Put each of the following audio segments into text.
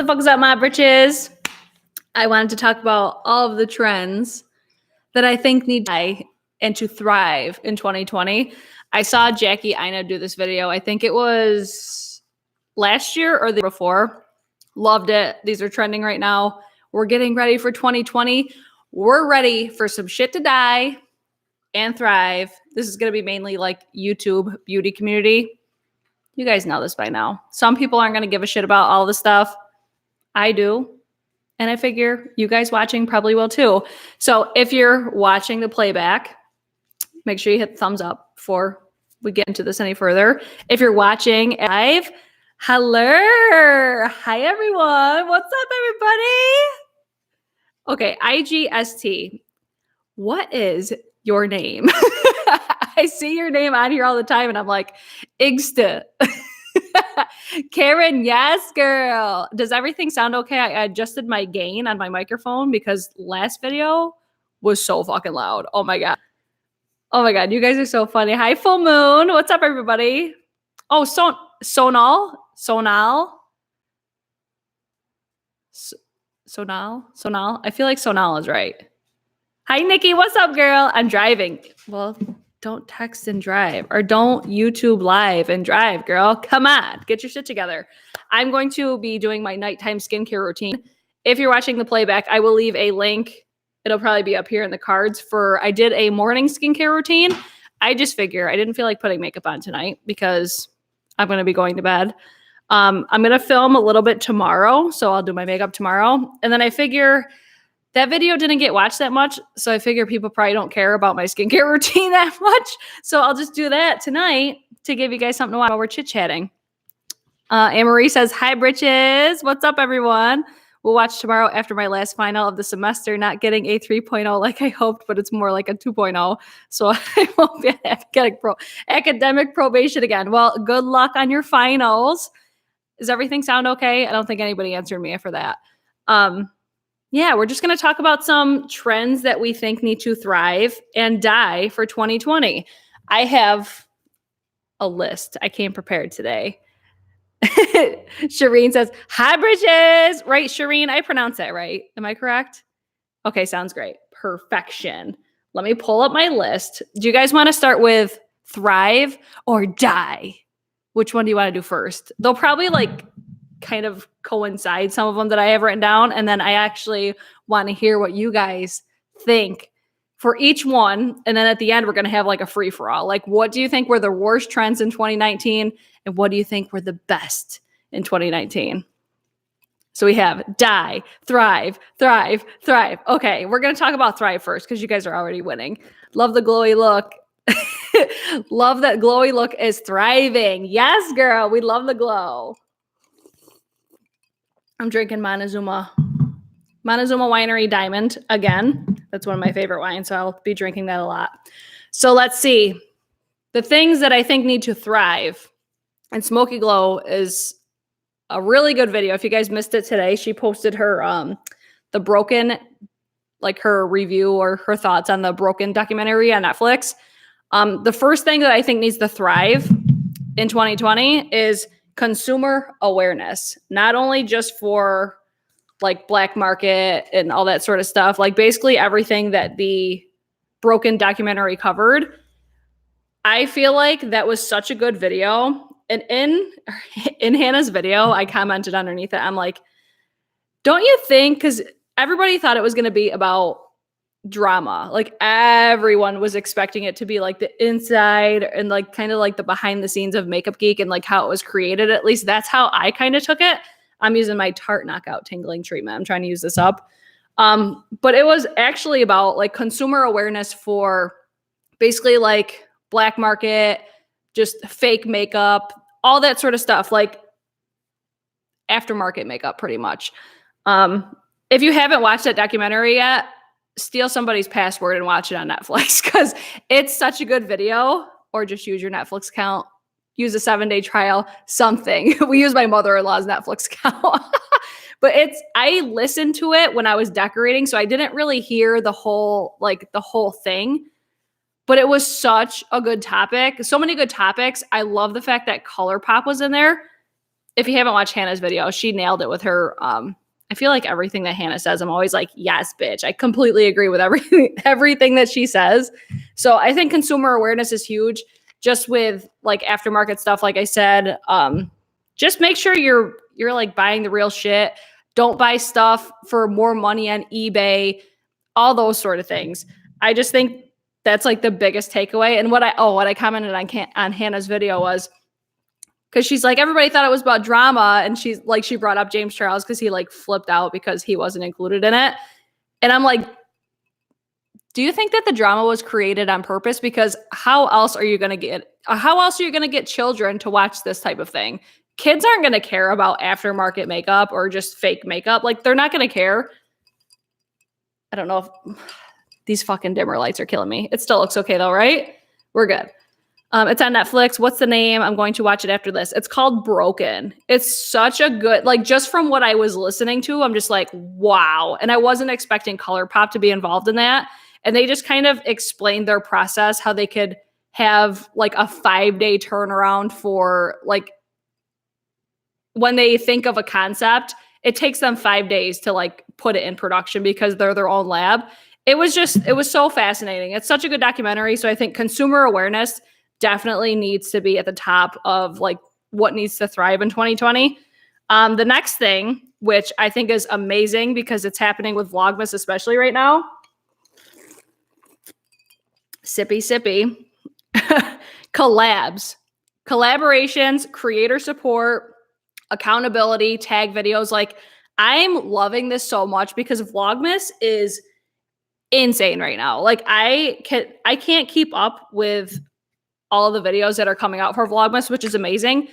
fuck is up, my britches? I wanted to talk about all of the trends that I think need to die and to thrive in 2020. I saw Jackie Ina do this video. I think it was last year or the year before. Loved it. These are trending right now. We're getting ready for 2020. We're ready for some shit to die and thrive. This is going to be mainly like YouTube beauty community. You guys know this by now. Some people aren't going to give a shit about all this stuff. I do. And I figure you guys watching probably will too. So if you're watching the playback, make sure you hit the thumbs up before we get into this any further. If you're watching live, hello. Hi, everyone. What's up, everybody? Okay, IGST. What is your name? I see your name on here all the time, and I'm like, Igsta. Karen, yes, girl. Does everything sound okay? I adjusted my gain on my microphone because last video was so fucking loud. Oh my God. Oh my God. You guys are so funny. Hi, Full Moon. What's up, everybody? Oh, Sonal. Sonal. I feel like Sonal is right. Hi, Nikki. What's up, girl? I'm driving. Well, don't text and drive, or don't YouTube live and drive, girl. Come on, get your shit together. I'm going to be doing my nighttime skincare routine. If you're watching the playback, I will leave a link. It'll probably be up here in the cards I did a morning skincare routine. I just figure I didn't feel like putting makeup on tonight because I'm going to be going to bed. I'm going to film a little bit tomorrow, so I'll do my makeup tomorrow. And then I figure that video didn't get watched that much, so I figure people probably don't care about my skincare routine that much. So I'll just do that tonight to give you guys something to watch while we're chit-chatting. Anne-Marie says, hi, britches. What's up, everyone? We'll watch tomorrow after my last final of the semester, not getting a 3.0 like I hoped, but it's more like a 2.0. So I won't be academic probation again. Well, good luck on your finals. Does everything sound okay? I don't think anybody answered me for that. Yeah, we're just going to talk about some trends that we think need to thrive and die for 2020. I have a list. I came prepared today. Shireen says, hi, bridges. Right, Shireen? I pronounced that right. Am I correct? Okay, sounds great. Perfection. Let me pull up my list. Do you guys want to start with thrive or die? Which one do you want to do first? They'll probably kind of coincide, some of them that I have written down, and then I actually want to hear what you guys think for each one. And then at the end, we're going to have like a free-for-all. Like, what do you think were the worst trends in 2019, and what do you think were the best in 2019? So we have die, thrive, thrive, thrive. Okay, we're going to talk about thrive first because you guys are already winning. Love the glowy look. Love that glowy look is thriving. Yes, girl, we love the glow. I'm drinking Montezuma Winery Diamond again. That's one of my favorite wines, so I'll be drinking that a lot. So let's see. The things that I think need to thrive. And Smoky Glow is a really good video. If you guys missed it today, she posted her the Broken, like her review or her thoughts on the Broken documentary on Netflix. The first thing that I think needs to thrive in 2020 is consumer awareness, not only just for like black market and all that sort of stuff, like basically everything that the Broken documentary covered. I feel like that was such a good video. And in Hannah's video, I commented underneath it. I'm like, don't you think, because everybody thought it was going to be about drama. Like everyone was expecting it to be like the inside and like kind of like the behind the scenes of Makeup Geek and like how it was created. At least that's how I kind of took it. I'm using my Tarte Knockout tingling treatment. I'm trying to use this up. But it was actually about like consumer awareness for basically like black market, just fake makeup, all that sort of stuff, like aftermarket makeup pretty much. If you haven't watched that documentary yet, steal somebody's password and watch it on Netflix because it's such a good video, or just use your Netflix account, use a 7-day trial, something. We use my mother-in-law's Netflix account. But I listened to it when I was decorating, so I didn't really hear the whole thing. But it was such a good topic. So many good topics. I love the fact that ColourPop was in there. if you haven't watched Hannah's video, she nailed it with her. I feel like everything that Hannah says, I'm always like, yes, bitch. I completely agree with everything that she says. So I think consumer awareness is huge. Just with like aftermarket stuff, like I said, just make sure you're like buying the real shit. Don't buy stuff for more money on eBay, all those sort of things. I just think that's like the biggest takeaway. And what I commented on Hannah's video was, because she's like, everybody thought it was about drama. And she's like, she brought up James Charles because he like flipped out because he wasn't included in it. And I'm like, do you think that the drama was created on purpose? Because how else are you going to get children to watch this type of thing? Kids aren't going to care about aftermarket makeup or just fake makeup. Like, they're not going to care. I don't know if these fucking dimmer lights are killing me. It still looks okay though, right? We're good. It's on Netflix. What's the name? I'm going to watch it after this. It's called Broken. It's such a good, like, just from what I was listening to, I'm just like, wow. And I wasn't expecting ColourPop to be involved in that. And they just kind of explained their process, how they could have like a 5-day turnaround for like, when they think of a concept, it takes them 5 days to like put it in production because they're their own lab. It was so fascinating. It's such a good documentary. So I think consumer awareness definitely needs to be at the top of like what needs to thrive in 2020. The next thing, which I think is amazing because it's happening with Vlogmas, especially right now. Sippy. Collaborations, creator support, accountability, tag videos. Like, I'm loving this so much because Vlogmas is insane right now. Like, I can't keep up with all of the videos that are coming out for Vlogmas, which is amazing.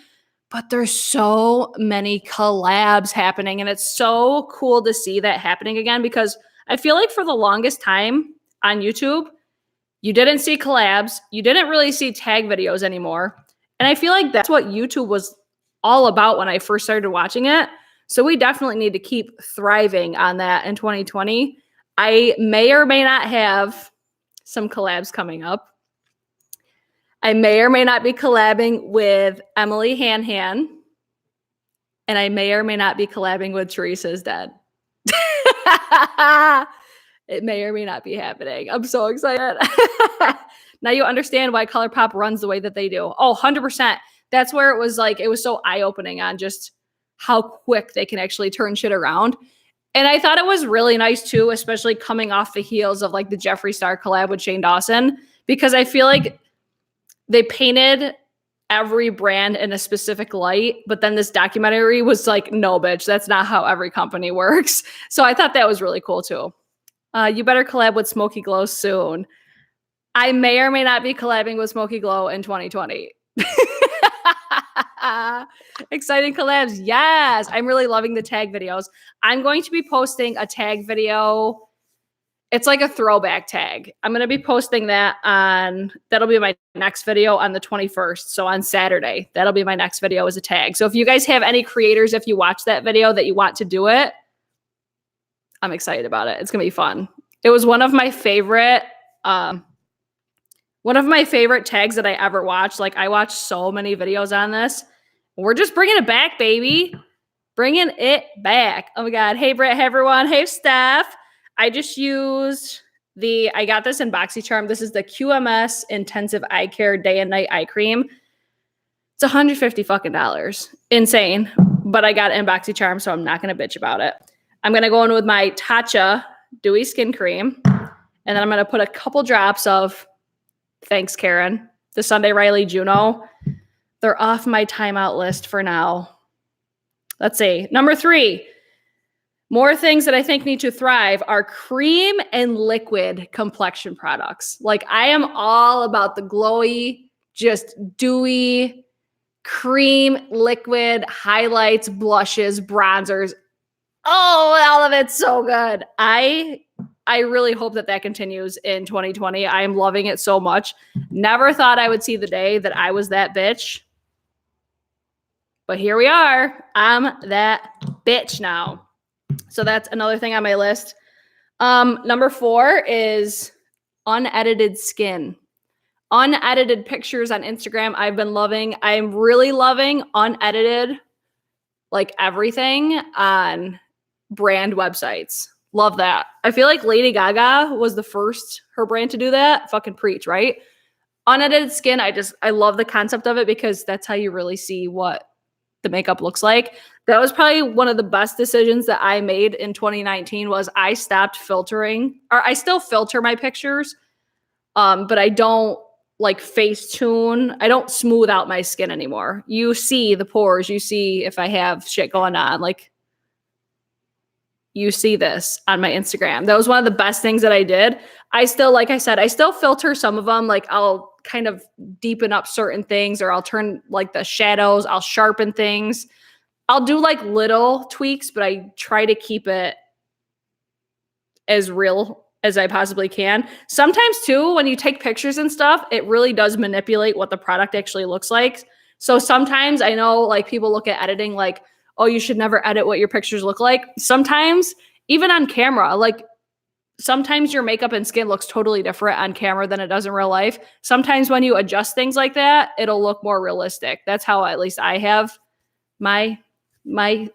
But there's so many collabs happening, and it's so cool to see that happening again, because I feel like for the longest time on YouTube, you didn't see collabs. You didn't really see tag videos anymore. And I feel like that's what YouTube was all about when I first started watching it. So we definitely need to keep thriving on that in 2020. I may or may not have some collabs coming up. I may or may not be collabing with Emily Han, and I may or may not be collabing with Teresa's dad. It may or may not be happening. I'm so excited. Now you understand why ColourPop runs the way that they do. Oh, 100%. That's where it was like, it was so eye-opening on just how quick they can actually turn shit around. And I thought it was really nice too, especially coming off the heels of like the Jeffree Star collab with Shane Dawson, because I feel like they painted every brand in a specific light, but then this documentary was like, no, bitch, that's not how every company works. So I thought that was really cool too. You better collab with Smoky Glow soon. I may or may not be collabing with Smoky Glow in 2020. Exciting collabs. Yes. I'm really loving the tag videos. I'm going to be posting a tag video. It's like a throwback tag. I'm going to be posting that that'll be my next video on the 21st. So on Saturday, that'll be my next video as a tag. So if you guys have any creators, if you watch that video that you want to do it, I'm excited about it. It's going to be fun. It was one of my favorite tags that I ever watched. Like, I watched so many videos on this. We're just bringing it back, baby. Bringing it back. Oh my God. Hey, Britt. Hey, everyone. Hey, Steph. I just used I got this in Boxycharm. This is the QMS Intensive Eye Care Day and Night Eye Cream. It's $150 fucking dollars. Insane. But I got it in Boxycharm, so I'm not going to bitch about it. I'm going to go in with my Tatcha Dewy Skin Cream. And then I'm going to put a couple drops of, thanks, Karen, the Sunday Riley Juno. They're off my timeout list for now. Let's see. Number 3, more things that I think need to thrive are cream and liquid complexion products. Like, I am all about the glowy, just dewy, cream, liquid, highlights, blushes, bronzers. Oh, all of it's so good. I really hope that continues in 2020. I am loving it so much. Never thought I would see the day that I was that bitch. But here we are. I'm that bitch now. So that's another thing on my list. Number 4 is unedited skin. Unedited pictures on Instagram I've been loving. I'm really loving unedited like everything on brand websites. Love that. I feel like Lady Gaga was the first, her brand to do that. Fucking preach, right? Unedited skin, I love the concept of it because that's how you really see what the makeup looks like. That was probably one of the best decisions that I made in 2019 was I stopped filtering, or I still filter my pictures, but I don't like Facetune. I don't smooth out my skin anymore. You see the pores. You see if I have shit going on. Like, you see this on my Instagram. That was one of the best things that I did. I still, like I said, I still filter some of them. Like, I'll kind of deepen up certain things, or I'll turn like the shadows. I'll sharpen things. I'll do like little tweaks, but I try to keep it as real as I possibly can. Sometimes too, when you take pictures and stuff, it really does manipulate what the product actually looks like. So sometimes I know like people look at editing like, oh, you should never edit what your pictures look like. Sometimes, even on camera, like sometimes your makeup and skin looks totally different on camera than it does in real life. Sometimes when you adjust things like that, it'll look more realistic. That's how at least I have my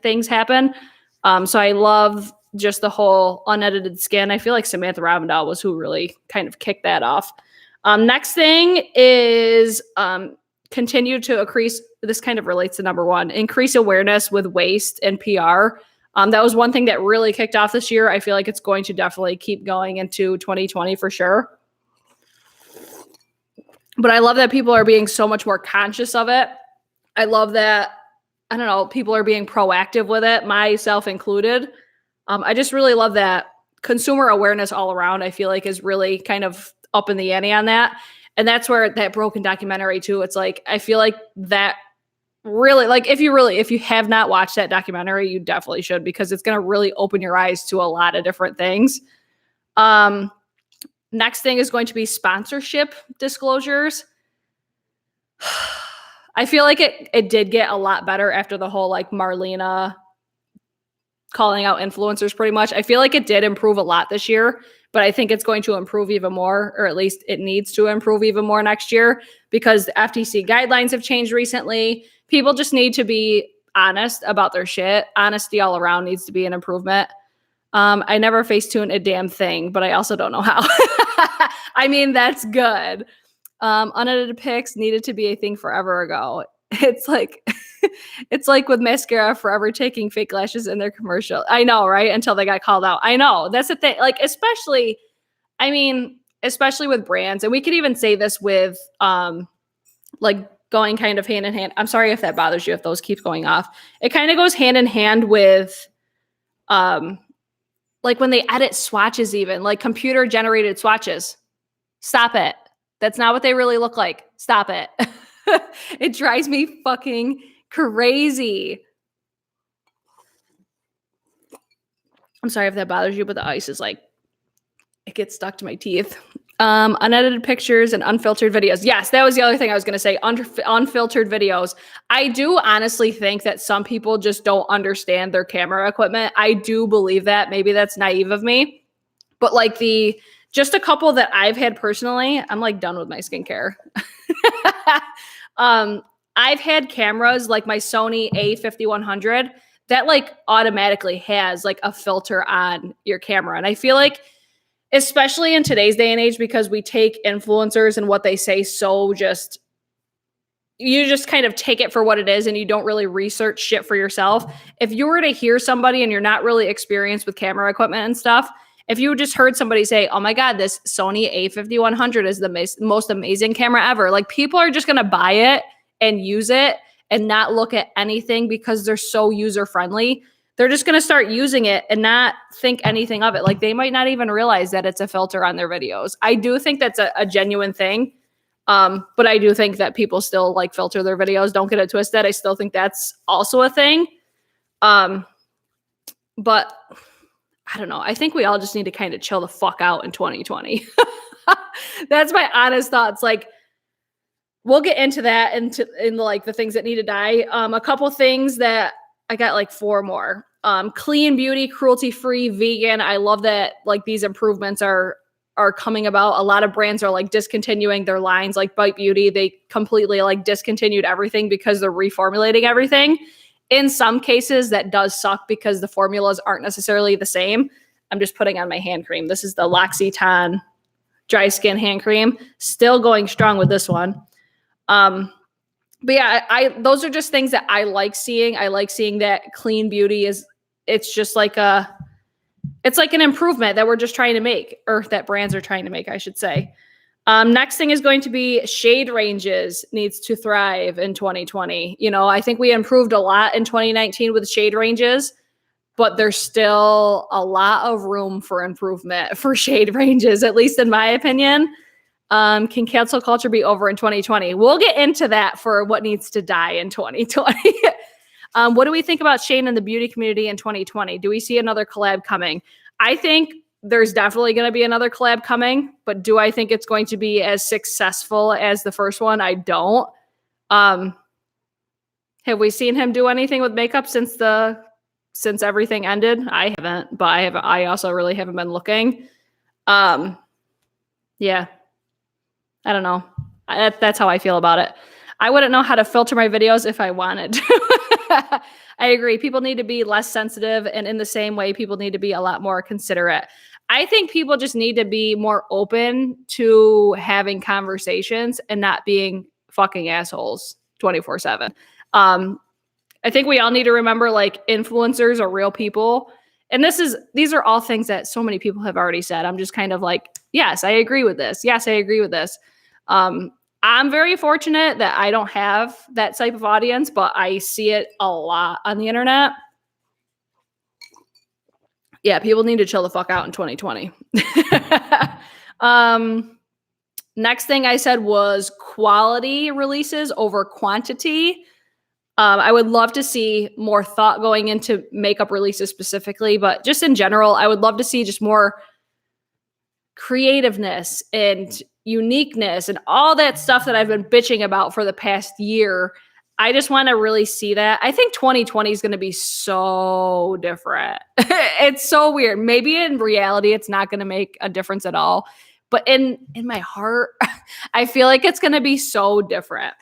things happen. So I love just the whole unedited skin. I feel like Samantha Ravindale was who really kind of kicked that off. Next thing is continue to increase, this kind of relates to number one, increase awareness with waste and PR. That was one thing that really kicked off this year. I feel like it's going to definitely keep going into 2020 for sure. But I love that people are being so much more conscious of it. I love that, I don't know, people are being proactive with it, myself included. I just really love that consumer awareness all around, I feel like is really kind of up in the ante on that. And that's where that Broken documentary too, it's like, I feel like that really, like if you have not watched that documentary, you definitely should, because it's going to really open your eyes to a lot of different things. Next thing is going to be sponsorship disclosures. I feel like it did get a lot better after the whole like Marlena calling out influencers pretty much. I feel like it did improve a lot this year, but I think it's going to improve even more, or at least it needs to improve even more next year, because the FTC guidelines have changed recently. People just need to be honest about their shit. Honesty all around needs to be an improvement. I never Facetune a damn thing, but I also don't know how. I mean, that's good. Unedited pics needed to be a thing forever ago. It's like with mascara forever taking fake lashes in their commercial. I know, right? Until they got called out. I know. That's the thing. Like, especially with brands. And we could even say this with like going kind of hand in hand. I'm sorry if that bothers you, if those keep going off. It kind of goes hand in hand with like when they edit swatches, even like computer generated swatches. Stop it. That's not what they really look like. Stop it. It drives me fucking crazy. I'm sorry if that bothers you, but the ice is like, it gets stuck to my teeth. Unedited pictures and unfiltered videos. Yes, that was the other thing I was going to say. Unfiltered videos. I do honestly think that some people just don't understand their camera equipment. I do believe that. Maybe that's naive of me. But like just a couple that I've had personally, I'm like done with my skincare. I've had cameras like my Sony A5100 that like automatically has like a filter on your camera. And I feel like, especially in today's day and age, because we take influencers and what they say so you just kind of take it for what it is and you don't really research shit for yourself. If you were to hear somebody and you're not really experienced with camera equipment and stuff, if you just heard somebody say, oh my God, this Sony A5100 is the most amazing camera ever, like people are just going to buy it and use it and not look at anything because they're so user-friendly. They're just going to start using it and not think anything of it. Like they might not even realize that it's a filter on their videos. I do think that's a genuine thing. But I do think that people still like filter their videos. Don't get it twisted. I still think that's also a thing. But I don't know. I think we all just need to kind of chill the fuck out in 2020. That's my honest thoughts. Like, we'll get into that in like the things that need to die. A couple things that I got, like 4 more. Clean beauty, cruelty-free, vegan. I love that like these improvements are coming about. A lot of brands are like discontinuing their lines, like Bite Beauty. They completely like discontinued everything because they're reformulating everything. In some cases, that does suck because the formulas aren't necessarily the same. I'm just putting on my hand cream. This is the L'Occitane Dry Skin Hand Cream. Still going strong with this one. But yeah, those are just things that I like seeing. I like seeing that clean beauty it's just like it's like an improvement that we're just trying to make, or that brands are trying to make, I should say. Next thing is going to be shade ranges needs to thrive in 2020. You know, I think we improved a lot in 2019 with shade ranges, but there's still a lot of room for improvement for shade ranges, at least in my opinion. Can cancel culture be over in 2020? We'll get into that for what needs to die in 2020. What do we think about Shane and the beauty community in 2020? Do we see another collab coming? I think there's definitely going to be another collab coming, but do I think it's going to be as successful as the first one? I don't. Have we seen him do anything with makeup since everything ended? I haven't, but I also really haven't been looking. Yeah. I don't know. That's how I feel about it. I wouldn't know how to filter my videos if I wanted to. I agree. People need to be less sensitive, and in the same way, people need to be a lot more considerate. I think people just need to be more open to having conversations and not being fucking assholes 24/7. I think we all need to remember, like, influencers are real people. And these are all things that so many people have already said. I'm just kind of like, yes, I agree with this. Yes, I agree with this. I'm very fortunate that I don't have that type of audience, but I see it a lot on the internet. Yeah, people need to chill the fuck out in 2020. Next thing I said was quality releases over quantity. I would love to see more thought going into makeup releases specifically, but just in general, I would love to see just more creativeness and uniqueness and all that stuff that I've been bitching about for the past year. I just want to really see that. I think 2020 is going to be so different. It's so weird. Maybe in reality, it's not going to make a difference at all. But in my heart, I feel like it's going to be so different.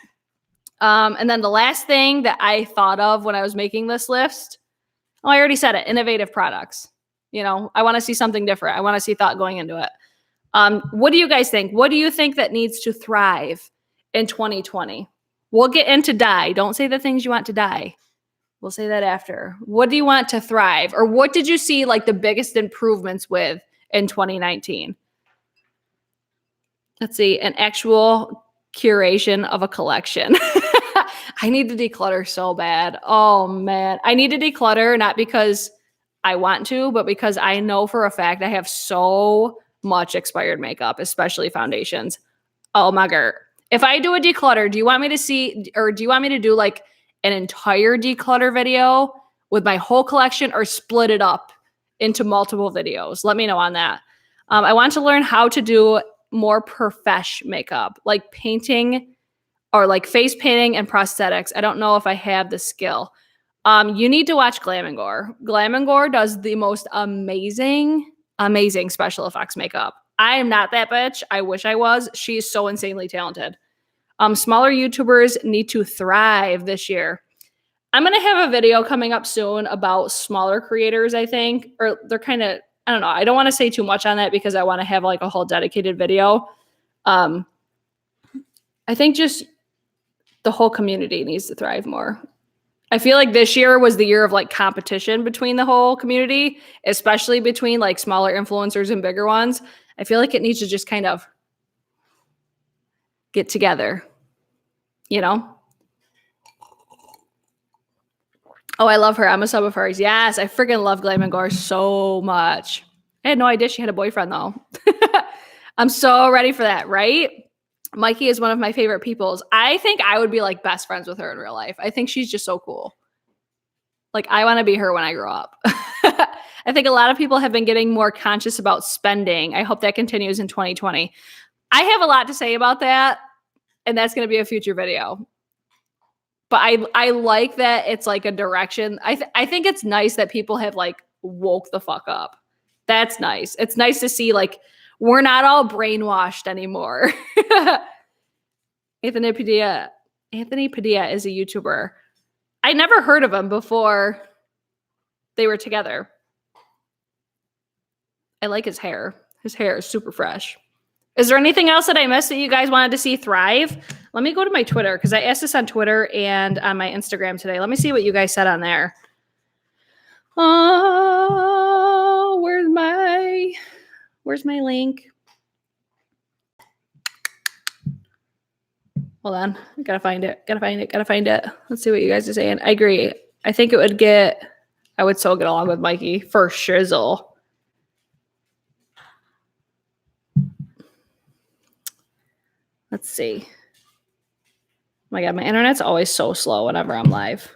And then the last thing that I thought of when I was making this list, I already said it, innovative products. You know, I want to see something different. I want to see thought going into it. What do you guys think? What do you think that needs to thrive in 2020? We'll get into die. Don't say the things you want to die. We'll say that after. What do you want to thrive? Or what did you see like the biggest improvements with in 2019? Let's see, an actual curation of a collection. I need to declutter so bad. Oh man. I need to declutter not because I want to, but because I know for a fact I have so much expired makeup, especially foundations. Oh my god. If I do a declutter, do you want me to see, or do you want me to do like an entire declutter video with my whole collection, or split it up into multiple videos? Let me know on that. I want to learn how to do more professional makeup, like painting or like face painting and prosthetics. I don't know if I have the skill. You need to watch Glam & Gore. Glam & Gore does the most amazing special effects makeup. I am not that bitch. I wish I was. She's so insanely talented. Smaller YouTubers need to thrive this year. I'm going to have a video coming up soon about smaller creators, I think. Or they're kind of, I don't know. I don't want to say too much on that because I want to have like a whole dedicated video. I think just the whole community needs to thrive more. I feel like this year was the year of like competition between the whole community, especially between like smaller influencers and bigger ones. I feel like it needs to just kind of get together, you know? Oh, I love her. I'm a sub of hers. Yes, I freaking love Glam & Gore so much. I had no idea she had a boyfriend though. I'm so ready for that, right? Mikey is one of my favorite peoples. I think I would be like best friends with her in real life. I think she's just so cool. Like I want to be her when I grow up. I think a lot of people have been getting more conscious about spending. I hope that continues in 2020. I have a lot to say about that, and that's going to be a future video. But I like that it's like a direction. I think it's nice that people have like woke the fuck up. That's nice. It's nice to see like we're not all brainwashed anymore. Anthony Padilla is a YouTuber. I never heard of him before they were together. I like his hair. His hair is super fresh. Is there anything else that I missed that you guys wanted to see thrive? Let me go to my Twitter because I asked this on Twitter and on my Instagram today. Let me see what you guys said on there. Oh, where's my link? Hold on. I gotta find it. Let's see what you guys are saying. I agree. I think I would so get along with Mikey for shizzle. Let's see. Oh my God, my internet's always so slow whenever I'm live.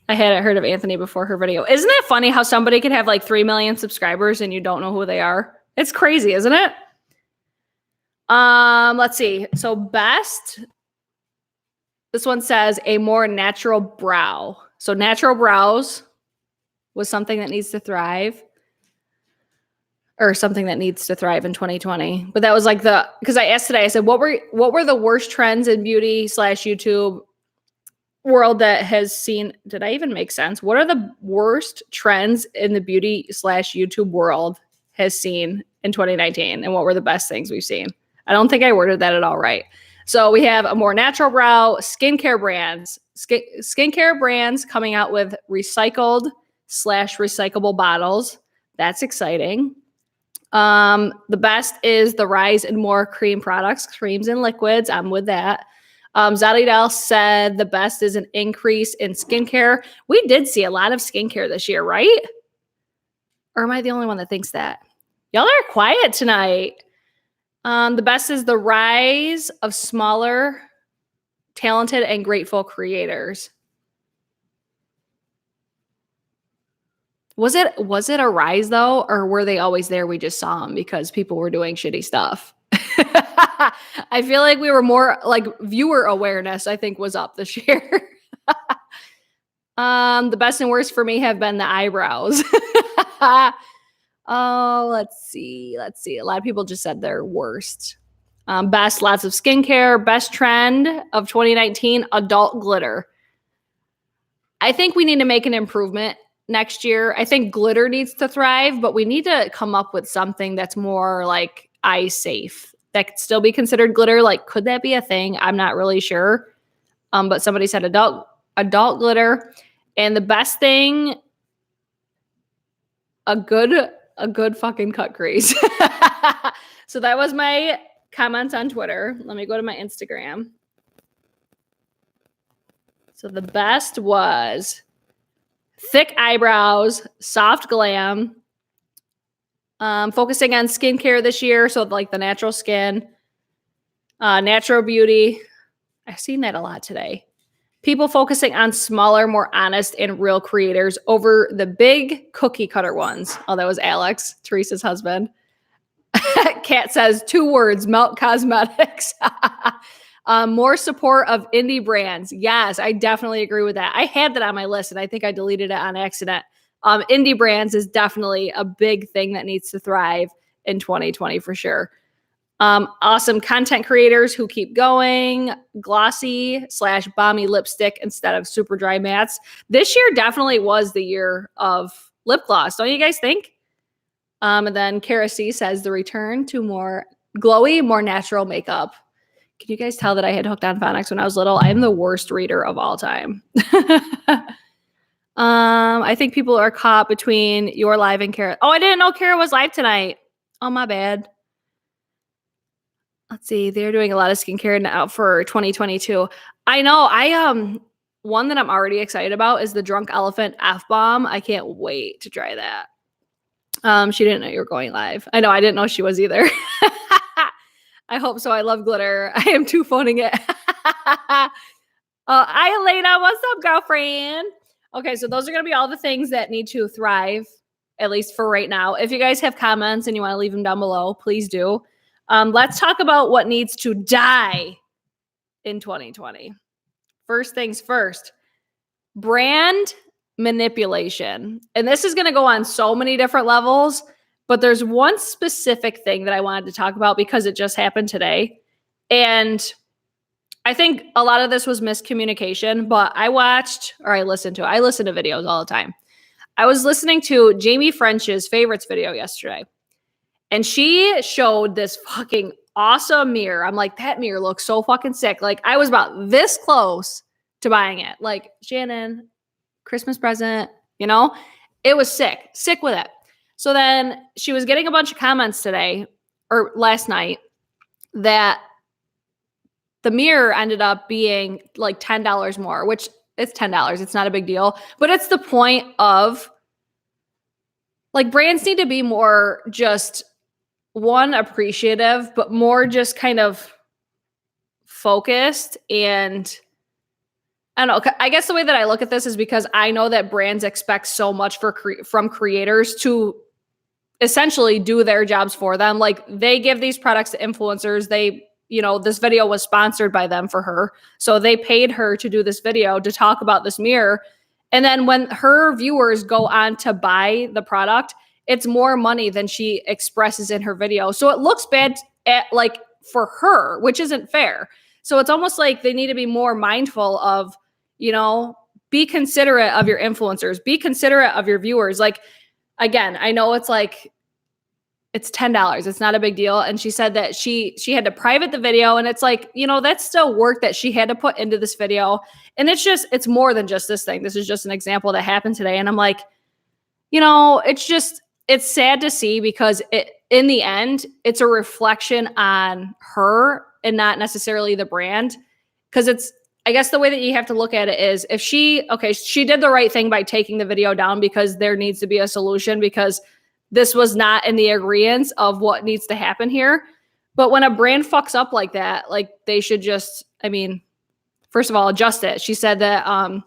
I hadn't heard of Anthony before her video. Isn't it funny how somebody could have like 3 million subscribers and you don't know who they are? It's crazy, isn't it? Let's see. So best, this one says a more natural brow. So natural brows was something that needs to thrive. Or something that needs to thrive in 2020. But that was like because I asked today, I said, what were the worst trends in beauty / YouTube world that has seen, did I even make sense? What are the worst trends in the beauty / YouTube world has seen in 2019? And what were the best things we've seen? I don't think I worded that at all right. So we have a more natural brow, skincare brands, skincare brands coming out with recycled / recyclable bottles. That's exciting. The best is the rise in more cream products, creams and liquids. I'm with that. Zadidel said the best is an increase in skincare. We did see a lot of skincare this year, right? Or am I the only one that thinks that? Y'all are quiet tonight. The best is the rise of smaller, talented, and grateful creators. Was it a rise though, or were they always there? We just saw them because people were doing shitty stuff. I feel like we were more like viewer awareness, I think, was up this year. The best and worst for me have been the eyebrows. Oh, let's see. A lot of people just said their worst. Best, lots of skincare. Best trend of 2019, adult glitter. I think we need to make an improvement next year. I think glitter needs to thrive, but we need to come up with something that's more like eye safe that could still be considered glitter. Like, could that be a thing? I'm not really sure. But somebody said adult glitter. And the best thing, a good fucking cut crease. So that was my comments on Twitter. Let me go to my Instagram. So the best was thick eyebrows, soft glam, focusing on skincare this year. So like the natural skin, natural beauty. I've seen that a lot today. People focusing on smaller, more honest and real creators over the big cookie cutter ones. Oh, that was Alex, Teresa's husband. Kat says 2 words, Melt Cosmetics. More support of indie brands. Yes, I definitely agree with that. I had that on my list and I think I deleted it on accident. Indie brands is definitely a big thing that needs to thrive in 2020 for sure. Awesome content creators who keep going, glossy / balmy lipstick instead of super dry mattes. This year definitely was the year of lip gloss. Don't you guys think? And then Kara C says the return to more glowy, more natural makeup. Can you guys tell that I had hooked on phonics when I was little? I'm the worst reader of all time. I think people are caught between your live and Kara. Oh, I didn't know Kara was live tonight. Oh, my bad. Let's see. They're doing a lot of skincare now for 2022. I know. One that I'm already excited about is the Drunk Elephant F-Bomb. I can't wait to try that. She didn't know you were going live. I know. I didn't know she was either. I hope so. I love glitter. I am too phoning it. Hi, Elena. What's up, girlfriend? Okay, so those are going to be all the things that need to thrive, at least for right now. If you guys have comments and you want to leave them down below, please do. Let's talk about what needs to die in 2020. First things first, brand manipulation. And this is going to go on so many different levels, but there's one specific thing that I wanted to talk about because it just happened today. And I think a lot of this was miscommunication, but I listened to videos all the time. I was listening to Jamie French's favorites video yesterday, and she showed this fucking awesome mirror. I'm like, that mirror looks so fucking sick. Like, I was about this close to buying it. Like, Shannon, Christmas present, you know? It was sick. Sick with it. So then she was getting a bunch of comments today or last night that the mirror ended up being like $10 more, which it's $10. It's not a big deal. But it's the point of, like, brands need to be more just, one, appreciative, but more just kind of focused. And I don't know, I guess the way that I look at this is because I know that brands expect so much from creators to essentially do their jobs for them. Like, they give these products to influencers. This video was sponsored by them for her. So they paid her to do this video to talk about this mirror. And then when her viewers go on to buy the product, it's more money than she expresses in her video. So it looks bad for her, which isn't fair. So it's almost like they need to be more mindful of, be considerate of your influencers, be considerate of your viewers. Like, again, I know it's $10. It's not a big deal. And she said that she had to private the video, and it's like, that's still work that she had to put into this video. And it's more than just this thing. This is just an example that happened today. And I'm like, it's sad to see, because in the end, it's a reflection on her and not necessarily the brand. Because I guess the way that you have to look at it is, if she did the right thing by taking the video down, because there needs to be a solution, because this was not in the agreeance of what needs to happen here. But when a brand fucks up like that, like, they should just, first of all, adjust it. She said that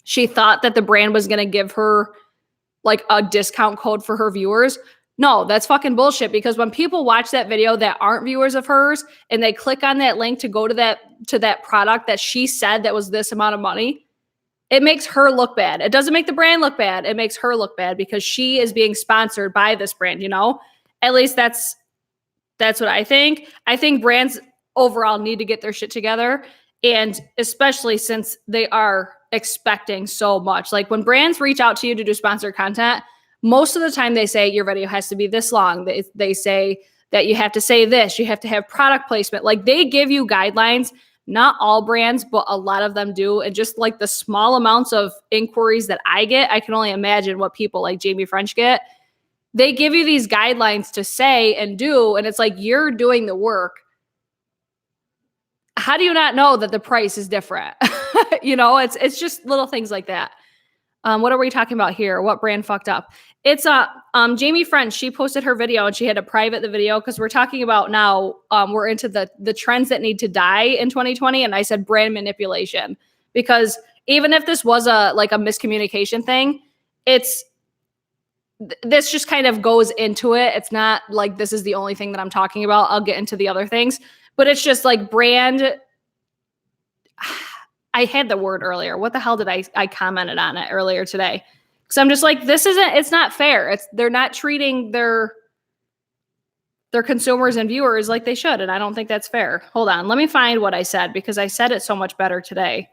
she thought that the brand was going to give her like a discount code for her viewers. No, that's fucking bullshit, because when people watch that video that aren't viewers of hers and they click on that link to go to that product that she said that was this amount of money, it makes her look bad. It doesn't make the brand look bad. It makes her look bad, because she is being sponsored by this brand, At least that's what I think. I think brands overall need to get their shit together. And especially since they are expecting so much. Like, when brands reach out to you to do sponsored content, most of the time they say your video has to be this long. They say that you have to say this, you have to have product placement. Like, they give you guidelines. Not all brands, but a lot of them do. And just like the small amounts of inquiries that I get, I can only imagine what people like Jamie French get. They give you these guidelines to say and do, and it's like, you're doing the work. How do you not know that the price is different? It's just little things like that. What are we talking about here? What brand fucked up? It's Jamie French. She posted her video and she had to private the video, because we're talking about now, we're into the trends that need to die in 2020. And I said brand manipulation, because even if this was a miscommunication thing, this just kind of goes into it. It's not like this is the only thing that I'm talking about. I'll get into the other things, but it's just like brand. I had the word earlier. What the hell did I commented on it earlier today? Because I'm just like, it's not fair. They're not treating their consumers and viewers like they should. And I don't think that's fair. Hold on. Let me find what I said, because I said it so much better today.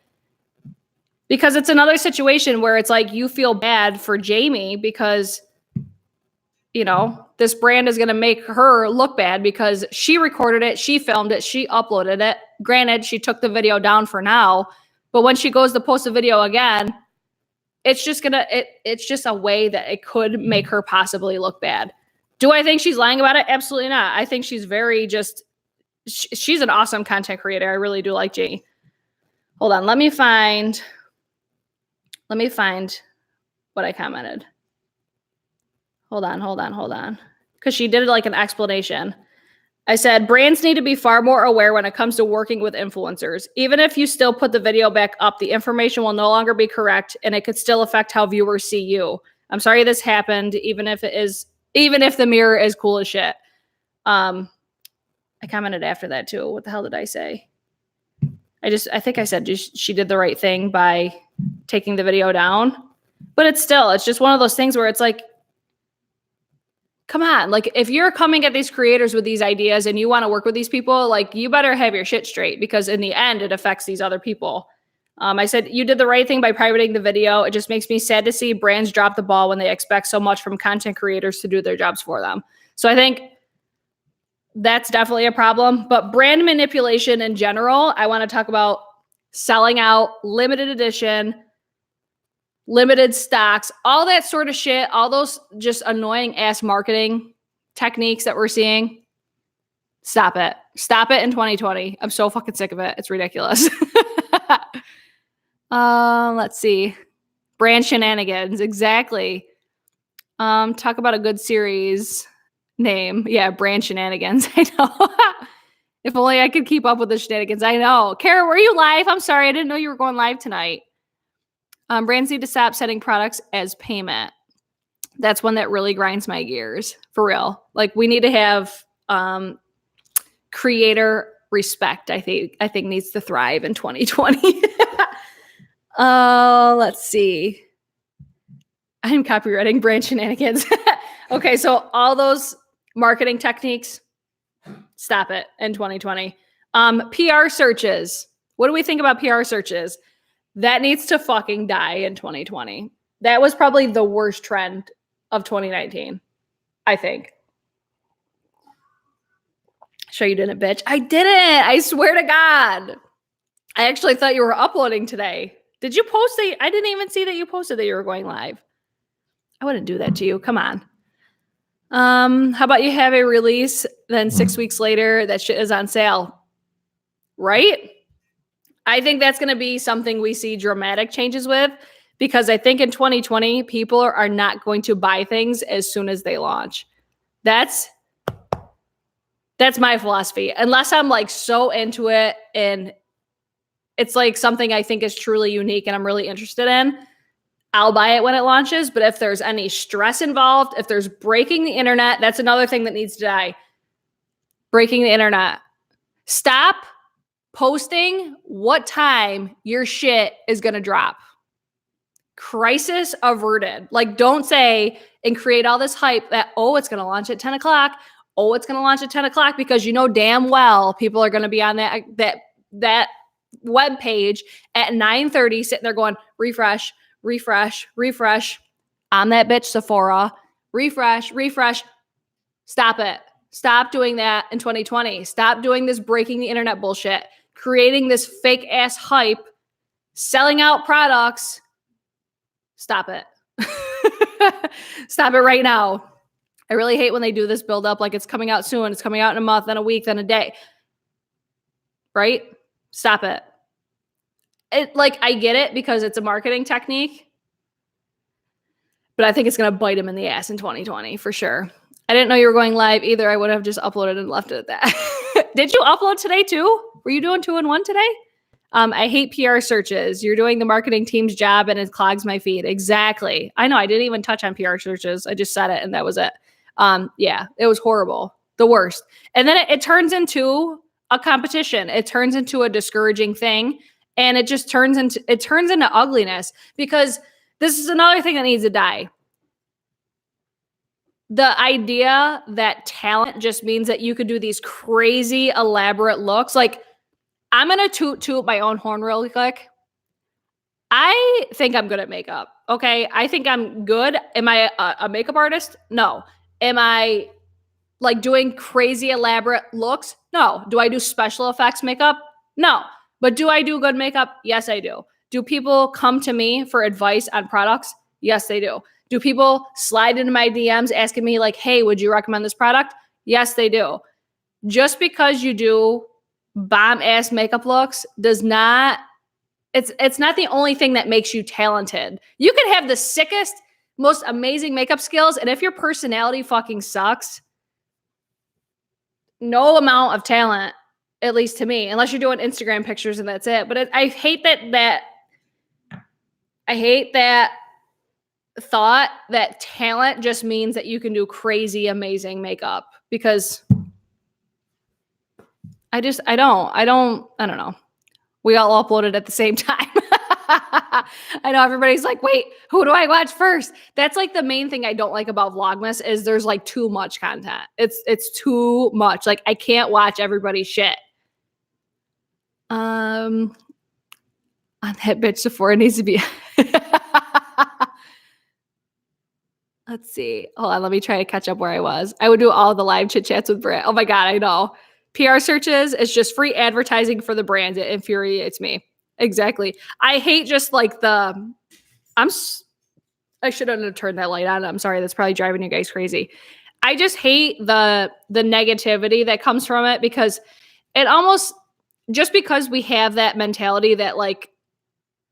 Because it's another situation where it's like, you feel bad for Jamie because, this brand is going to make her look bad because she recorded it, she filmed it, she uploaded it. Granted, she took the video down for now, but when she goes to post a video again, it's just a way that it could make her possibly look bad. Do I think she's lying about it? Absolutely not. I think she's she's an awesome content creator. I really do like Jamie. Hold on. Let me find what I commented. Hold on. Because she did like an explanation. I said, brands need to be far more aware when it comes to working with influencers. Even if you still put the video back up, the information will no longer be correct, and it could still affect how viewers see you. I'm sorry this happened, even if the mirror is cool as shit. I commented after that too. What the hell did I say? I think I said she did the right thing by taking the video down. But it's just one of those things where it's like, come on. Like, if you're coming at these creators with these ideas and you want to work with these people, like, you better have your shit straight, because in the end, it affects these other people. I said, you did the right thing by privating the video. It just makes me sad to see brands drop the ball when they expect so much from content creators to do their jobs for them. So I think that's definitely a problem. But brand manipulation in general, I want to talk about selling out, limited edition, limited stocks, all that sort of shit, all those just annoying ass marketing techniques that we're seeing. Stop it. Stop it in 2020. I'm so fucking sick of it. It's ridiculous. Let's see. Brand shenanigans. Exactly. Talk about a good series name. Yeah, brand shenanigans. I know. If only I could keep up with the shenanigans. I know. Kara, were you live? I'm sorry. I didn't know you were going live tonight. Brands need to stop setting products as payment. That's one that really grinds my gears. For real. Like, we need to have creator respect, I think needs to thrive in 2020. Let's see. I'm copywriting brand shenanigans. Okay, so all those marketing techniques, stop it in 2020. PR searches. What do we think about PR searches? That needs to fucking die in 2020. That was probably the worst trend of 2019, I think. Sure you didn't, bitch. I didn't. I swear to God. I actually thought you were uploading today. Did you post it? I didn't even see that you posted that you were going live. I wouldn't do that to you. Come on. How about you have a release, then 6 weeks later, that shit is on sale? Right? I think that's going to be something we see dramatic changes with, because I think in 2020, people are not going to buy things as soon as they launch. That's my philosophy. Unless I'm like so into it and it's like something I think is truly unique and I'm really interested in, I'll buy it when it launches. But if there's any stress involved, if there's breaking the internet, that's another thing that needs to die. Breaking the internet. Stop posting what time your shit is going to drop. Crisis averted. Like, don't say and create all this hype that, oh, it's going to launch at 10 o'clock. Oh, it's going to launch at 10 o'clock, because you know damn well people are going to be on that web page at 9:30 sitting there going, refresh, refresh, refresh. On that bitch Sephora. Refresh, refresh. Stop it. Stop doing that in 2020. Stop doing this breaking the internet bullshit. Creating this fake ass hype. Selling out products. Stop it. Stop it right now. I really hate when they do this build up like it's coming out soon. It's coming out in a month, then a week, then a day. Right? Stop it. I get it because it's a marketing technique, but I think it's going to bite them in the ass in 2020 for sure. I didn't know you were going live either. I would have just uploaded and left it at that. Did you upload today too? Were you doing 2-in-1 today? I hate PR searches. You're doing the marketing team's job and it clogs my feed. Exactly. I know. I didn't even touch on PR searches. I just said it and that was it. Yeah, it was horrible. The worst. And then it turns into a competition. It turns into a discouraging thing. And it just turns into ugliness, because this is another thing that needs to die. The idea that talent just means that you could do these crazy, elaborate looks. Like, I'm going to toot my own horn really quick. I think I'm good at makeup. Okay. I think I'm good. Am I a makeup artist? No. Am I like doing crazy, elaborate looks? No. Do I do special effects makeup? No. But do I do good makeup? Yes, I do. Do people come to me for advice on products? Yes, they do. Do people slide into my DMs asking me like, hey, would you recommend this product? Yes, they do. Just because you do bomb ass makeup looks does not, it's not the only thing that makes you talented. You can have the sickest, most amazing makeup skills, and if your personality fucking sucks, no amount of talent, at least to me, unless you're doing Instagram pictures and that's it. But I hate that thought that talent just means that you can do crazy, amazing makeup, because I don't know. We all uploaded at the same time. I know everybody's like, wait, who do I watch first? That's like the main thing I don't like about Vlogmas is there's like too much content. It's too much. Like I can't watch everybody's shit. On that bitch Sephora needs to be. Let's see. Hold on, let me try to catch up where I was. I would do all the live chit chats with Britt. Oh my God, I know. PR searches is just free advertising for the brand. It infuriates me. Exactly. I hate just like I shouldn't have turned that light on. I'm sorry. That's probably driving you guys crazy. I just hate the negativity that comes from it because it almost, just because we have that mentality that like,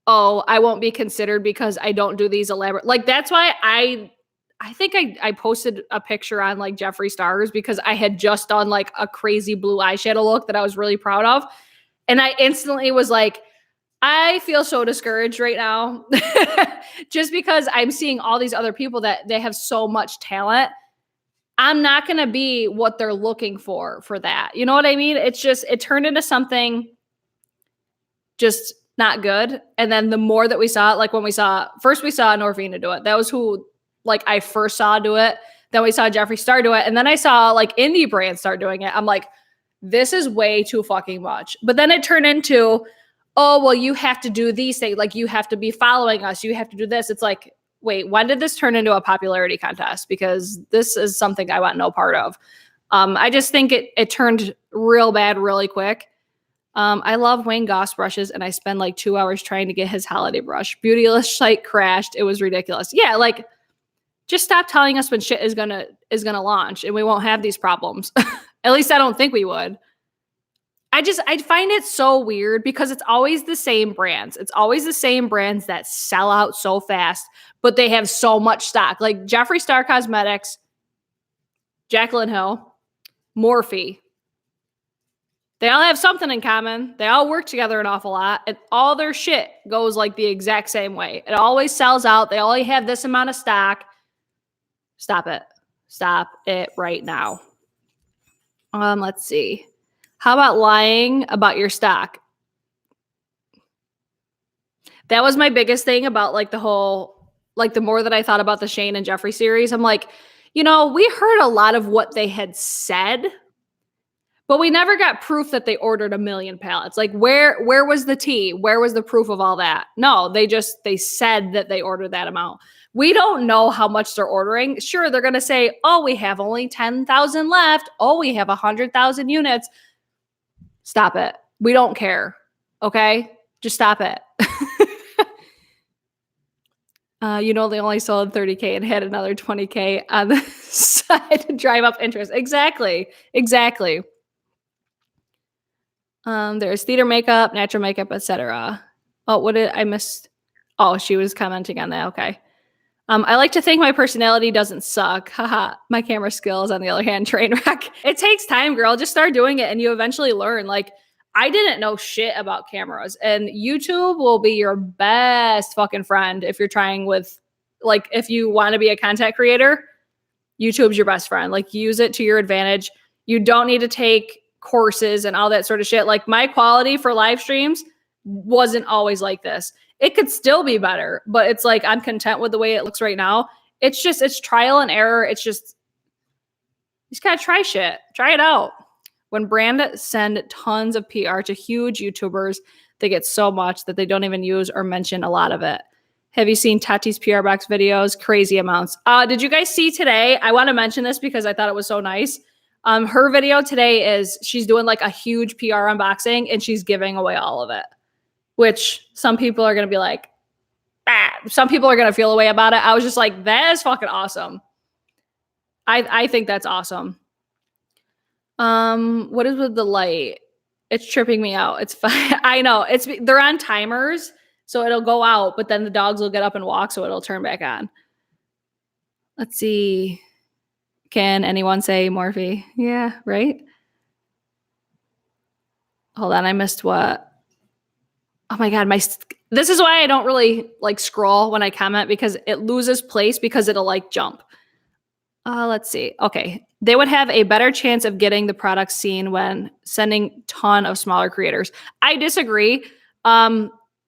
oh, I won't be considered because I don't do these elaborate, like that's why I think I posted a picture on like Jeffree Star's because I had just done like a crazy blue eyeshadow look that I was really proud of. And I instantly was like, I feel so discouraged right now just because I'm seeing all these other people that they have so much talent. I'm not going to be what they're looking for that. You know what I mean? It's just, it turned into something just not good. And then the more that we saw it, like when we saw Norvina do it, that was who like I first saw do it. Then we saw Jeffree Star do it. And then I saw like indie brands start doing it. I'm like, this is way too fucking much. But then it turned into, oh, well, you have to do these things. Like you have to be following us. You have to do this. It's like, wait, when did this turn into a popularity contest? Because this is something I want no part of. I just think it turned real bad really quick. I love Wayne Goss brushes, and I spend like 2 hours trying to get his holiday brush. Beautyless site crashed. It was ridiculous. Yeah, like just stop telling us when shit is gonna launch, and we won't have these problems. At least I don't think we would. I find it so weird because it's always the same brands. It's always the same brands that sell out so fast, but they have so much stock. Like Jeffree Star Cosmetics, Jaclyn Hill, Morphe. They all have something in common. They all work together an awful lot, and all their shit goes like the exact same way. It always sells out. They only have this amount of stock. Stop it. Stop it right now. Let's see. How about lying about your stock? That was my biggest thing about like the whole, like the more that I thought about the Shane and Jeffree series, I'm like, you know, we heard a lot of what they had said, but we never got proof that they ordered 1 million pallets. Like where was the tea? Where was the proof of all that? No, they said that they ordered that amount. We don't know how much they're ordering. Sure, they're going to say, oh, we have only 10,000 left. Oh, we have 100,000 units. Stop it. We don't care. Okay? Just stop it. You know, they only sold 30K and had another 20K on the side to drive up interest. Exactly. There's theater makeup, natural makeup, etc. Oh, what did I miss? Oh, she was commenting on that. Okay. I like to think my personality doesn't suck. Haha. My camera skills, on the other hand, train wreck. It takes time, girl. Just start doing it and you eventually learn. Like, I didn't know shit about cameras, and YouTube will be your best fucking friend if you're trying with, like, if you want to be a content creator, YouTube's your best friend. Like, use it to your advantage. You don't need to take courses and all that sort of shit. Like, my quality for live streams wasn't always like this. It could still be better, but it's like, I'm content with the way it looks right now. It's trial and error. You just gotta try shit. Try it out. When brands send tons of PR to huge YouTubers, they get so much that they don't even use or mention a lot of it. Have you seen Tati's PR box videos? Crazy amounts. Did you guys see today? I want to mention this because I thought it was so nice. Her video today is she's doing like a huge PR unboxing and she's giving away all of it, which some people are going to be like, some people are going to feel a way about it. I was just like, that is fucking awesome. I think that's awesome. What is with the light? It's tripping me out. It's fine. I know they're on timers, so it'll go out, but then the dogs will get up and walk, so it'll turn back on. Let's see. Can anyone say Morphe? Yeah, right. Hold on, I missed what? Oh my God, this is why I don't really like scroll when I comment, because it loses place because it'll like jump. Let's see. Okay. They would have a better chance of getting the product seen when sending ton of smaller creators. I disagree.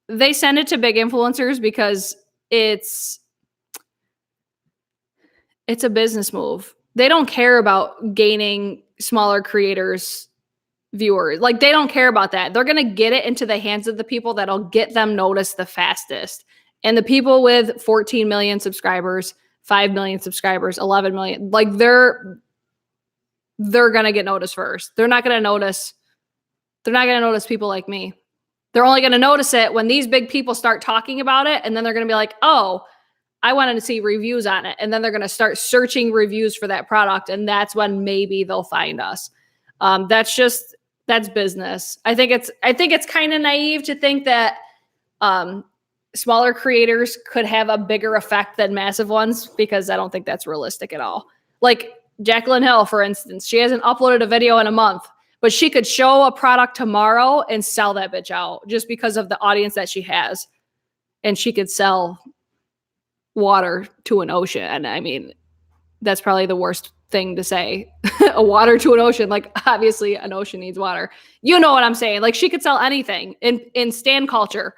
they send it to big influencers because it's a business move. They don't care about gaining smaller creators viewers. Like, they don't care about that. They're going to get it into the hands of the people that'll get them noticed the fastest. And the people with 14 million subscribers, 5 million subscribers, 11 million, like they're going to get noticed first. They're not going to notice people like me. They're only going to notice it when these big people start talking about it. And then they're going to be like, oh, I wanted to see reviews on it. And then they're going to start searching reviews for that product. And that's when maybe they'll find us. That's business. I think it's kind of naive to think that smaller creators could have a bigger effect than massive ones, because I don't think that's realistic at all. Like Jaclyn Hill, for instance, she hasn't uploaded a video in a month, but she could show a product tomorrow and sell that bitch out just because of the audience that she has. And she could sell water to an ocean. And I mean, that's probably the worst thing to say. A water to an ocean. Like, obviously an ocean needs water. You know what I'm saying? Like, she could sell anything in stan culture.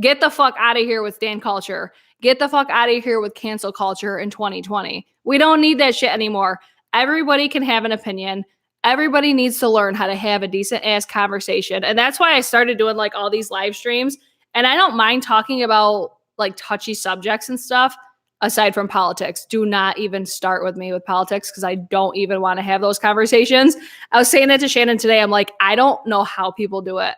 Get the fuck out of here with stan culture. Get the fuck out of here with cancel culture in 2020. We don't need that shit anymore. Everybody can have an opinion. Everybody needs to learn how to have a decent ass conversation. And that's why I started doing like all these live streams. And I don't mind talking about like touchy subjects and stuff aside from politics. Do not even start with me with politics, because I don't even want to have those conversations. I was saying that to Shannon today. I'm like, I don't know how people do it.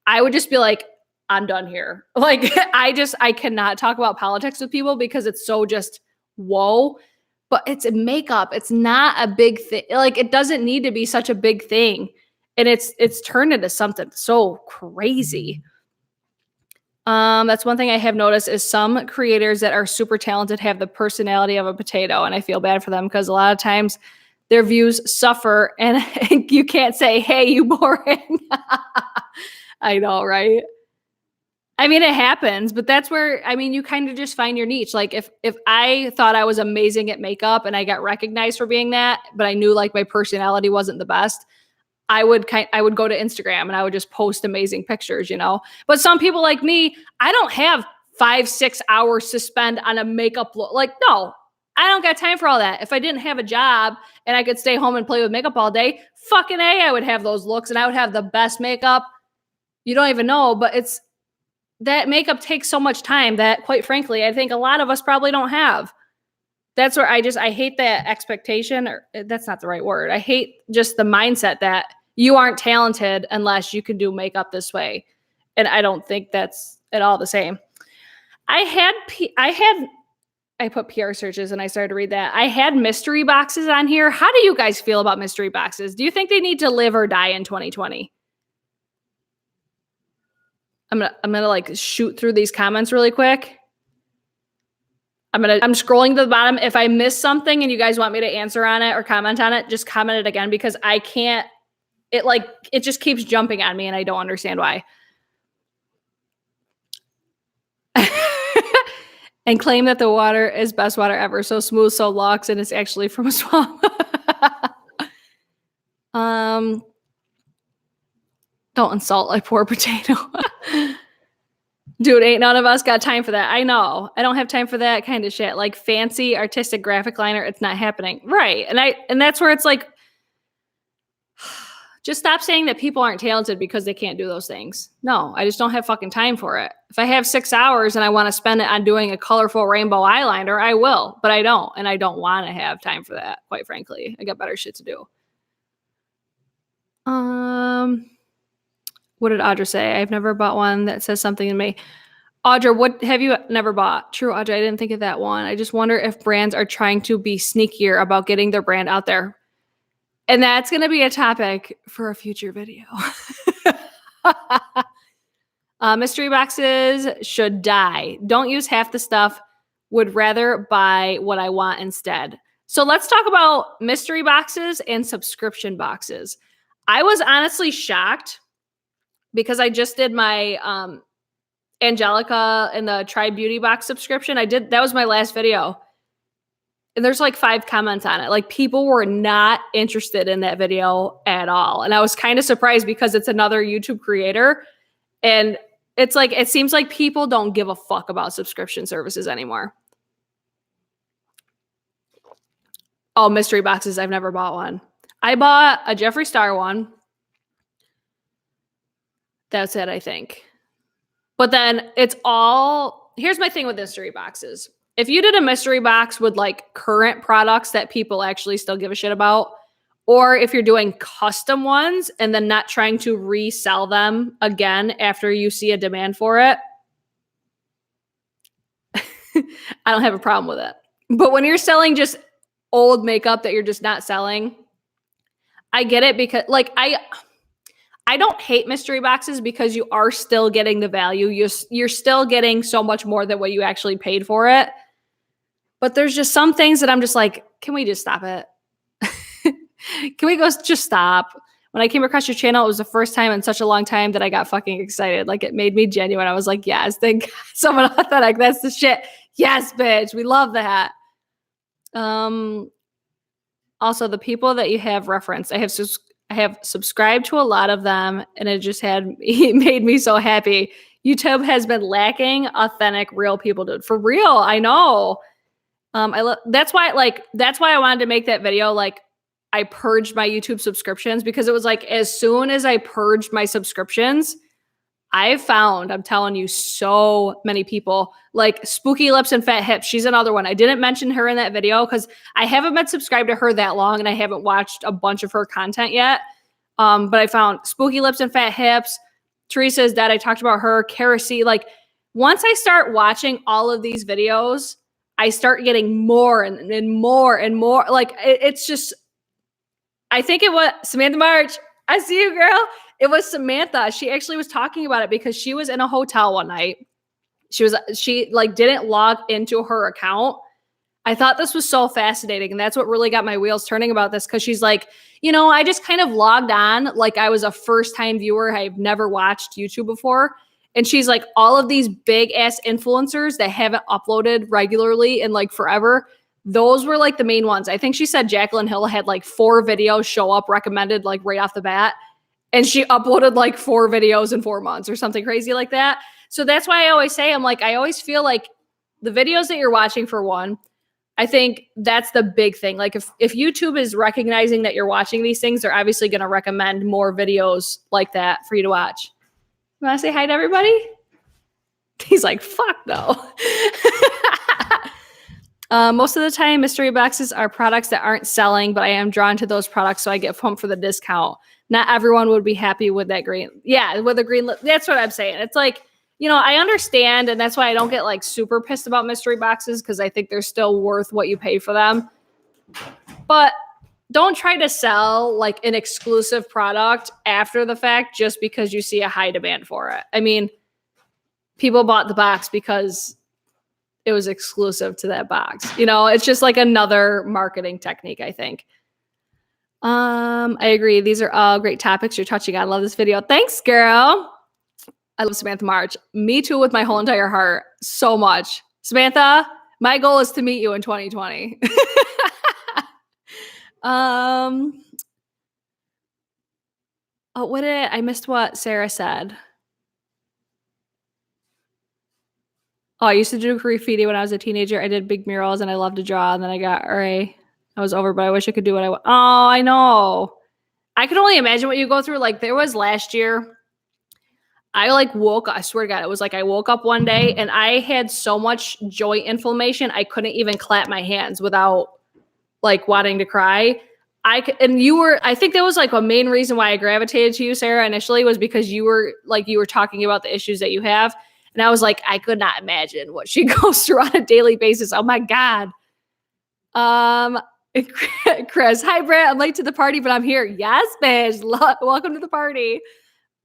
I would just be like, I'm done here. Like, I cannot talk about politics with people because it's so just, whoa. But it's makeup. It's not a big thing. Like, it doesn't need to be such a big thing. And it's turned into something so crazy. That's one thing I have noticed is some creators that are super talented have the personality of a potato, and I feel bad for them because a lot of times their views suffer, and you can't say, hey, you boring. I know, right? I mean, it happens, but that's where, I mean, you kind of just find your niche. Like, if I thought I was amazing at makeup and I got recognized for being that, but I knew like my personality wasn't the best, I would go to Instagram and I would just post amazing pictures, you know? But some people like me, I don't have 5-6 hours to spend on a makeup look. Like, no, I don't got time for all that. If I didn't have a job and I could stay home and play with makeup all day, fucking A, I would have those looks and I would have the best makeup. You don't even know, but that makeup takes so much time that, quite frankly, I think a lot of us probably don't have. That's where I hate that expectation, or that's not the right word. I hate just the mindset that you aren't talented unless you can do makeup this way. And I don't think that's at all the same. I put PR searches and I started to read that. I had mystery boxes on here. How do you guys feel about mystery boxes? Do you think they need to live or die in 2020? I'm gonna like shoot through these comments really quick. I'm scrolling to the bottom. If I miss something and you guys want me to answer on it or comment on it, just comment it again, because I can't, it just keeps jumping on me and I don't understand why. And claim that the water is best water ever. So smooth, so luxe, and it's actually from a swamp. Don't insult like poor potato. Dude, ain't none of us got time for that. I know. I don't have time for that kind of shit. Like fancy artistic graphic liner, it's not happening. Right. And that's where it's like, just stop saying that people aren't talented because they can't do those things. No, I just don't have fucking time for it. If I have 6 hours and I want to spend it on doing a colorful rainbow eyeliner, I will, but I don't. And I don't want to have time for that, quite frankly. I got better shit to do. What did Audra say? I've never bought one that says something to me. Audra, what have you never bought? True, Audra, I didn't think of that one. I just wonder if brands are trying to be sneakier about getting their brand out there. And that's going to be a topic for a future video. Mystery boxes should die. Don't use half the stuff. Would rather buy what I want instead. So let's talk about mystery boxes and subscription boxes. I was honestly shocked because I just did my Angelica and the Try Beauty box subscription. That was my last video. And there's like 5 comments on it. Like, people were not interested in that video at all. And I was kind of surprised because it's another YouTube creator. And It's like, it seems like people don't give a fuck about subscription services anymore. Oh, mystery boxes. I've never bought one. I bought a Jeffree Star one. That's it, I think. But then it's all, here's my thing with mystery boxes. If you did a mystery box with like current products that people actually still give a shit about, or if you're doing custom ones and then not trying to resell them again after you see a demand for it, I don't have a problem with it. But when you're selling just old makeup that you're just not selling, I get it, because like I don't hate mystery boxes because you are still getting the value. You're still getting so much more than what you actually paid for it. But there's just some things that I'm just like, can we just stop it? Can we just stop? When I came across your channel, it was the first time in such a long time that I got fucking excited. Like, it made me genuine. I was like, yes, thank someone authentic. That's the shit. Yes, bitch. We love that. Also, the people that you have referenced, I have subscribed to a lot of them, and it just made me so happy. YouTube has been lacking authentic, real people, dude. For real, I know. That's why I wanted to make that video. Like, I purged my YouTube subscriptions, because it was like, as soon as I purged my subscriptions, I found, I'm telling you, so many people, like Spooky Lips and Fat Hips. She's another one. I didn't mention her in that video because I haven't been subscribed to her that long, and I haven't watched a bunch of her content yet. But I found Spooky Lips and Fat Hips, Teresa's Dead. I talked about her, Kerosene. Like, once I start watching all of these videos, I start getting more and more and more. Like, it's just, I think it was Samantha March. I see you, girl. It was Samantha. She actually was talking about it because she was in a hotel one night. She like didn't log into her account. I thought this was so fascinating. And that's what really got my wheels turning about this. Cause she's like, I just kind of logged on. Like, I was a first time viewer. I've never watched YouTube before. And she's like, all of these big ass influencers that haven't uploaded regularly in like forever, those were like the main ones. I think she said Jaclyn Hill had like 4 videos show up recommended like right off the bat. And she uploaded like 4 videos in 4 months or something crazy like that. So that's why I always say, I always feel like the videos that you're watching, for one, I think that's the big thing. Like, if YouTube is recognizing that you're watching these things, they're obviously going to recommend more videos like that for you to watch. You want to say hi to everybody? He's like, fuck no. Most of the time, mystery boxes are products that aren't selling, but I am drawn to those products, so I get pumped for the discount. Not everyone would be happy with that green. Yeah, with a green. That's what I'm saying. It's like, I understand, and that's why I don't get like super pissed about mystery boxes, because I think they're still worth what you pay for them. But don't try to sell like an exclusive product after the fact just because you see a high demand for it. I mean, people bought the box because it was exclusive to that box. It's just like another marketing technique, I think. I agree. These are all great topics you're touching on. I love this video. Thanks, girl. I love Samantha March. Me too, with my whole entire heart. So much. Samantha, my goal is to meet you in 2020. Oh, I missed what Sarah said. Oh, I used to do graffiti when I was a teenager. I did big murals and I loved to draw. And then I got RA. I was over, but I wish I could do what I want. Oh, I know. I could only imagine what you go through. Like, there was last year, I swear to God, it was like I woke up one day and I had so much joint inflammation, I couldn't even clap my hands without like wanting to cry. I think that was like a main reason why I gravitated to you, Sarah, initially, was because you were talking about the issues that you have. And I was like, I could not imagine what she goes through on a daily basis. Oh my God. Chris, hi Brett. I'm late to the party, but I'm here. Yes, bitch. Welcome to the party.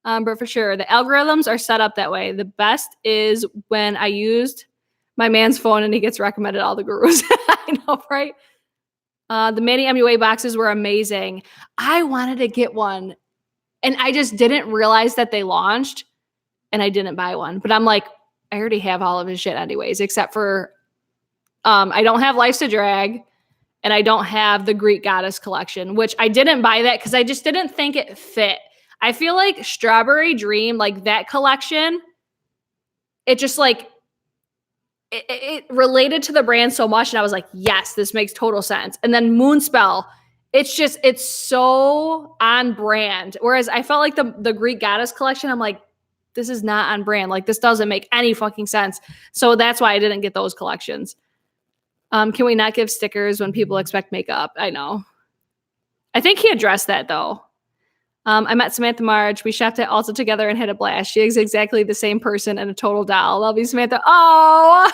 But for sure, the algorithms are set up that way. The best is when I used my man's phone and he gets recommended all the gurus. I know, right? The mini MUA boxes were amazing. I wanted to get one and I just didn't realize that they launched and I didn't buy one. But I'm like, I already have all of his shit anyways, except for I don't have Life's a Drag and I don't have the Greek Goddess collection, which I didn't buy that because I just didn't think it fit. I feel like Strawberry Dream, like that collection, it just like, it related to the brand so much. And I was like, yes, this makes total sense. And then Moonspell, it's so on brand. Whereas I felt like the Greek Goddess collection, I'm like, this is not on brand. Like, this doesn't make any fucking sense. So that's why I didn't get those collections. Can we not give stickers when people expect makeup? I know. I think he addressed that though. I met Samantha March. We shopped at Ulta together and had a blast. She is exactly the same person and a total doll. Love you, Samantha. Oh,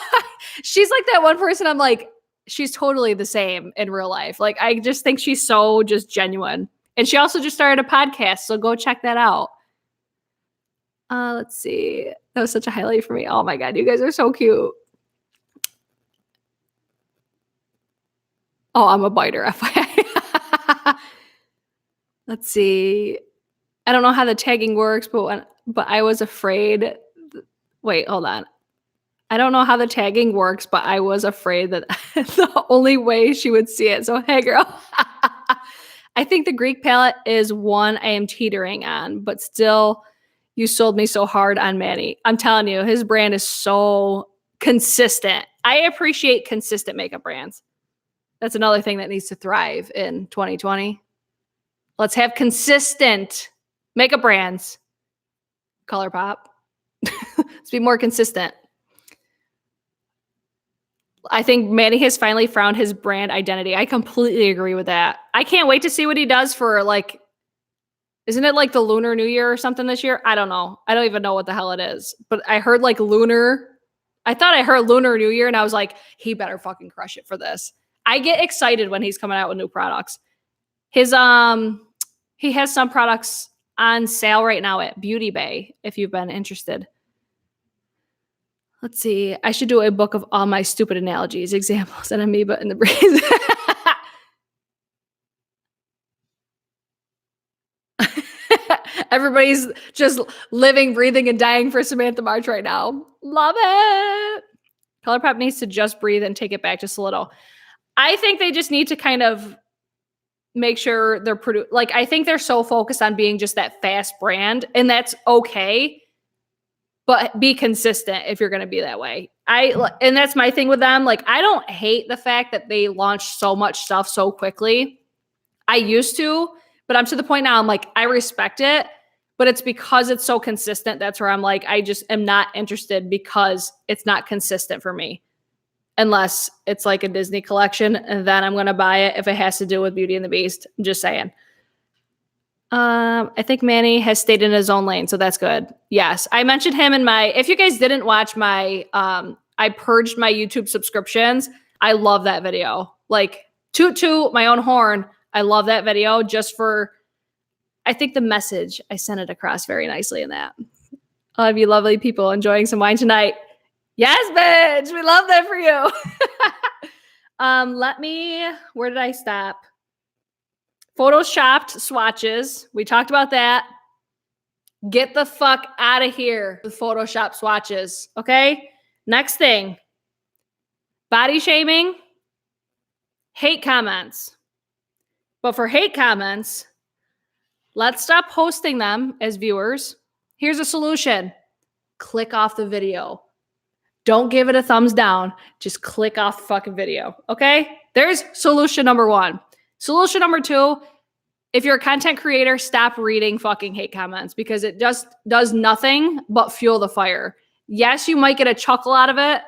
she's like that one person. I'm like, she's totally the same in real life. Like, I just think she's so just genuine. And she also just started a podcast, so go check that out. Let's see. That was such a highlight for me. Oh my God, you guys are so cute. Oh, I'm a biter, FYI. Let's see. I don't know how the tagging works, but I was afraid. Wait, hold on. I don't know how the tagging works, but I was afraid that the only way she would see it. So, hey, girl. I think the Greek palette is one I am teetering on, but still, you sold me so hard on Manny. I'm telling you, his brand is so consistent. I appreciate consistent makeup brands. That's another thing that needs to thrive in 2020. Let's have consistent makeup brands. ColourPop. Let's be more consistent. I think Manny has finally found his brand identity. I completely agree with that. I can't wait to see what he does for, like, isn't it like the Lunar New Year or something this year? I don't know. I don't even know what the hell it is. But I heard like I thought I heard Lunar New Year and I was like, he better fucking crush it for this. I get excited when he's coming out with new products. He has some products on sale right now at Beauty Bay, if you've been interested. Let's see. I should do a book of all my stupid analogies, examples, and amoeba in the breeze. Everybody's just living, breathing, and dying for Samantha March right now. Love it. ColourPop needs to just breathe and take it back just a little. I think they just need to kind of make sure they're like, I think they're so focused on being just that fast brand, and that's okay. But be consistent if you're going to be that way. And that's my thing with them. Like, I don't hate the fact that they launched so much stuff so quickly. I used to, but I'm to the point now, I'm like, I respect it, but it's because it's so consistent. That's where I'm like, I just am not interested because it's not consistent for me. Unless it's like a Disney collection, and then I'm going to buy it if it has to do with Beauty and the Beast. I'm just saying. I think Manny has stayed in his own lane, so that's good. Yes, I mentioned him in if you guys didn't watch my, I purged my YouTube subscriptions. I love that video. Like, toot my own horn. I love that video just for, I think the message, I sent it across very nicely in that. All of you lovely people enjoying some wine tonight. Yes, bitch. We love that for you. Where did I stop? Photoshopped swatches. We talked about that. Get the fuck out of here with Photoshop swatches. Okay. Next thing. Body shaming. Hate comments. But for hate comments, let's stop posting them as viewers. Here's a solution. Click off the video. Don't give it a thumbs down. Just click off the fucking video. Okay? There's solution number one. Solution number two, if you're a content creator, stop reading fucking hate comments because it just does nothing but fuel the fire. Yes, you might get a chuckle out of it,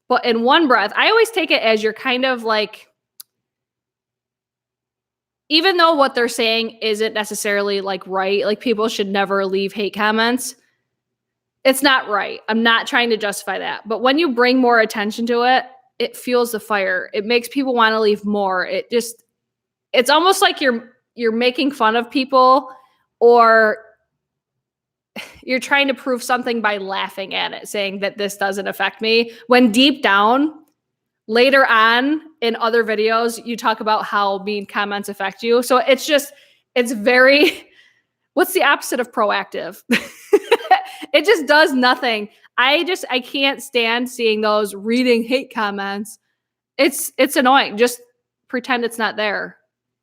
but in one breath, I always take it as you're kind of like, even though what they're saying isn't necessarily like right, like people should never leave hate comments. It's not right. I'm not trying to justify that. But when you bring more attention to it, it fuels the fire. It makes people want to leave more. It's almost like you're making fun of people, or you're trying to prove something by laughing at it, saying that this doesn't affect me. When deep down, later on in other videos, you talk about how mean comments affect you. So it's very, what's the opposite of proactive? It just does nothing. I can't stand seeing those reading hate comments. It's annoying. Just pretend it's not there.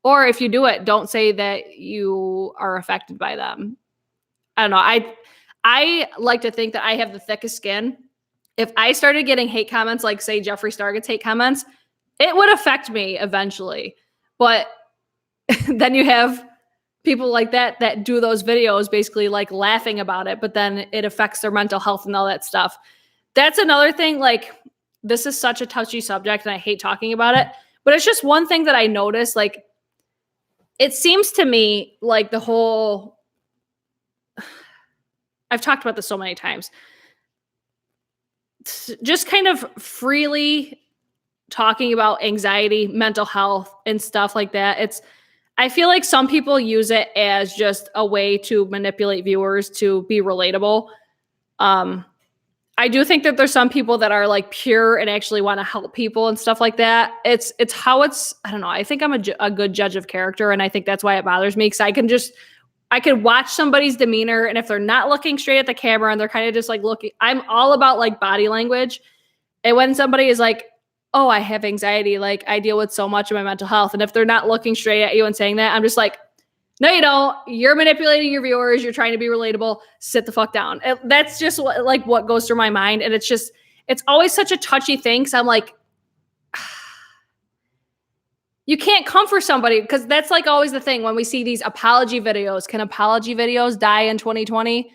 Or if you do it, don't say that you are affected by them. I don't know. I like to think that I have the thickest skin. If I started getting hate comments, like say Jeffree Star gets hate comments, it would affect me eventually. But then you have people like that do those videos basically like laughing about it, but then it affects their mental health and all that stuff. That's another thing. Like, this is such a touchy subject and I hate talking about it, but it's just one thing that I noticed. Like, it seems to me like the whole, I've talked about this so many times, just kind of freely talking about anxiety, mental health, and stuff like that. I feel like some people use it as just a way to manipulate viewers to be relatable. I do think that there's some people that are like pure and actually want to help people and stuff like that. It's how I don't know. I think I'm a good judge of character. And I think that's why it bothers me. Cause I could watch somebody's demeanor. And if they're not looking straight at the camera and they're kind of just like looking, I'm all about like body language. And when somebody is like, oh, I have anxiety, like I deal with so much of my mental health. And if they're not looking straight at you and saying that, I'm just like, no, you don't. You're manipulating your viewers. You're trying to be relatable. Sit the fuck down. That's just what goes through my mind. And it's always such a touchy thing. Cause I'm like, you can't come for somebody, because that's like always the thing when we see these apology videos. Can apology videos die in 2020?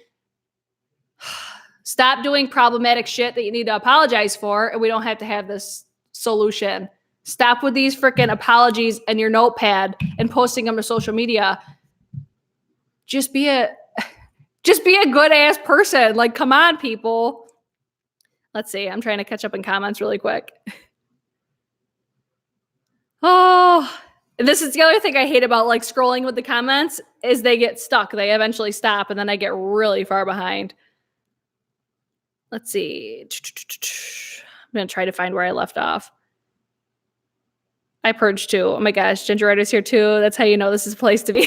Stop doing problematic shit that you need to apologize for, and we don't have to have this solution. Stop with these freaking apologies and your notepad and posting them to social media. Just be a good ass person. Like, come on, people. Let's see. I'm trying to catch up in comments really quick. Oh, this is the other thing I hate about like scrolling with the comments is they get stuck. They eventually stop and then I get really far behind. Let's see. I'm going to try to find where I left off. I purged too. Oh my gosh. Ginger Art is here too. That's how you know this is a place to be.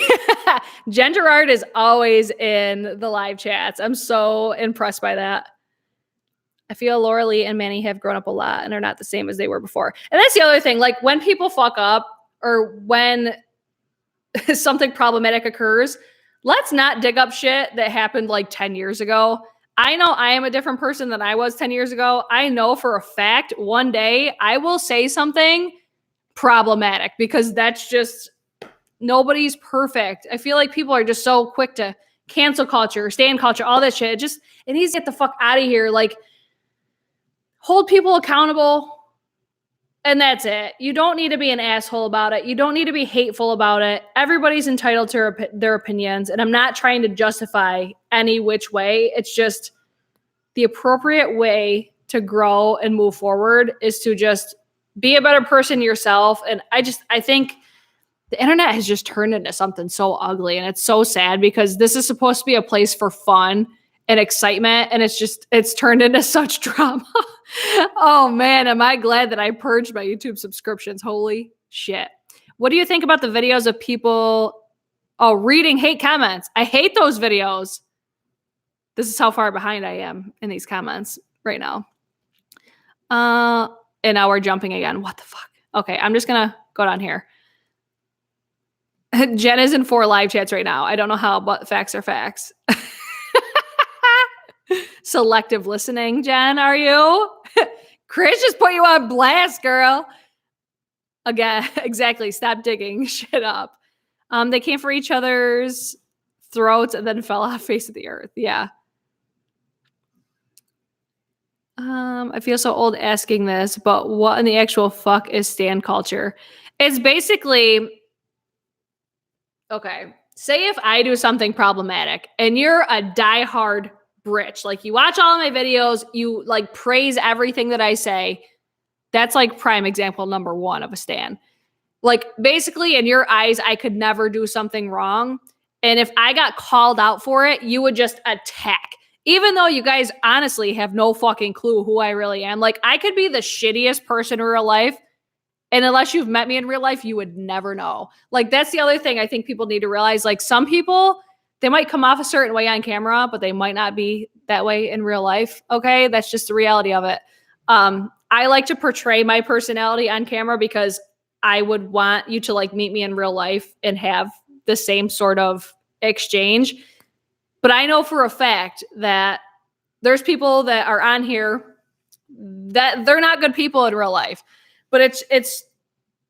Ginger Art is always in the live chats. I'm so impressed by that. I feel Laura Lee and Manny have grown up a lot and are not the same as they were before. And that's the other thing. Like, when people fuck up or when something problematic occurs, let's not dig up shit that happened like 10 years ago. I know I am a different person than I was 10 years ago. I know for a fact one day I will say something problematic, because that's just, nobody's perfect. I feel like people are just so quick to cancel culture, stan culture, all that shit. It needs to get the fuck out of here. Like, hold people accountable, and that's it. You don't need to be an asshole about it. You don't need to be hateful about it. Everybody's entitled to their opinions, and I'm not trying to justify any which way. It's just the appropriate way to grow and move forward is to just be a better person yourself. And I think the internet has just turned into something so ugly, and it's so sad, because this is supposed to be a place for fun and excitement, and it's turned into such drama. Oh man, am I glad that I purged my YouTube subscriptions. Holy shit. What do you think about the videos of people reading hate comments? I hate those videos. This is how far behind I am in these comments right now. And now we're jumping again. What the fuck? Okay, I'm just gonna go down here. Jen is in 4 live chats right now. I don't know how, but facts are facts. Selective listening, Jen, are you? Chris just put you on blast, girl. Again, exactly. Stop digging shit up. They came for each other's throats and then fell off face of the earth. Yeah. I feel so old asking this, but what in the actual fuck is stan culture? It's basically, okay, say if I do something problematic and you're a diehard Britch, like you watch all of my videos, you like praise everything that I say. That's like prime example number 1 of a stan. Like, basically in your eyes, I could never do something wrong. And if I got called out for it, you would just attack. Even though you guys honestly have no fucking clue who I really am. Like, I could be the shittiest person in real life, and unless you've met me in real life, you would never know. Like, that's the other thing I think people need to realize. Like, some people, they might come off a certain way on camera, but they might not be that way in real life. Okay. That's just the reality of it. I like to portray my personality on camera because I would want you to like meet me in real life and have the same sort of exchange. But I know for a fact that there's people that are on here that they're not good people in real life. But it's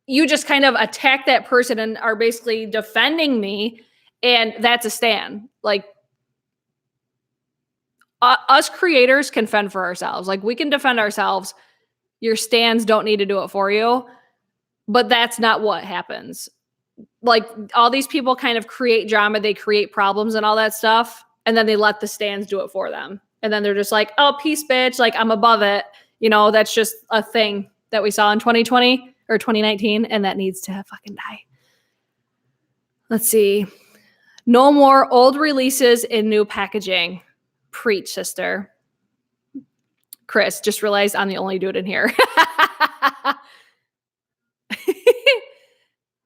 you just kind of attack that person and are basically defending me, and that's a stan. Like, us creators can fend for ourselves. Like, we can defend ourselves. Your stans don't need to do it for you. But that's not what happens. Like, all these people kind of create drama, they create problems and all that stuff, and then they let the stans do it for them. And then they're just like, oh, peace, bitch. Like, I'm above it. You know, that's just a thing that we saw in 2020 or 2019, and that needs to fucking die. Let's see. No more old releases in new packaging. Preach, sister. Chris, just realized I'm the only dude in here.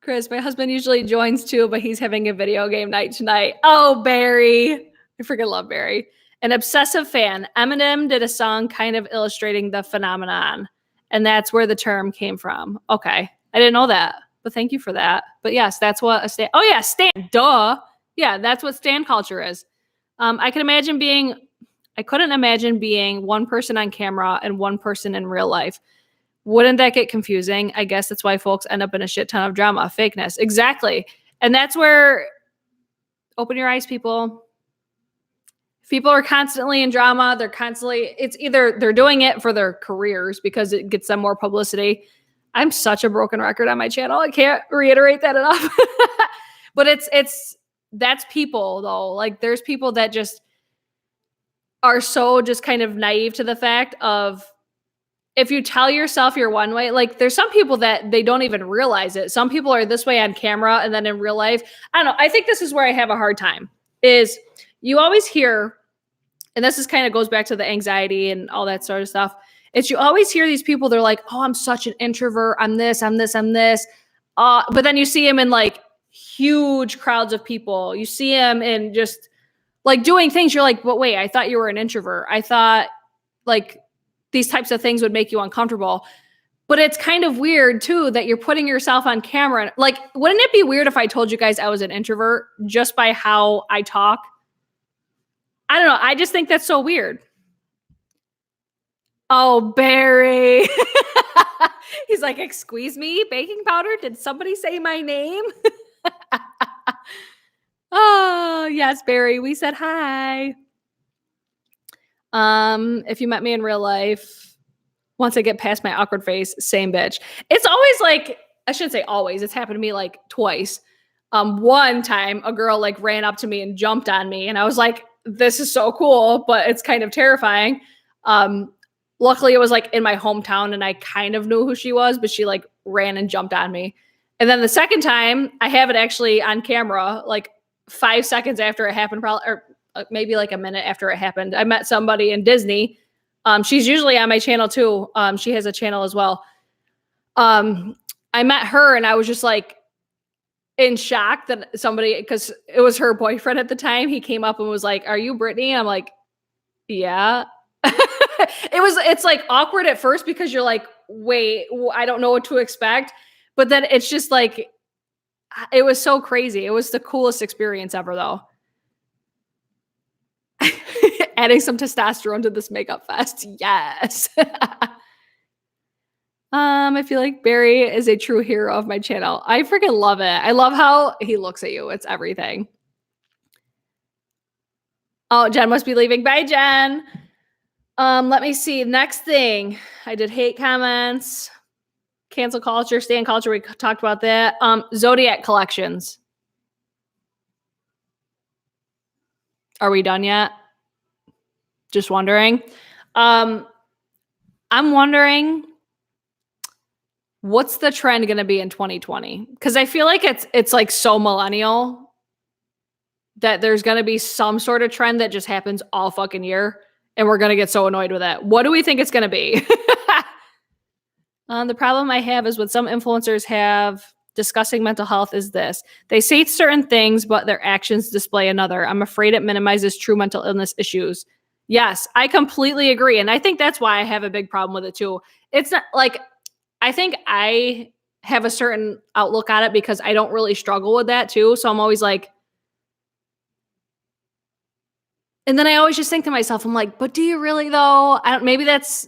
Chris, my husband usually joins too, but he's having a video game night tonight. Oh, Barry. I freaking love Barry. An obsessive fan. Eminem did a song kind of illustrating the phenomenon, and that's where the term came from. Okay. I didn't know that, but thank you for that. But yes, that's what a stan. Oh, yeah, stan. Duh. Yeah, that's what stan culture is. I couldn't imagine being one person on camera and one person in real life. Wouldn't that get confusing? I guess that's why folks end up in a shit ton of drama, fakeness. Exactly. And that's where, open your eyes, people. People are constantly in drama. It's either they're doing it for their careers because it gets them more publicity. I'm such a broken record on my channel. I can't reiterate that enough. But that's people though. Like, there's people that just are so just kind of naive to the fact of, if you tell yourself you're one way, like, there's some people that they don't even realize it. Some people are this way on camera, and then in real life, I don't know. I think this is where I have a hard time, is you always hear, and this is kind of goes back to the anxiety and all that sort of stuff. It's you always hear these people, they're like, oh, I'm such an introvert. I'm this, I'm this, I'm this. But then you see them in like huge crowds of people. You see them in just like doing things. You're like, but wait, I thought you were an introvert. I thought like these types of things would make you uncomfortable. But it's kind of weird too that you're putting yourself on camera. Like, wouldn't it be weird if I told you guys I was an introvert just by how I talk? I don't know. I just think that's so weird. Oh, Barry. He's like, excuse me, baking powder? Did somebody say my name? Oh, yes, Barry. We said hi. If you met me in real life, once I get past my awkward face, same bitch. It's always like, I shouldn't say always. It's happened to me like twice. One time a girl like ran up to me and jumped on me, and I was like, this is so cool, but it's kind of terrifying. Luckily it was like in my hometown and I kind of knew who she was, but she like ran and jumped on me. And then the second time, I have it actually on camera, like 5 seconds after it happened, probably, or maybe like a minute after it happened. I met somebody in Disney. She's usually on my channel too. She has a channel as well. I met her and I was just like in shock that somebody, because it was her boyfriend at the time. He came up and was like, "Are you Brittany?" And I'm like, "Yeah." It's like awkward at first because you're like, wait, I don't know what to expect. But then it's just like, it was so crazy. It was the coolest experience ever though. Adding some testosterone to this makeup fest. Yes. I feel like Barry is a true hero of my channel. I freaking love it. I love how he looks at you. It's everything. Oh, Jen must be leaving. Bye, Jen. Let me see. Next thing. I did hate comments, cancel culture, stan culture. We talked about that. Zodiac collections. Are we done yet? Just wondering. I'm wondering what's the trend going to be in 2020? Because I feel like it's like so millennial that there's going to be some sort of trend that just happens all fucking year. And we're going to get so annoyed with it. What do we think it's going to be? The problem I have is what some influencers have discussing mental health is this. They say certain things, but their actions display another. I'm afraid it minimizes true mental illness issues. Yes, I completely agree. And I think that's why I have a big problem with it too. It's not like, I think I have a certain outlook on it because I don't really struggle with that too. So I'm always like, And then I always just think to myself, I'm like, but do you really though? Maybe that's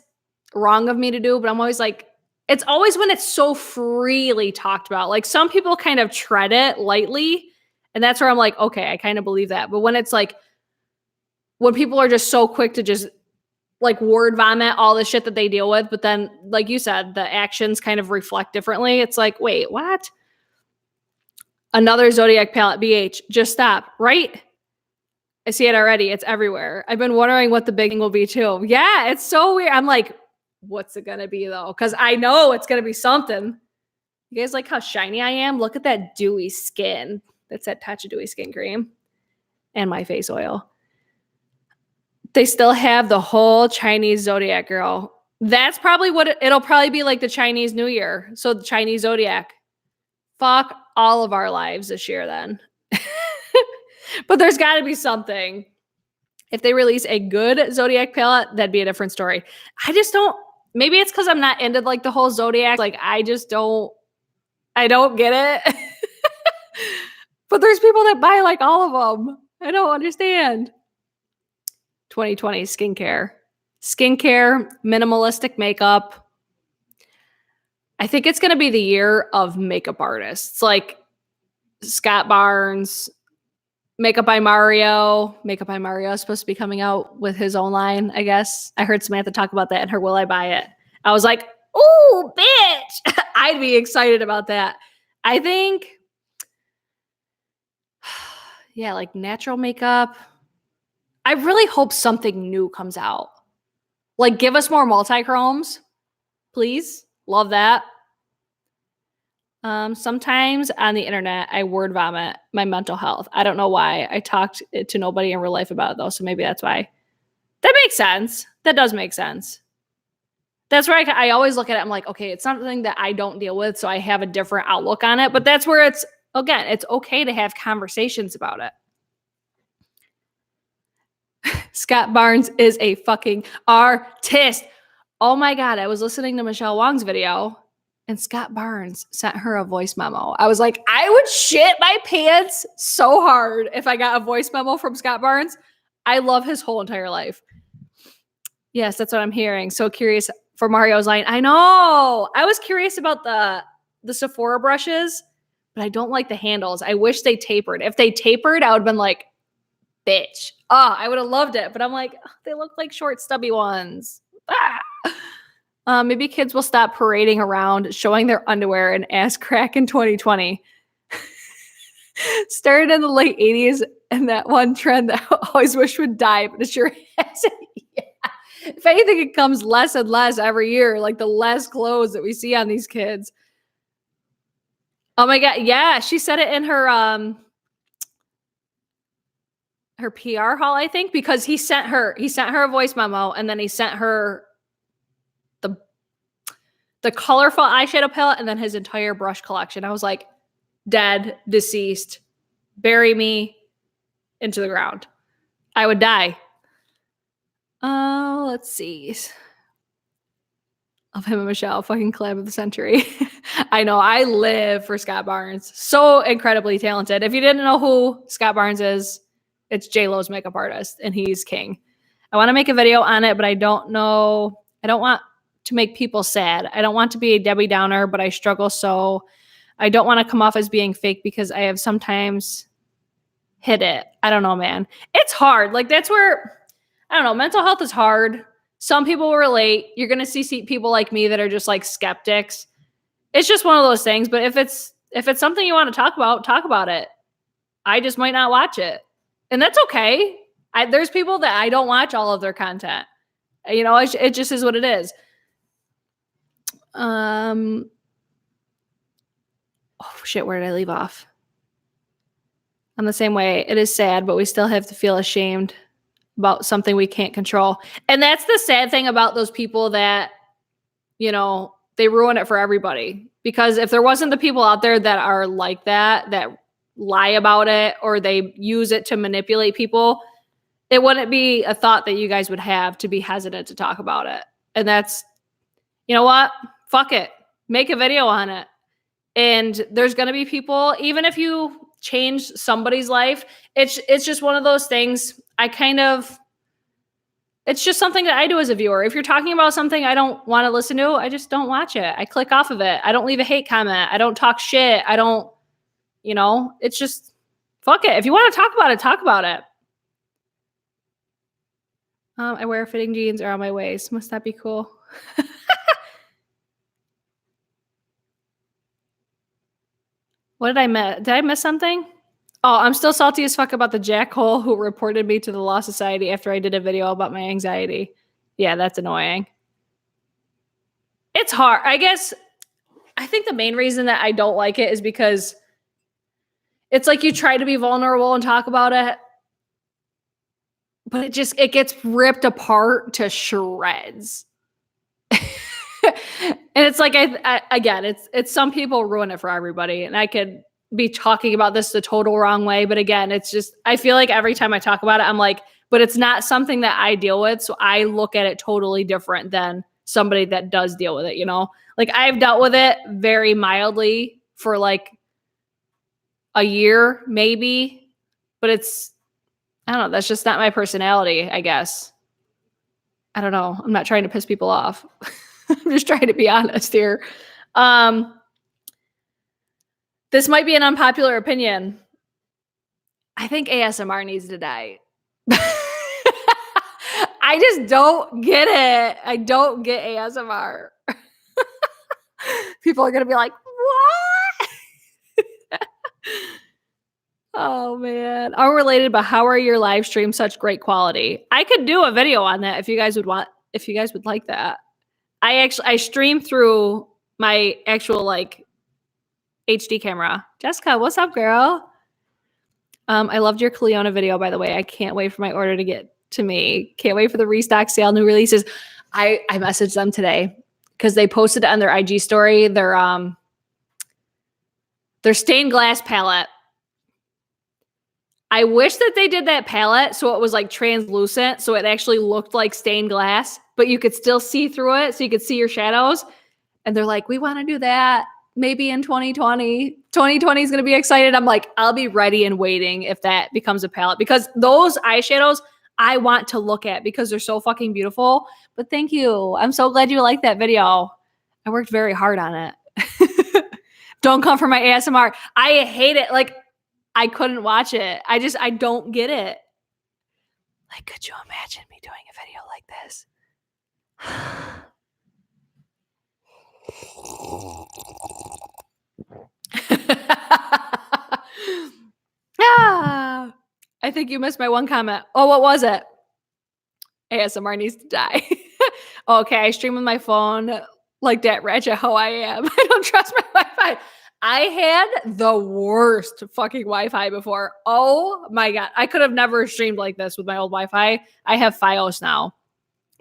wrong of me to do, but I'm always like, it's always when it's so freely talked about. Like some people kind of tread it lightly. And that's where I'm like, okay, I kind of believe that. But when it's like, when people are just so quick to just like word vomit all the shit that they deal with, but then, like you said, the actions kind of reflect differently. It's like, wait, what? Another Zodiac palette, BH, just stop, right? I see it already. It's everywhere. I've been wondering what the big thing will be too. Yeah, it's so weird. I'm like, what's it going to be though? Because I know it's going to be something. You guys like how shiny I am? Look at that dewy skin. That's that touch of dewy skin cream and my face oil. They still have the whole Chinese Zodiac, girl. That's probably what it'll probably be like the Chinese New Year. So the Chinese Zodiac. Fuck all of our lives this year then. But there's got to be something. If they release a good Zodiac palette, that'd be a different story. I just don't, maybe it's because I'm not into like the whole Zodiac. Like I don't get it. But there's people that buy like all of them. I don't understand. 2020 skincare, minimalistic makeup. I think it's going to be the year of makeup artists like Scott Barnes, Makeup by Mario. Makeup by Mario is supposed to be coming out with his own line, I guess. I heard Samantha talk about that in her Will I Buy It. I was like, ooh, bitch. I'd be excited about that. I think, yeah, like natural makeup. I really hope something new comes out. Like, give us more multi-chromes, please. Love that. Sometimes on the internet, I word vomit my mental health. I don't know why. I talked to nobody in real life about it, though, so maybe that's why. That makes sense. That does make sense. That's where I always look at it. I'm like, okay, it's something that I don't deal with, so I have a different outlook on it. But that's where it's, again, it's okay to have conversations about it. Scott Barnes is a fucking artist. Oh my God. I was listening to Michelle Wong's video and Scott Barnes sent her a voice memo. I was like, I would shit my pants so hard if I got a voice memo from Scott Barnes. I love his whole entire life. Yes, that's what I'm hearing. So curious for Mario's line. I know. I was curious about the Sephora brushes, but I don't like the handles. I wish they tapered. If they tapered, I would have been like, bitch. Oh, I would have loved it. But I'm like, oh, they look like short, stubby ones. Maybe kids will stop parading around, showing their underwear and ass crack in 2020. Started in the late 80s, and that one trend that I always wish would die, but it sure hasn't. Yeah. If anything, it comes less and less every year, like the less clothes that we see on these kids. Oh my God. Yeah, she said it in her PR haul, I think, because he sent her a voice memo, and then he sent her the colorful eyeshadow palette and then his entire brush collection. I was like, dead, deceased, bury me into the ground. I would die. Oh, let's see. Of him and Michelle, fucking collab of the century. I know, I live for Scott Barnes. So incredibly talented. If you didn't know who Scott Barnes is, it's J-Lo's makeup artist, and he's king. I want to make a video on it, but I don't know. I don't want to make people sad. I don't want to be a Debbie Downer, but I struggle. So I don't want to come off as being fake because I have sometimes hit it. I don't know, man. It's hard. Like that's where, I don't know, mental health is hard. Some people will relate. You're going to see people like me that are just like skeptics. It's just one of those things. But if it's something you want to talk about it. I just might not watch it. And that's okay. There's people that I don't watch all of their content. You know, it just is what it is. Oh shit, where did I leave off? I'm the same way. It is sad, but we still have to feel ashamed about something we can't control. And that's the sad thing about those people that, you know, they ruin it for everybody. Because if there wasn't the people out there that are like that lie about it or they use it to manipulate people, it wouldn't be a thought that you guys would have to be hesitant to talk about it. And that's, you know what? Fuck it. Make a video on it. And there's going to be people, even if you change somebody's life, it's just one of those things. it's just something that I do as a viewer. If you're talking about something I don't want to listen to, I just don't watch it. I click off of it. I don't leave a hate comment. I don't talk shit. I don't, it's just, fuck it. If you want to talk about it, talk about it. I wear fitting jeans around my waist. Must that be cool? What did I miss? Did I miss something? Oh, I'm still salty as fuck about the jackhole who reported me to the Law Society after I did a video about my anxiety. Yeah, that's annoying. It's hard. I guess I think the main reason that I don't like it is because it's like you try to be vulnerable and talk about it, but it gets ripped apart to shreds. And it's like, again, it's some people ruin it for everybody. And I could be talking about this the total wrong way. But again, it's just, I feel like every time I talk about it, I'm like, but it's not something that I deal with. So I look at it totally different than somebody that does deal with it, Like I've dealt with it very mildly for like a year, maybe. But I don't know, that's just not my personality, I guess. I don't know. I'm not trying to piss people off. I'm just trying to be honest here. This might be an unpopular opinion. I think ASMR needs to die. I just don't get it. I don't get ASMR. People are going to be like, what? Oh, man. Unrelated, but how are your live streams such great quality? I could do a video on that if you guys would like that. I stream through my actual like HD camera. Jessica, what's up, girl? I loved your Cleona video, by the way. I can't wait for my order to get to me. Can't wait for the restock sale, new releases. I messaged them today because they posted on their IG story their stained glass palette. I wish that they did that palette so it was like translucent, so it actually looked like stained glass, but you could still see through it, so you could see your shadows. And they're like, we want to do that maybe in 2020. 2020 is going to be excited. I'm like, I'll be ready and waiting if that becomes a palette, because those eyeshadows I want to look at because they're so fucking beautiful. But thank you. I'm so glad you liked that video. I worked very hard on it. Don't come for my ASMR. I hate it. Like, I couldn't watch it. I don't get it. Like, could you imagine me doing a video like this? I think you missed my one comment. Oh, what was it? ASMR needs to die. Okay, I stream with my phone like that ratchet hoe I am. I don't trust my Wi-Fi. I had the worst fucking Wi-Fi before. Oh my God. I could have never streamed like this with my old Wi-Fi. I have Fios now.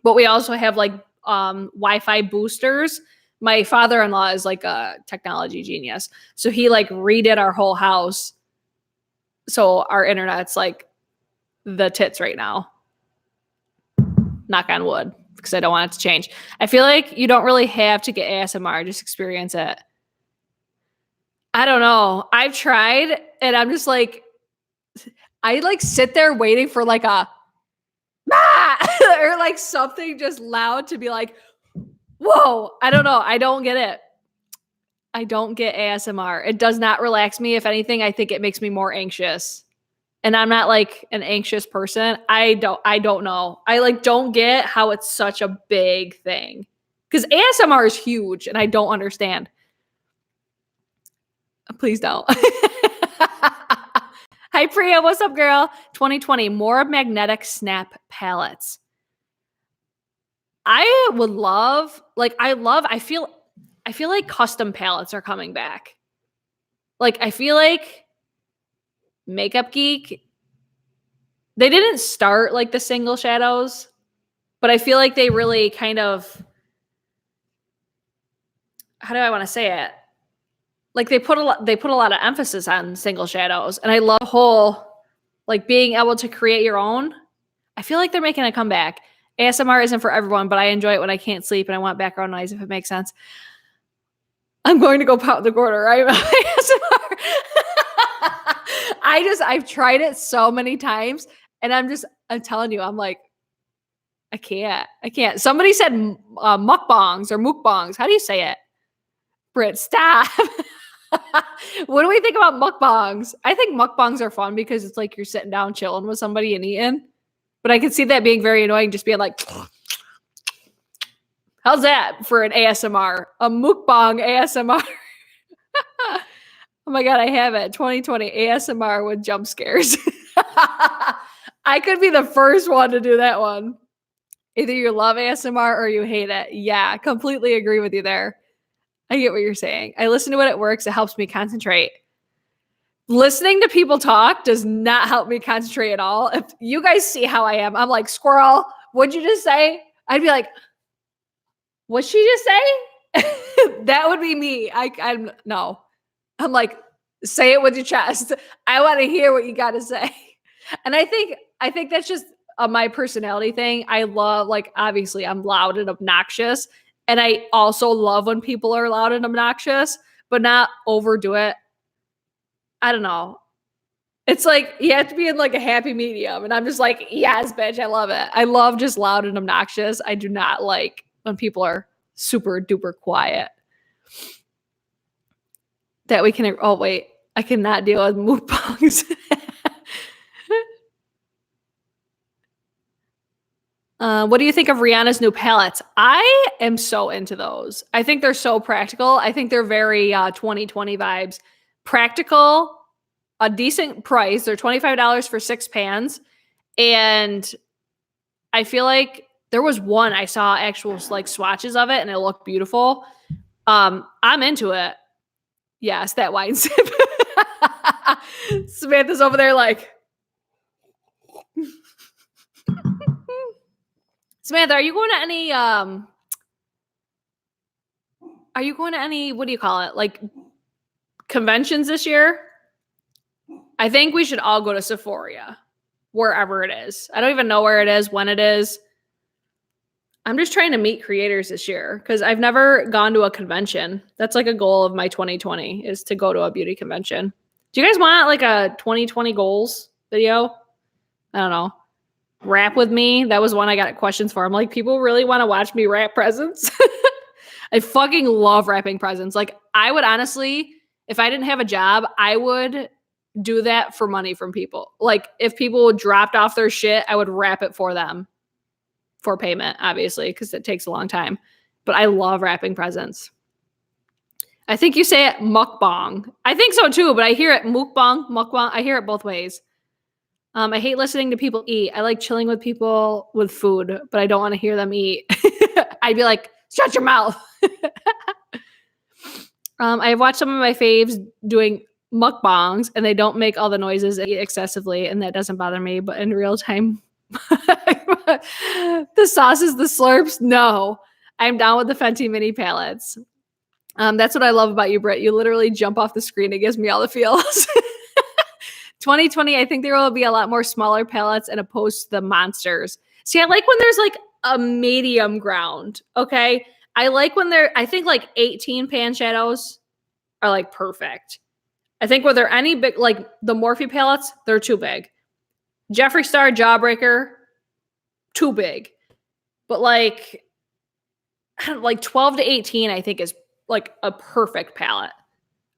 But we also have like Wi-Fi boosters. My father-in-law is like a technology genius. So he like redid our whole house. So our internet's like the tits right now. Knock on wood, because I don't want it to change. I feel like you don't really have to get ASMR. Just experience it. I don't know. I've tried and I'm just like, I like sit there waiting for like a or like something just loud to be like, whoa. I don't know. I don't get it. I don't get ASMR. It does not relax me. If anything, I think it makes me more anxious. And I'm not like an anxious person. I don't know. I like don't get how it's such a big thing. Because ASMR is huge and I don't understand. Please don't. Hi, Priya. What's up, girl? 2020, more magnetic snap palettes. I would love, like, I feel like custom palettes are coming back. Like, I feel like Makeup Geek, they didn't start like the single shadows, but I feel like they really kind of, how do I want to say it? Like they put a lot of emphasis on single shadows, and I love the whole like being able to create your own. I feel like they're making a comeback. ASMR isn't for everyone, but I enjoy it when I can't sleep and I want background noise, if it makes sense. I'm going to go pound the quarter, right? ASMR. I've tried it so many times. And I'm telling you, I'm like, I can't. Somebody said mukbangs or mukbangs. How do you say it? Brit, stop. What do we think about mukbangs? I think mukbangs are fun because it's like you're sitting down chilling with somebody and eating. But I could see that being very annoying, just being like, how's that for an ASMR? A mukbang ASMR. Oh my God, I have it. 2020 ASMR with jump scares. I could be the first one to do that one. Either you love ASMR or you hate it. Yeah, completely agree with you there. I get what you're saying. I listen to it at work, so it helps me concentrate. Listening to people talk does not help me concentrate at all. If you guys see how I am, I'm like, squirrel, what'd you just say? I'd be like, what'd she just say? That would be me. I'm no. I'm like, say it with your chest. I want to hear what you got to say. And I think that's just my personality thing. I love, like, obviously I'm loud and obnoxious. And I also love when people are loud and obnoxious, but not overdo it. I don't know. It's like you have to be in like a happy medium. And I'm just like, yes, bitch, I love it. I love just loud and obnoxious. I do not like when people are super duper quiet. That we can, oh wait, I cannot deal with mukbangs. What do you think of Rihanna's new palettes? I am so into those. I think they're so practical. I think they're very 2020 vibes. Practical, a decent price. They're $25 for 6 pans. And I feel like there was one I saw actual like swatches of it and it looked beautiful. I'm into it. Yes, that wine sip. Samantha's over there like. Samantha, are you going to any what do you call it? Like conventions this year? I think we should all go to Sephora, wherever it is. I don't even know where it is, when it is. I'm just trying to meet creators this year because I've never gone to a convention. That's like a goal of my 2020 is to go to a beauty convention. Do you guys want like a 2020 goals video? I don't know. Rap with me. That was one I got questions for. I'm like, people really want to watch me wrap presents. I fucking love wrapping presents. Like I would honestly, if I didn't have a job, I would do that for money from people. Like if people dropped off their shit, I would wrap it for them for payment, obviously, because it takes a long time. But I love wrapping presents. I think you say it mukbang. I think so too, but I hear it mukbang, mukbang. I hear it both ways. I hate listening to people eat. I like chilling with people with food, but I don't want to hear them eat. I'd be like, shut your mouth. I've watched some of my faves doing mukbangs, and they don't make all the noises and eat excessively, and that doesn't bother me. But in real time, the sauces, the slurps, no. I'm down with the Fenty mini palettes. That's what I love about you, Britt. You literally jump off the screen. It gives me all the feels. 2020, I think there will be a lot more smaller palettes and opposed to the monsters. See, I like when there's like a medium ground. Okay. I like when I think like 18 pan shadows are like perfect. I think were there any big, like the Morphe palettes, they're too big. Jeffree Star Jawbreaker, too big. But like 12 to 18, I think is like a perfect palette.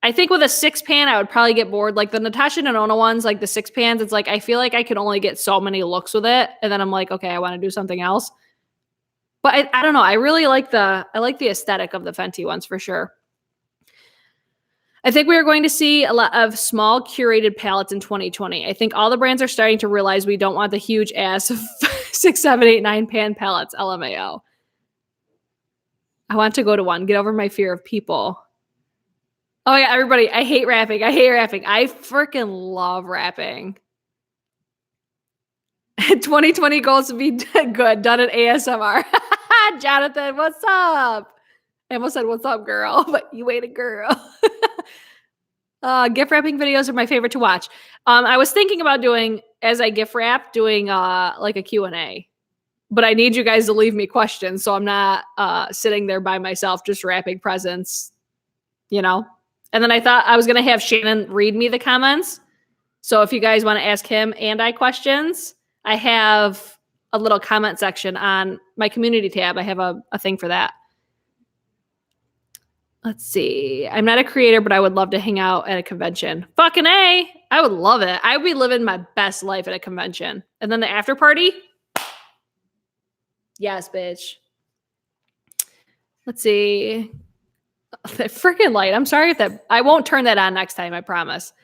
I think with a 6 pan, I would probably get bored. Like the Natasha Denona ones, like the 6 pans, it's like I feel like I can only get so many looks with it. And then I'm like, okay, I want to do something else. But I don't know. I really like the aesthetic of the Fenty ones for sure. I think we are going to see a lot of small curated palettes in 2020. I think all the brands are starting to realize we don't want the huge ass 6, 7, 8, 9 pan palettes. LMAO. I want to go to one. Get over my fear of people. Oh yeah, everybody, I hate rapping. I freaking love rapping. 2020 goals to be good, done at ASMR. Jonathan, what's up? I almost said, what's up, girl? But you ain't a girl. Gift wrapping videos are my favorite to watch. I was thinking about doing, as I gift wrap, doing like a Q&A. But I need you guys to leave me questions, so I'm not sitting there by myself just wrapping presents, you know? And then I thought I was going to have Shannon read me the comments. So if you guys want to ask him and I questions, I have a little comment section on my community tab. I have a thing for that. Let's see. I'm not a creator, but I would love to hang out at a convention. Fucking A. I would love it. I would be living my best life at a convention. And then the after party? Yes, bitch. Let's see. The freaking light. I'm sorry if that. I won't turn that on next time, I promise.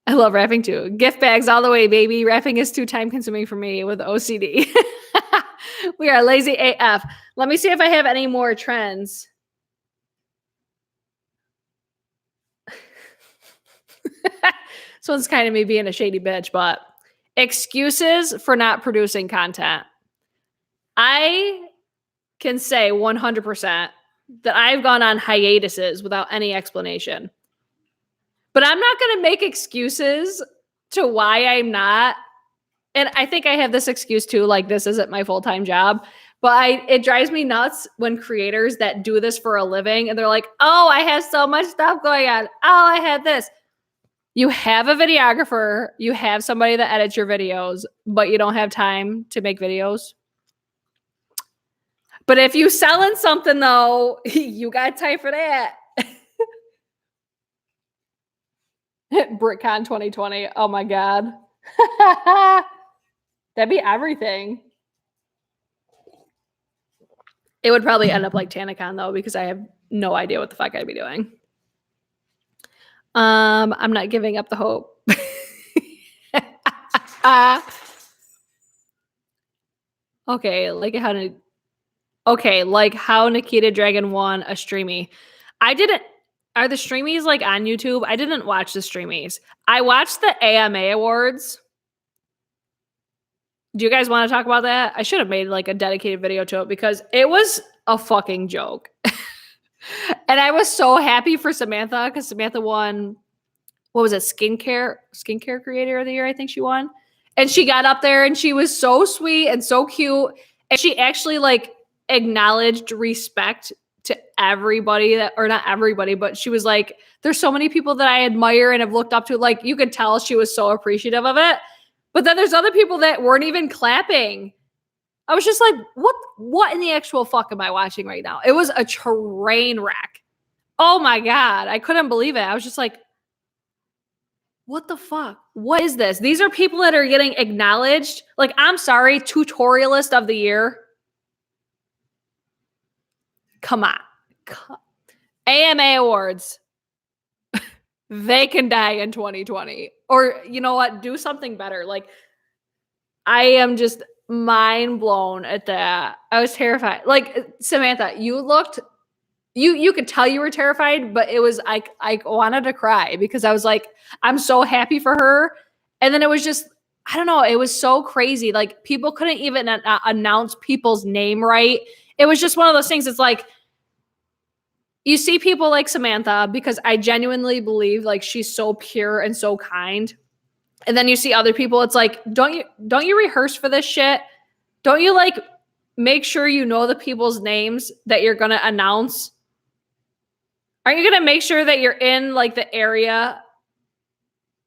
I love wrapping too. Gift bags all the way, baby. Wrapping is too time consuming for me with OCD. We are lazy AF. Let me see if I have any more trends. This one's kind of me being a shady bitch, but excuses for not producing content. I can say 100% that I've gone on hiatuses without any explanation. But I'm not going to make excuses to why I'm not. And I think I have this excuse too, like this isn't my full-time job. But it drives me nuts when creators that do this for a living and they're like, oh, I have so much stuff going on. Oh, I had this. You have a videographer, you have somebody that edits your videos, but you don't have time to make videos. But if you selling something though, you got time for that. BRIT-CON 2020. Oh my God. That'd be everything. It would probably end up like TanaCon though, because I have no idea what the fuck I'd be doing. I'm not giving up the hope. Okay, like how Nikita Dragon won a streamy. I didn't. Are the streamies like on YouTube? I didn't watch the streamies. I watched the AMA awards. Do you guys want to talk about that? I should have made like a dedicated video to it because it was a fucking joke. And I was so happy for Samantha because Samantha won, what was it, skincare creator of the year, I think she won. And she got up there and she was so sweet and so cute. And she actually like acknowledged respect to everybody that, or not everybody, but she was like, there's so many people that I admire and have looked up to. Like you could tell she was so appreciative of it. But then there's other people that weren't even clapping. I was just like, what in the actual fuck am I watching right now? It was a train wreck. Oh my God. I couldn't believe it. I was just like, what the fuck? What is this? These are people that are getting acknowledged. Like, I'm sorry, tutorialist of the year. Come on. AMA Awards. They can die in 2020. Or you know what? Do something better. Like, I am just mind blown at that. I was terrified. Like, Samantha, you looked, you could tell you were terrified, but it was I wanted to cry because I was like, I'm so happy for her. And then it was just, I don't know, it was so crazy. Like, people couldn't even announce people's name right. It was just one of those things. It's like, you see people like Samantha, because I genuinely believe like she's so pure and so kind. And then you see other people, it's like, don't you rehearse for this shit? Don't you like make sure you know the people's names that you're going to announce? Aren't you going to make sure that you're in like the area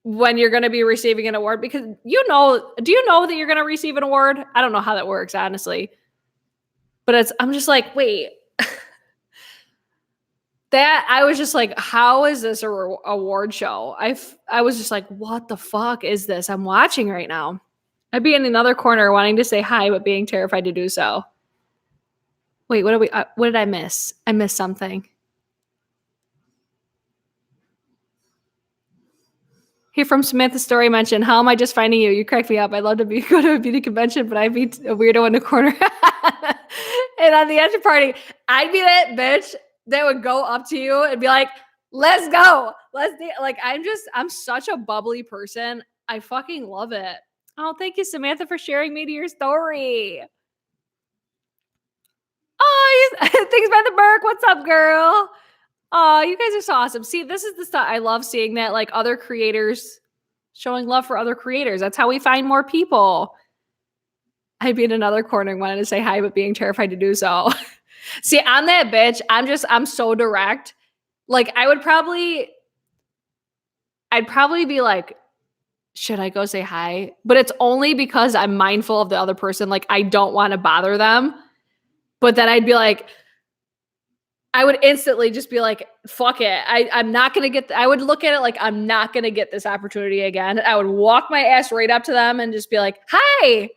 when you're going to be receiving an award? Because do you know that you're going to receive an award? I don't know how that works, honestly. But I'm just like, wait. That I was just like, how is this a award show? I was just like, what the fuck is this I'm watching right now? I'd be in another corner wanting to say hi, but being terrified to do so. Wait, what did I miss? I missed something. Here from Samantha's story mentioned, how am I just finding you? You crack me up. I'd love to go to a beauty convention, but I'd be a weirdo in the corner. And on the after party, I'd be that bitch that would go up to you and be like, let's go. Let's do like, I'm such a bubbly person. I fucking love it. Oh, thank you, Samantha, for sharing me to your story. Oh, thanks by the Burke. What's up, girl? Oh, you guys are so awesome. See, this is the stuff I love seeing, that like other creators showing love for other creators. That's how we find more people. I'd be in another corner and wanted to say hi, but being terrified to do so. See, I'm that bitch. I'm so direct. Like I'd probably be like, should I go say hi? But it's only because I'm mindful of the other person. Like, I don't want to bother them. But then I'd be like, I would instantly just be like, fuck it. I'm not going to get, I would look at it like I'm not going to get this opportunity again. I would walk my ass right up to them and just be like, hi,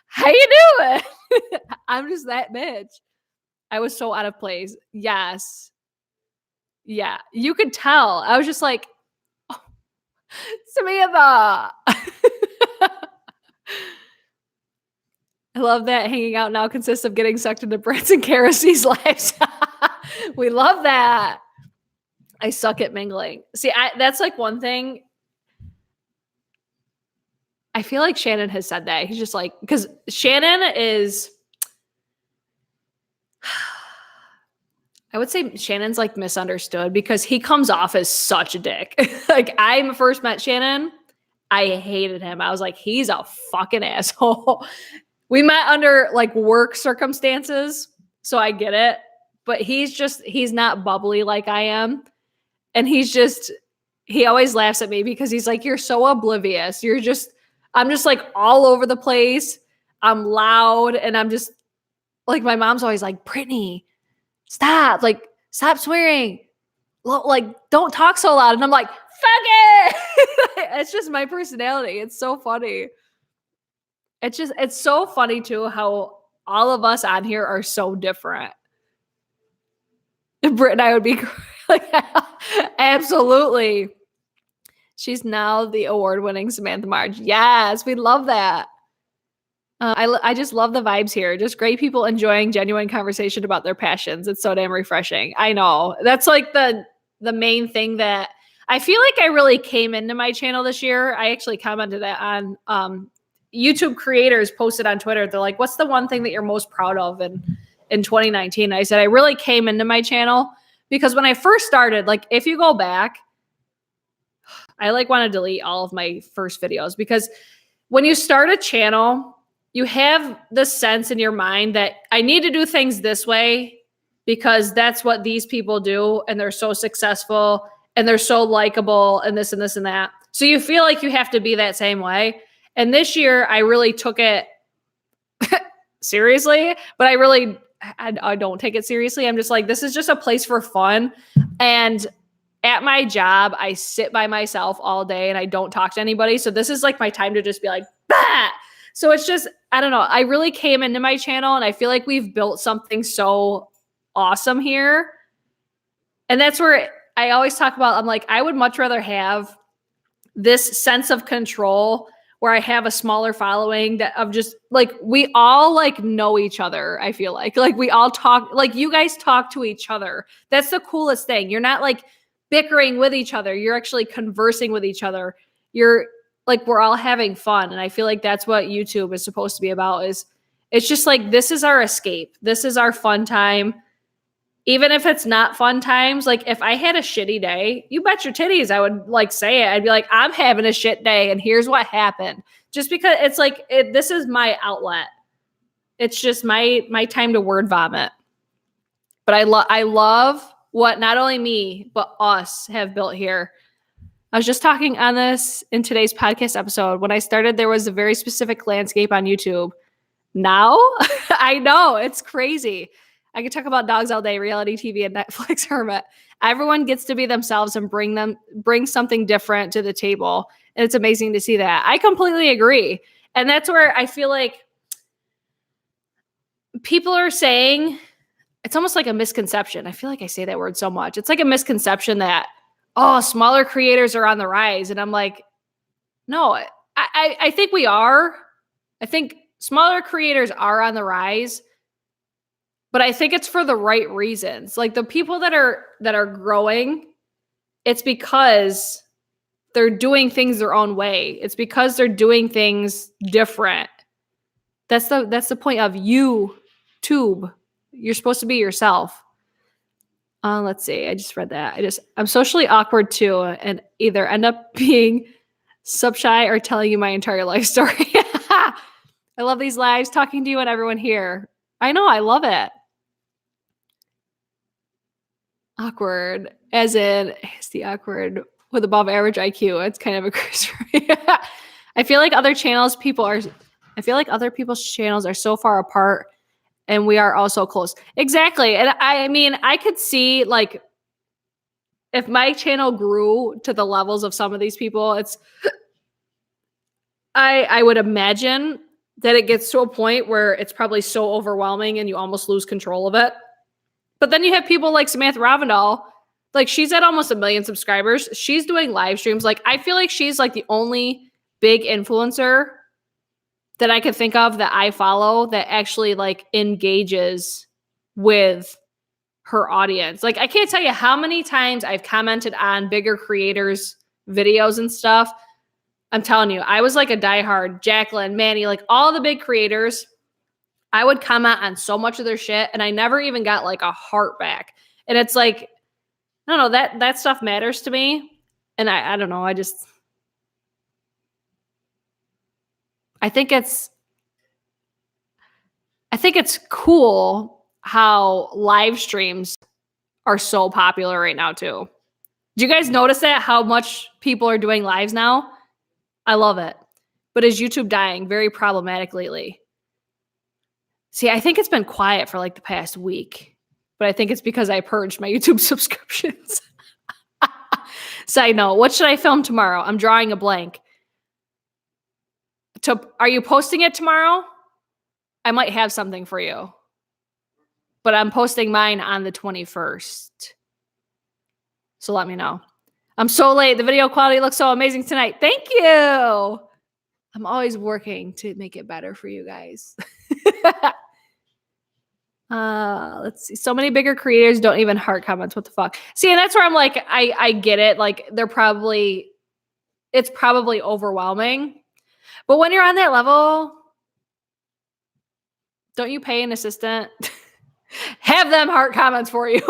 how you doing? I'm just that bitch. I was so out of place. Yes. Yeah. You could tell. I was just like, oh, Samantha. I love that hanging out now consists of getting sucked into Brett's and Kerosie's lives. We love that. I suck at mingling. See, that's like one thing. I feel like Shannon has said that. He's just like, because Shannon is, I would say Shannon's like misunderstood because he comes off as such a dick. Like, I first met Shannon, I hated him. I was like, he's a fucking asshole. We met under like work circumstances, so I get it. But he's not bubbly like I am. And he always laughs at me because he's like, you're so oblivious. I'm just like all over the place. I'm loud. And I'm just like, my mom's always like, Brittany, stop. Like, stop swearing. Like, don't talk so loud. And I'm like, fuck it. It's just my personality. It's so funny. It's so funny too how all of us on here are so different. Britt and I would be like, absolutely. She's now the award-winning Samantha Marge. Yes, we love that. I just love the vibes here. Just great people enjoying genuine conversation about their passions. It's so damn refreshing. I know. That's like the main thing that I feel like I really came into my channel this year. I actually commented that on YouTube creators posted on Twitter. They're like, what's the one thing that you're most proud of in 2019? I said, I really came into my channel because when I first started, like if you go back, I like want to delete all of my first videos because when you start a channel, you have the sense in your mind that I need to do things this way because that's what these people do. And they're so successful and they're so likable and this and this and that. So you feel like you have to be that same way. And this year I really took it seriously, but I don't take it seriously. I'm just like, this is just a place for fun. And at my job, I sit by myself all day and I don't talk to anybody. So this is like my time to just be like, bah! So it's just, I don't know. I really came into my channel and I feel like we've built something so awesome here. And that's where I always talk about, I'm like, I would much rather have this sense of control where I have a smaller following that of just like, we all like know each other. I feel like we all talk, like you guys talk to each other. That's the coolest thing. You're not like bickering with each other. You're actually conversing with each other. You're like, we're all having fun. And I feel like that's what YouTube is supposed to be about is it's just like, this is our escape. This is our fun time. Even if it's not fun times, like if I had a shitty day, you bet your titties, I would like say it. I'd be like, I'm having a shit day and here's what happened. Just because it's like, this is my outlet. It's just my time to word vomit. But I love what not only me, but us have built here. I was just talking on this in today's podcast episode. When I started, there was a very specific landscape on YouTube. Now, I know, it's crazy. I could talk about dogs all day, reality TV and Netflix hermit. Everyone gets to be themselves and bring something different to the table. And it's amazing to see that. I completely agree. And that's where I feel like people are saying, it's almost like a misconception. I feel like I say that word so much. It's like a misconception that, oh, smaller creators are on the rise. And I'm like, no, I think we are. I think smaller creators are on the rise. But I think it's for the right reasons. Like the people that are growing, it's because they're doing things their own way. It's because they're doing things different. That's the point of YouTube. You're supposed to be yourself. Let's see. I just read that. I'm socially awkward too, and either end up being sub shy or telling you my entire life story. I love these lives, talking to you and everyone here. I know, I love it. Awkward, as in, is the awkward with above average IQ. It's kind of a curse for me. I feel like other people's channels are so far apart and we are all so close. Exactly. And I mean, I could see like if my channel grew to the levels of some of these people, I would imagine that it gets to a point where it's probably so overwhelming and you almost lose control of it. But then you have people like Samantha Ravindal, like she's at almost 1 million subscribers. She's doing live streams. Like I feel like she's like the only big influencer that I could think of that I follow that actually like engages with her audience. Like I can't tell you how many times I've commented on bigger creators' videos and stuff. I'm telling you, I was like a diehard Jacqueline, Manny, like all the big creators. I would comment on so much of their shit and I never even got like a heart back. And it's like, I don't know, that stuff matters to me. And I don't know, I think it's cool how live streams are so popular right now too. Do you guys notice that? How much people are doing lives now? I love it. But is YouTube dying? Very problematic lately. See, I think it's been quiet for like the past week, but I think it's because I purged my YouTube subscriptions. Side note, what should I film tomorrow? I'm drawing a blank. Are you posting it tomorrow? I might have something for you. But I'm posting mine on the 21st. So let me know. I'm so late. The video quality looks so amazing tonight. Thank you. I'm always working to make it better for you guys. Let's see. So many bigger creators don't even heart comments. What the fuck? See, and that's where I'm like, I get it. Like it's probably overwhelming. But when you're on that level, don't you pay an assistant? Have them heart comments for you.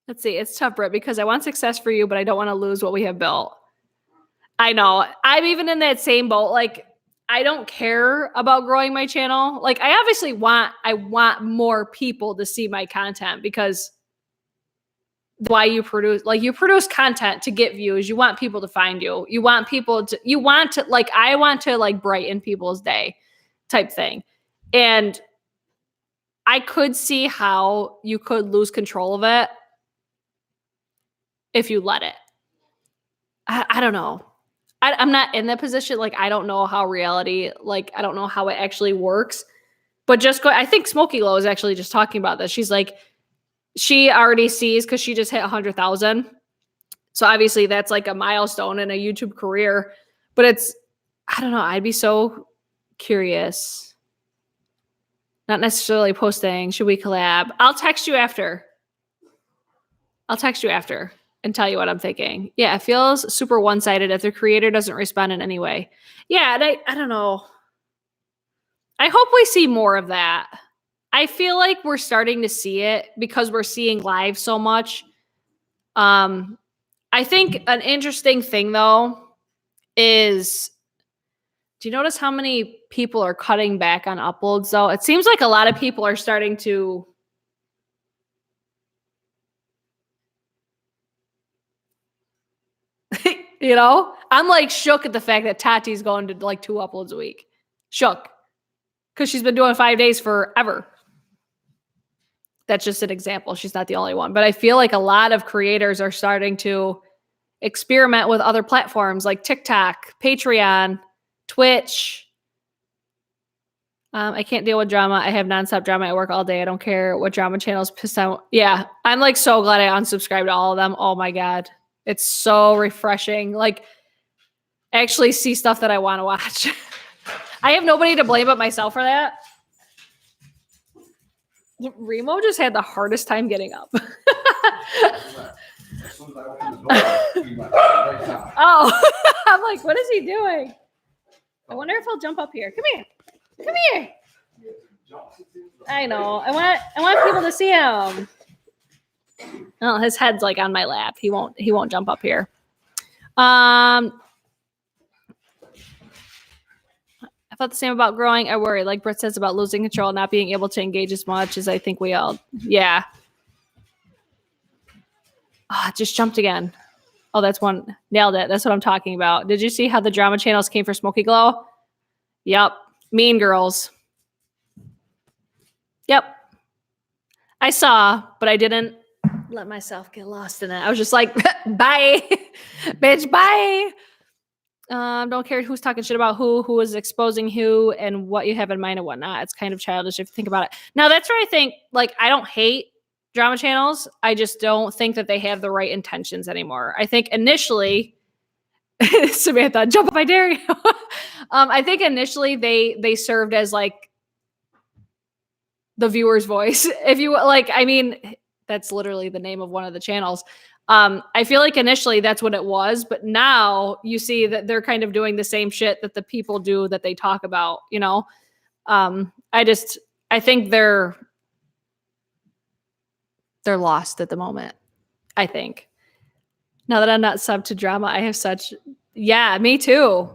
Let's see. It's tough, Britt, because I want success for you, but I don't want to lose what we have built. I know. I'm even in that same boat. Like, I don't care about growing my channel. Like, I obviously want more people to see my content because why you produce content to get views. You want people to find you. I want to like brighten people's day type thing. And I could see how you could lose control of it if you let it. I don't know. I'm not in that position. Like, I don't know how reality, like, I don't know how it actually works. But I think Smokey Glow is actually just talking about this. She's like, she already sees because she just hit 100,000. So obviously that's like a milestone in a YouTube career. But I don't know. I'd be so curious. Not necessarily posting. Should we collab? I'll text you after and tell you what I'm thinking. Yeah, it feels super one-sided if the creator doesn't respond in any way. Yeah, and I don't know. I hope we see more of that. I feel like we're starting to see it because we're seeing live so much. I think an interesting thing, though, is do you notice how many people are cutting back on uploads, though? It seems like a lot of people are starting to you know, I'm like shook at the fact that Tati's going to like 2 uploads a week. Shook. Because she's been doing 5 days forever. That's just an example. She's not the only one. But I feel like a lot of creators are starting to experiment with other platforms like TikTok, Patreon, Twitch. I can't deal with drama. I have nonstop drama at work all day. I don't care what drama channels piss out. Yeah, I'm like so glad I unsubscribed to all of them. Oh my God. It's so refreshing. Like, actually see stuff that I want to watch. I have nobody to blame but myself for that. Remo just had the hardest time getting up. Oh, I'm like, what is he doing? I wonder if he'll jump up here. Come here. Come here. I know. I want people to see him. Oh, his head's like on my lap. He won't jump up here. I thought the same about growing. I worry, like Britt says, about losing control, not being able to engage as much as I think we all. Yeah. Oh, it just jumped again. Oh, that's one. Nailed it. That's what I'm talking about. Did you see how the drama channels came for Smoky Glow? Yep. Mean Girls. Yep. I saw, but I didn't let myself get lost in it. I was just like, bye, bitch, bye. Don't care who's talking shit about who is exposing who, and what you have in mind and whatnot. It's kind of childish if you think about it. Now, that's where I think, like, I don't hate drama channels. I just don't think that they have the right intentions anymore. I think initially, Samantha, jump up, I dare you. I think initially they served as like the viewer's voice. If you like, I mean, that's literally the name of one of the channels. I feel like initially that's what it was, but now you see that they're kind of doing the same shit that the people do that they talk about, you know? I think they're lost at the moment. I think. Now that I'm not subbed to drama, I have yeah, me too.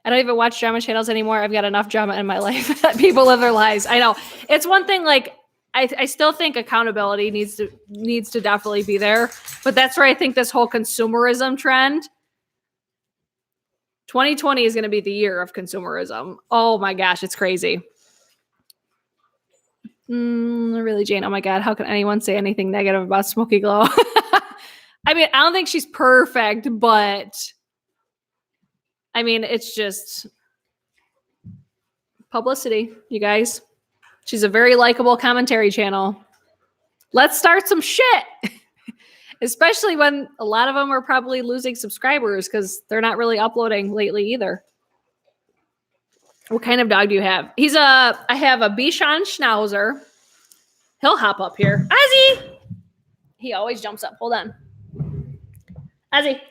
I don't even watch drama channels anymore. I've got enough drama in my life that people live their lives. I know. It's one thing, like, I still think accountability needs to definitely be there. But that's where I think this whole consumerism trend, 2020 is going to be the year of consumerism. Oh my gosh, it's crazy. Really, Jane? Oh my God, how can anyone say anything negative about Smoky Glow? I mean, I don't think she's perfect, but I mean, it's just publicity, you guys. She's a very likable commentary channel. Let's start some shit. Especially when a lot of them are probably losing subscribers because they're not really uploading lately either. What kind of dog do you have? I have a Bichon Schnauzer. He'll hop up here. Ozzy! He always jumps up. Hold on. Ozzy.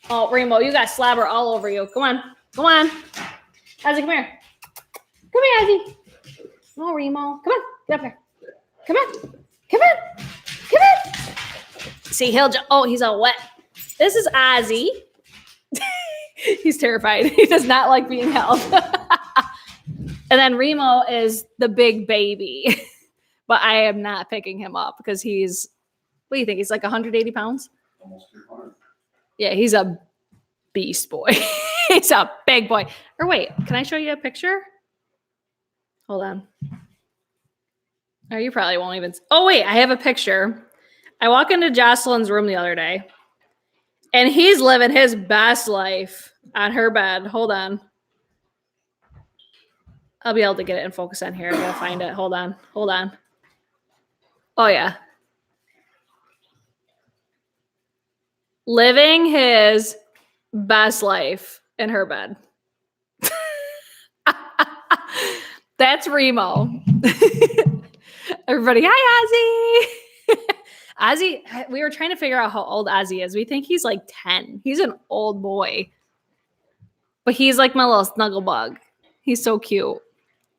Oh, Remo, you got slobber all over you. Come on. Come on. Ozzy, come here. Come here, Ozzy. Oh, Remo. Come on. Get up here. Come on. Come on. Come on. See, he'll jump. Oh, he's all wet. This is Ozzy. He's terrified. He does not like being held. And then Remo is the big baby. But I am not picking him up because he's, what do you think? He's like 180 pounds? Almost 300. Yeah, he's a beast boy. He's a big boy. Or wait, can I show you a picture? Hold on. Oh, you probably won't even. Oh, wait, I have a picture. I walk into Jocelyn's room the other day, and he's living his best life on her bed. Hold on. I'll be able to get it in focus on here. I gotta find it. Hold on. Hold on. Oh, yeah. Living his best life in her bed. That's Remo. Everybody, hi, Ozzy. Ozzy, we were trying to figure out how old Ozzy is. We think he's like 10. He's an old boy. But he's like my little snuggle bug. He's so cute.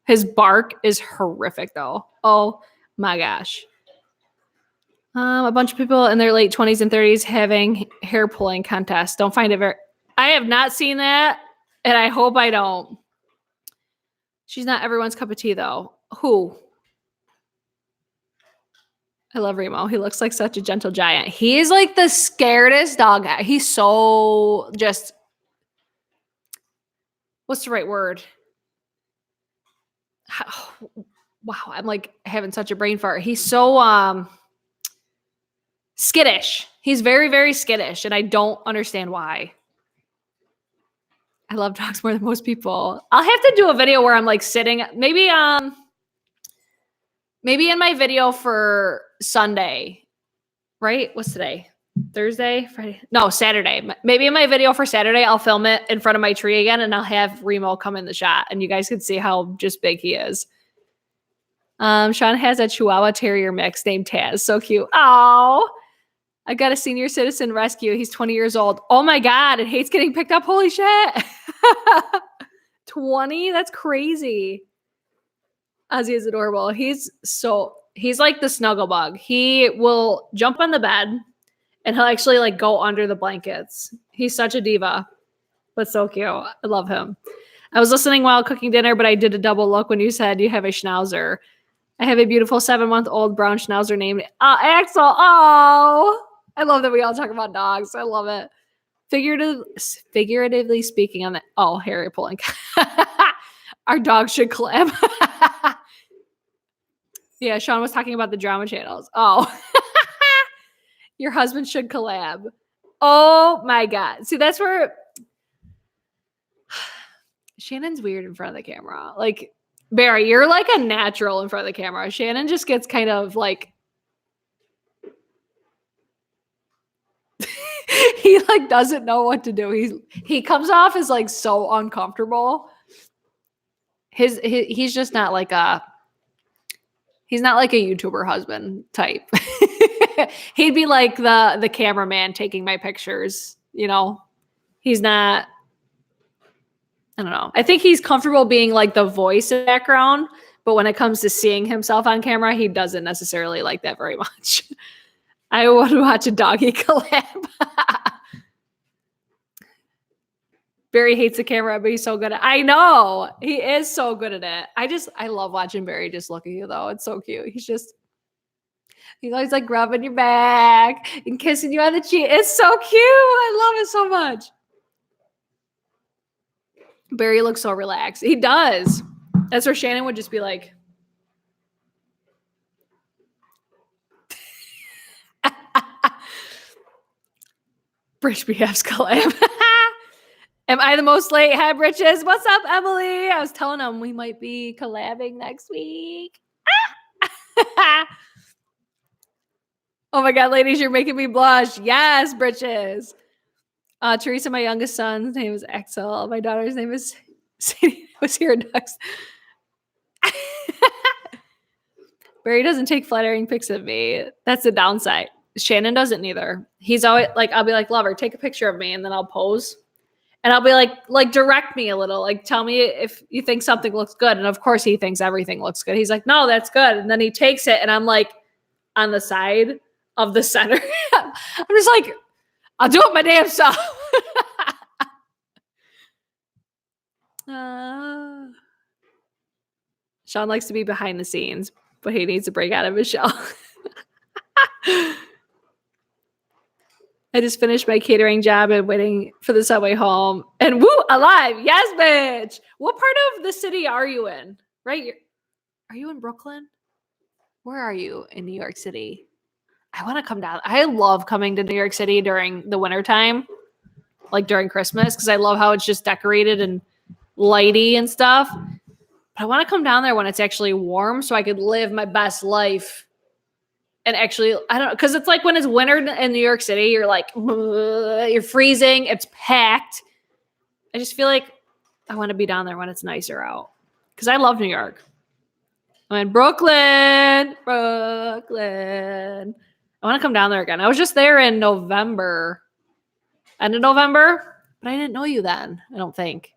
His bark is horrific, though. Oh, my gosh. A bunch of people in their late 20s and 30s having hair pulling contests. Don't find it very... I have not seen that, and I hope I don't. She's not everyone's cup of tea, though. Who? I love Remo. He looks like such a gentle giant. He's like the scaredest dog. He's so just... What's the right word? Wow, I'm like having such a brain fart. He's so skittish. He's very, very skittish, and I don't understand why. I love dogs more than most people. I'll have to do a video where I'm like sitting, maybe in my video for Sunday, right? What's today? Thursday? Friday? No, Saturday. Maybe in my video for Saturday, I'll film it in front of my tree again, and I'll have Remo come in the shot, and you guys can see how just big he is. Sean has a Chihuahua Terrier mix named Taz. So cute. Oh, I got a senior citizen rescue. He's 20 years old. Oh my God. It hates getting picked up. Holy shit. 20? That's crazy. Ozzy is adorable. He's like the snuggle bug. He will jump on the bed and he'll actually like go under the blankets. He's such a diva, but so cute. I love him. I was listening while cooking dinner, but I did a double look when you said you have a Schnauzer. I have a beautiful 7-month-old brown schnauzer named Axel. Oh, I love that we all talk about dogs. I love it. Figuratively speaking on the Harry pulling. Our dog should collab. Yeah, Sean was talking about the drama channels. Oh, your husband should collab. Oh my God. See, that's where Shannon's weird in front of the camera. Like, Barry, you're like a natural in front of the camera. Shannon just gets kind of like, he like doesn't know what to do. He comes off as like so uncomfortable. He's just not like he's not like a YouTuber husband type. He'd be like the cameraman taking my pictures, you know. He's not, I don't know. I think he's comfortable being like the voice in the background, but when it comes to seeing himself on camera, he doesn't necessarily like that very much. I want to watch a doggy collab. Barry hates the camera, but he's so good at it. I know. He is so good at it. I love watching Barry just look at you, though. It's so cute. He's always like rubbing your back and kissing you on the cheek. It's so cute. I love it so much. Barry looks so relaxed. He does. That's where Shannon would just be like, Bridge BF's collab. Am I the most late? Hi, Britches. What's up, Emily? I was telling them we might be collabing next week. Oh my God, ladies, you're making me blush. Yes, Britches. Teresa, my youngest son's name is Axel. My daughter's name is Sadie. Was here ducks. Barry doesn't take flattering pics of me. That's the downside. Shannon doesn't either. He's always like, I'll be like, lover, take a picture of me, and then I'll pose. And I'll be like, direct me a little. Like, tell me if you think something looks good. And of course he thinks everything looks good. He's like, no, that's good. And then he takes it, and I'm like on the side of the center. I'm just like, I'll do it my damn self. Sean likes to be behind the scenes, but he needs to break out of his shell. I just finished my catering job and waiting for the subway home. And woo, alive. Yes, bitch. What part of the city are you in? Right? Are you in Brooklyn? Where are you in New York City? I want to come down. I love coming to New York City during the wintertime, like during Christmas, because I love how it's just decorated and lighty and stuff. But I want to come down there when it's actually warm so I could live my best life. And actually, I don't know, because it's like when it's winter in New York City, you're like, you're freezing, it's packed. I just feel like I want to be down there when it's nicer out. Because I love New York. I'm in Brooklyn. I want to come down there again. I was just there in November. End of November. But I didn't know you then, I don't think.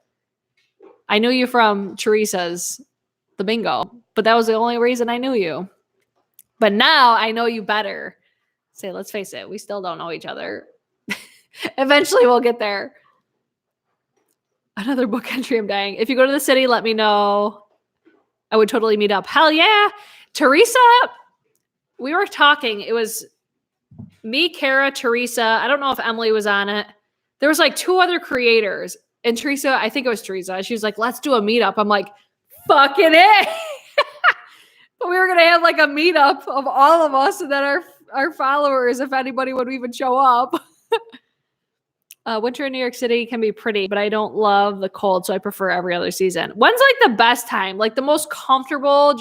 I knew you from Teresa's The Bingo. But that was the only reason I knew you. But now I know you better. Say, let's face it, we still don't know each other. Eventually we'll get there. Another book entry, I'm dying. If you go to the city, let me know. I would totally meet up. Hell yeah. Teresa, we were talking. It was me, Kara, Teresa. I don't know if Emily was on it. There was like 2 other creators. And Teresa, I think it was Teresa. She was like, let's do a meetup. I'm like, fucking it. We were going to have like a meetup of all of us and then our followers, if anybody would even show up. Winter in New York City can be pretty, but I don't love the cold, so I prefer every other season. When's like the best time? Like the most comfortable,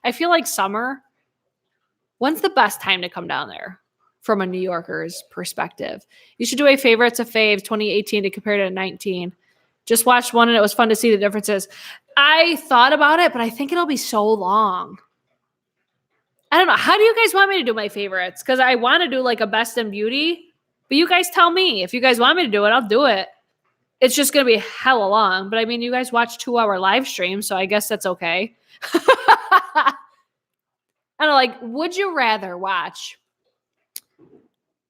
I feel like summer. When's the best time to come down there from a New Yorker's perspective? You should do a favorites of faves 2018 to compare to 19. Just watched one and it was fun to see the differences. I thought about it, but I think it'll be so long. I don't know. How do you guys want me to do my favorites? Because I want to do like a best in beauty, but you guys tell me. If you guys want me to do it, I'll do it. It's just going to be hella long. But I mean, you guys watch 2-hour live streams, so I guess that's okay. I don't know, like, would you rather watch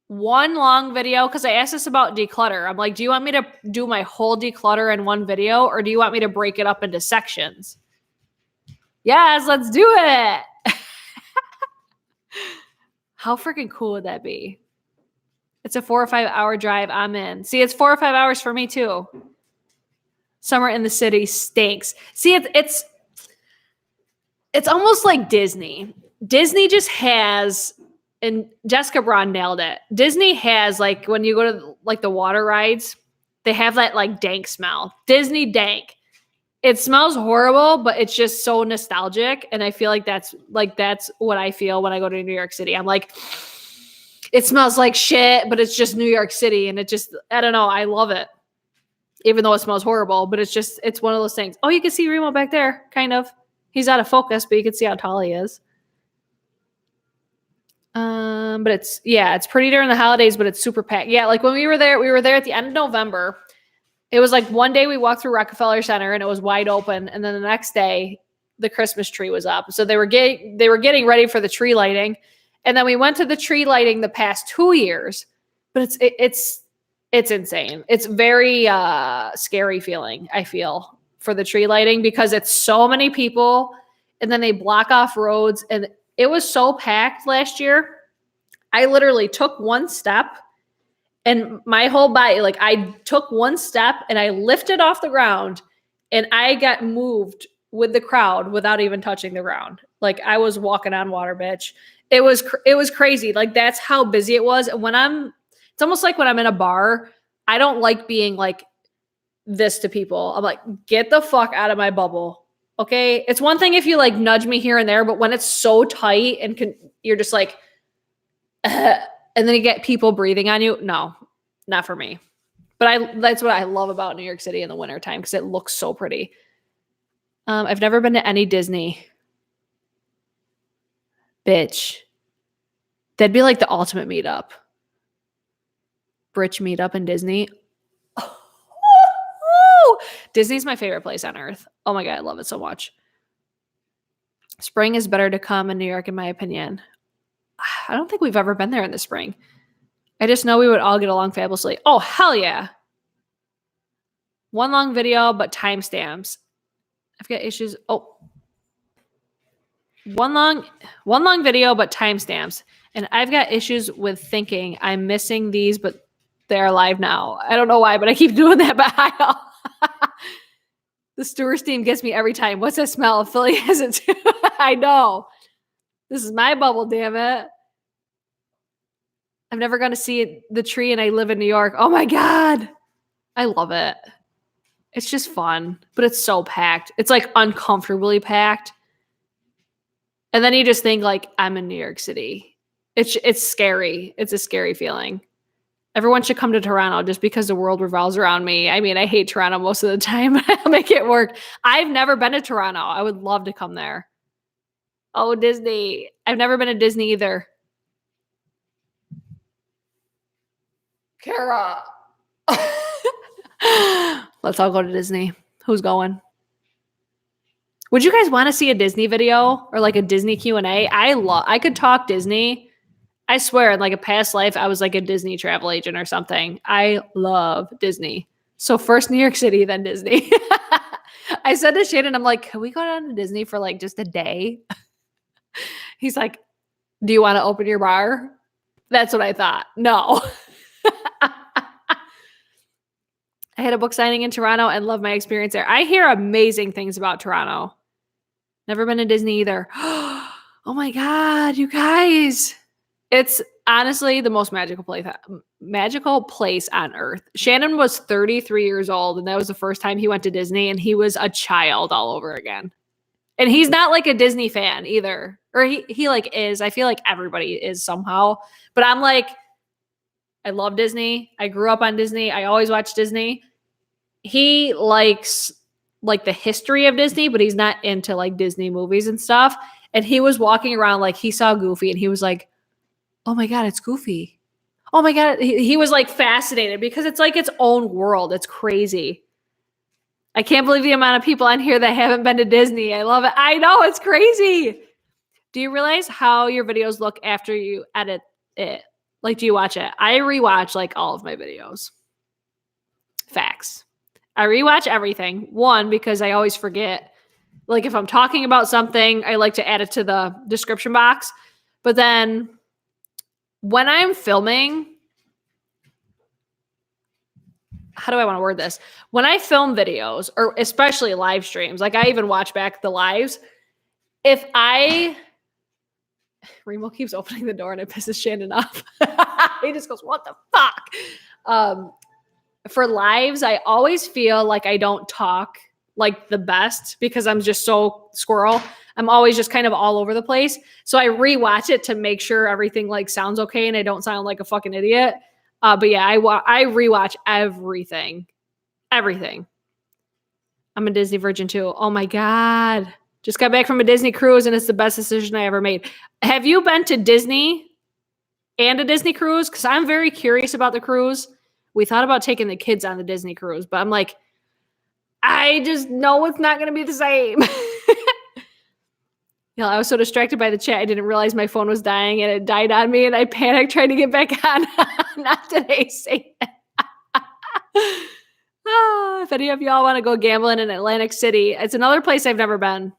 one long video? Because I asked this about declutter. I'm like, do you want me to do my whole declutter in one video, or do you want me to break it up into sections? Yes, let's do it. How freaking cool would that be? It's a 4 or 5 hour drive. I'm in. See, it's 4 or 5 hours for me too. Summer in the city stinks. See, it's almost like Disney. Disney just has, and Jessica Braun nailed it. Disney has, like, when you go to like the water rides, they have that like dank smell. Disney dank. It smells horrible, but it's just so nostalgic. And I feel like that's what I feel when I go to New York City. I'm like, it smells like shit, but it's just New York City. And it just, I don't know. I love it. Even though it smells horrible, but it's one of those things. Oh, you can see Remo back there, kind of. He's out of focus, but you can see how tall he is. But it's pretty during the holidays, but it's super packed. Yeah, like when we were there at the end of November. It was like one day we walked through Rockefeller Center and it was wide open. And then the next day the Christmas tree was up. So they were getting ready for the tree lighting. And then we went to the tree lighting the past 2 years, but it's insane. It's very scary feeling, I feel, for the tree lighting because it's so many people and then they block off roads. And it was so packed last year. I literally took one step and my whole body, like I took one step and I lifted off the ground and I got moved with the crowd without even touching the ground. Like I was walking on water, bitch. It was crazy. Like that's how busy it was. And it's almost like when I'm in a bar, I don't like being like this to people. I'm like, get the fuck out of my bubble. Okay. It's one thing if you like nudge me here and there, but when it's so tight and you're just like, and then you get people breathing on you. No, not for me. But that's what I love about New York City in the wintertime because it looks so pretty. I've never been to any Disney. Bitch. That'd be like the ultimate meetup. Bridge meetup in Disney. Oh, Disney's my favorite place on earth. Oh my God, I love it so much. Spring is better to come in New York, in my opinion. I don't think we've ever been there in the spring. I just know we would all get along fabulously. Oh, hell yeah. One long video, but timestamps. I've got issues. Oh. One long video, but timestamps. And I've got issues with thinking I'm missing these, but they're live now. I don't know why, but I keep doing that. But the Stewart's team gets me every time. What's that smell? Philly has it too. I know. This is my bubble, damn it. I've never gone to see the tree and I live in New York. Oh my God. I love it. It's just fun, but it's so packed. It's like uncomfortably packed. And then you just think like, I'm in New York City. It's scary. It's a scary feeling. Everyone should come to Toronto just because the world revolves around me. I mean, I hate Toronto most of the time, but I'll make it work. I've never been to Toronto. I would love to come there. Oh, Disney. I've never been to Disney either. Kara. Let's all go to Disney. Who's going? Would you guys want to see a Disney video or like a Disney Q&A? I could talk Disney. I swear in like a past life, I was like a Disney travel agent or something. I love Disney. So first New York City, then Disney. I said to Shannon, I'm like, can we go down to Disney for like just a day? He's like, do you want to open your bar? That's what I thought. No. I had a book signing in Toronto and love my experience there. I hear amazing things about Toronto. Never been to Disney either. Oh my God, you guys. It's honestly the most magical place on earth. Shannon was 33 years old and that was the first time he went to Disney and he was a child all over again. And he's not like a Disney fan either. Or he like is. I feel like everybody is somehow. But I'm like, I love Disney. I grew up on Disney. I always watch Disney. He likes like the history of Disney, but he's not into like Disney movies and stuff. And he was walking around like he saw Goofy and he was like, oh my God, it's Goofy. Oh my God. He was like fascinated because it's like its own world. It's crazy. I can't believe the amount of people on here that haven't been to Disney. I love it. I know, it's crazy. Do you realize how your videos look after you edit it? Like, do you watch it? I rewatch like all of my videos. Facts. I rewatch everything. One, because I always forget. Like if I'm talking about something, I like to add it to the description box. But then when I'm filming, how do I want to word this? When I film videos, or especially live streams, like I even watch back the lives, Remo keeps opening the door and it pisses Shannon off. He just goes, what the fuck? For lives, I always feel like I don't talk like the best because I'm just so squirrel. I'm always just kind of all over the place. So I rewatch it to make sure everything like sounds okay and I don't sound like a fucking idiot. But yeah, I rewatch everything. Everything. I'm a Disney virgin too. Oh my God. Just got back from a Disney cruise and it's the best decision I ever made. Have you been to Disney and a Disney cruise? Because I'm very curious about the cruise. We thought about taking the kids on the Disney cruise, but I'm like, I just know it's not going to be the same. You know, I was so distracted by the chat, I didn't realize my phone was dying and it died on me and I panicked trying to get back on. Not today, Satan. If any of y'all want to go gambling in Atlantic City, it's another place I've never been.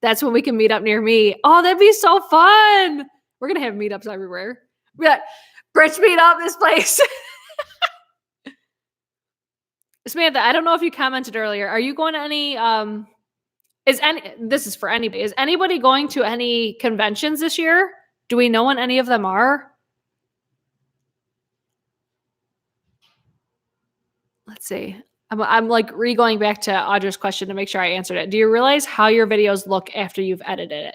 That's when we can meet up near me. Oh, that'd be so fun. We're going to have meetups everywhere. We're like, Bridge meet up this place. Samantha, I don't know if you commented earlier. Are you going to any, this is for anybody. Is anybody going to any conventions this year? Do we know when any of them are? Let's see. I'm like re-going back to Audra's question to make sure I answered it. Do you realize how your videos look after you've edited it?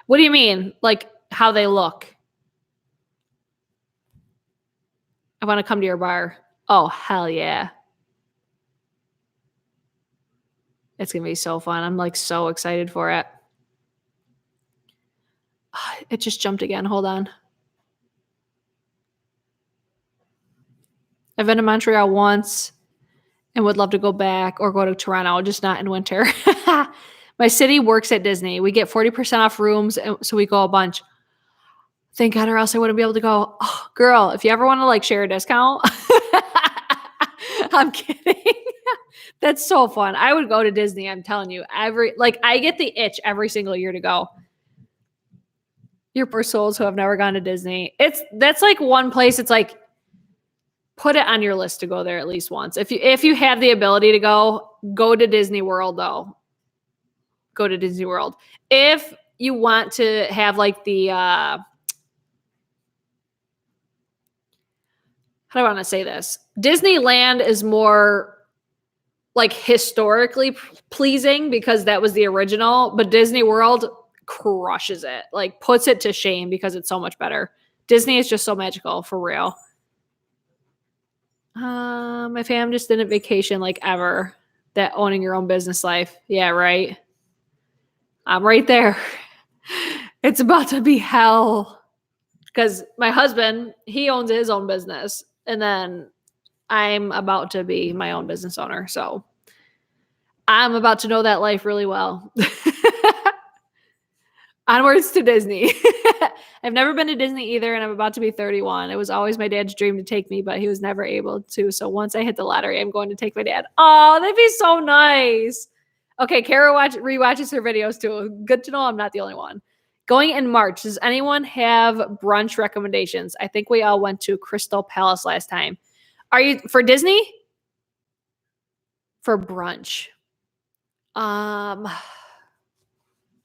What do you mean? Like how they look? I want to come to your bar. Oh, hell yeah. It's going to be so fun. I'm like so excited for it. It just jumped again. Hold on. I've been to Montreal once and would love to go back or go to Toronto, just not in winter. My city works at Disney. We get 40% off rooms, and so we go a bunch. Thank God, or else I wouldn't be able to go. Oh, girl, if you ever want to like share a discount, I'm kidding. That's so fun. I would go to Disney. I'm telling you, I get the itch every single year to go. Your poor souls who have never gone to Disney. That's like one place. It's like, put it on your list to go there at least once. If you have the ability to go to Disney World though. Go to Disney World. If you want to have like the how do I want to say this? Disneyland is more like historically pleasing because that was the original, but Disney World crushes it. Like puts it to shame because it's so much better. Disney is just so magical for real. My fam just didn't vacation like ever. That owning your own business life. Yeah, right. I'm right there. It's about to be hell. Because my husband, he owns his own business. And then I'm about to be my own business owner. So I'm about to know that life really well. Onwards to Disney. I've never been to Disney either, and I'm about to be 31. It was always my dad's dream to take me, but he was never able to. So once I hit the lottery, I'm going to take my dad. Oh, that'd be so nice. Okay, Kara rewatches her videos too. Good to know I'm not the only one. Going in March, does anyone have brunch recommendations? I think we all went to Crystal Palace last time. Are you for Disney? For brunch. I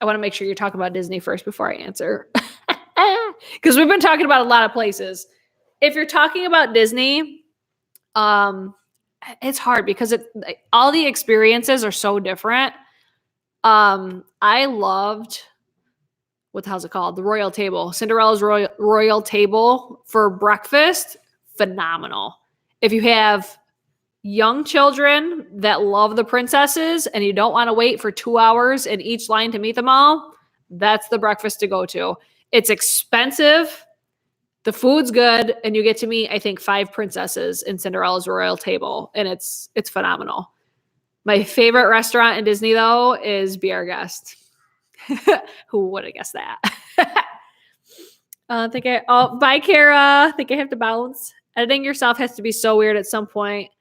want to make sure you're talking about Disney first before I answer. Because we've been talking about a lot of places. If you're talking about Disney, it's hard because all the experiences are so different. I loved, what the hell's it called? The Royal Table. Cinderella's Royal Table for breakfast. Phenomenal. If you have young children that love the princesses and you don't want to wait for 2 hours in each line to meet them all, that's the breakfast to go to. It's expensive. The food's good. And you get to meet, I think, 5 princesses in Cinderella's Royal Table. And it's phenomenal. My favorite restaurant in Disney, though, is Be Our Guest. Who would have guessed that? Bye, Kara. I think I have to bounce. Editing yourself has to be so weird at some point.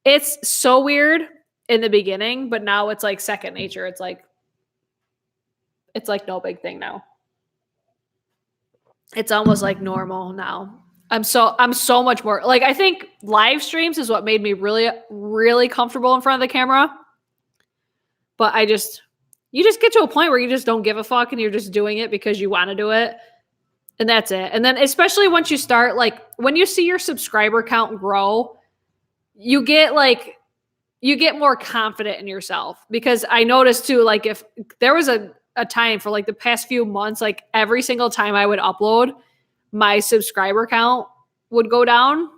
It's so weird in the beginning, but now it's like second nature. It's like no big thing now. It's almost like normal now. I'm so much more like, I think live streams is what made me really, really comfortable in front of the camera. But you just get to a point where you just don't give a fuck and you're just doing it because you want to do it. And that's it. And then especially once you start, like when you see your subscriber count grow, you get more confident in yourself. Because I noticed too, like if there was a time for like the past few months, like every single time I would upload, my subscriber count would go down.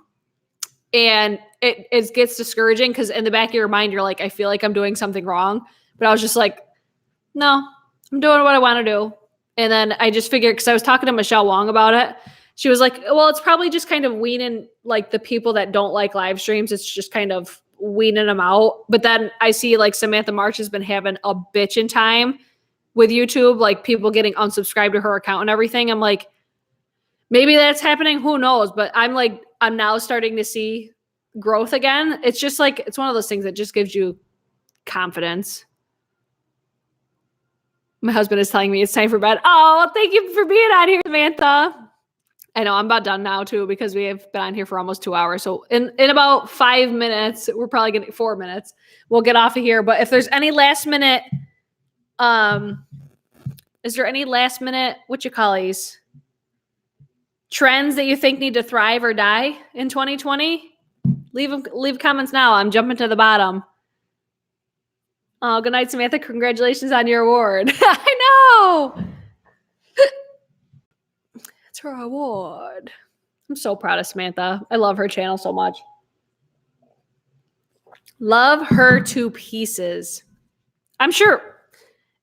And it gets discouraging because in the back of your mind, you're like, I feel like I'm doing something wrong. But I was just like, no, I'm doing what I want to do. And then I just figured, because I was talking to Michelle Wong about it. She was like, well, it's probably just kind of weaning like the people that don't like live streams. It's just kind of weaning them out. But then I see like Samantha March has been having a bitchin' time with YouTube, like people getting unsubscribed to her account and everything. I'm like, maybe that's happening. Who knows? But I'm now starting to see growth again. It's just like, it's one of those things that just gives you confidence. My husband is telling me it's time for bed. Oh, thank you for being on here, Samantha. I know I'm about done now too, because we have been on here for almost 2 hours. So in about 5 minutes, we're probably getting 4 minutes. We'll get off of here. But if there's any last minute, is there any last minute, what you call these, trends that you think need to thrive or die in 2020? Leave comments now. I'm jumping to the bottom. Oh, good night, Samantha. Congratulations on your award. I know. It's her award. I'm so proud of Samantha. I love her channel so much. Love her to pieces. I'm sure.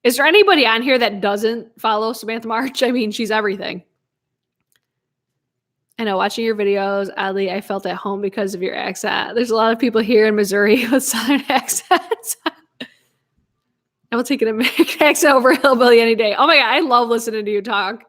Is there anybody on here that doesn't follow Samantha March? I mean, she's everything. I know, watching your videos, oddly, I felt at home because of your accent. There's a lot of people here in Missouri with Southern accents. I will take an American accent over hillbilly any day. Oh my God, I love listening to you talk.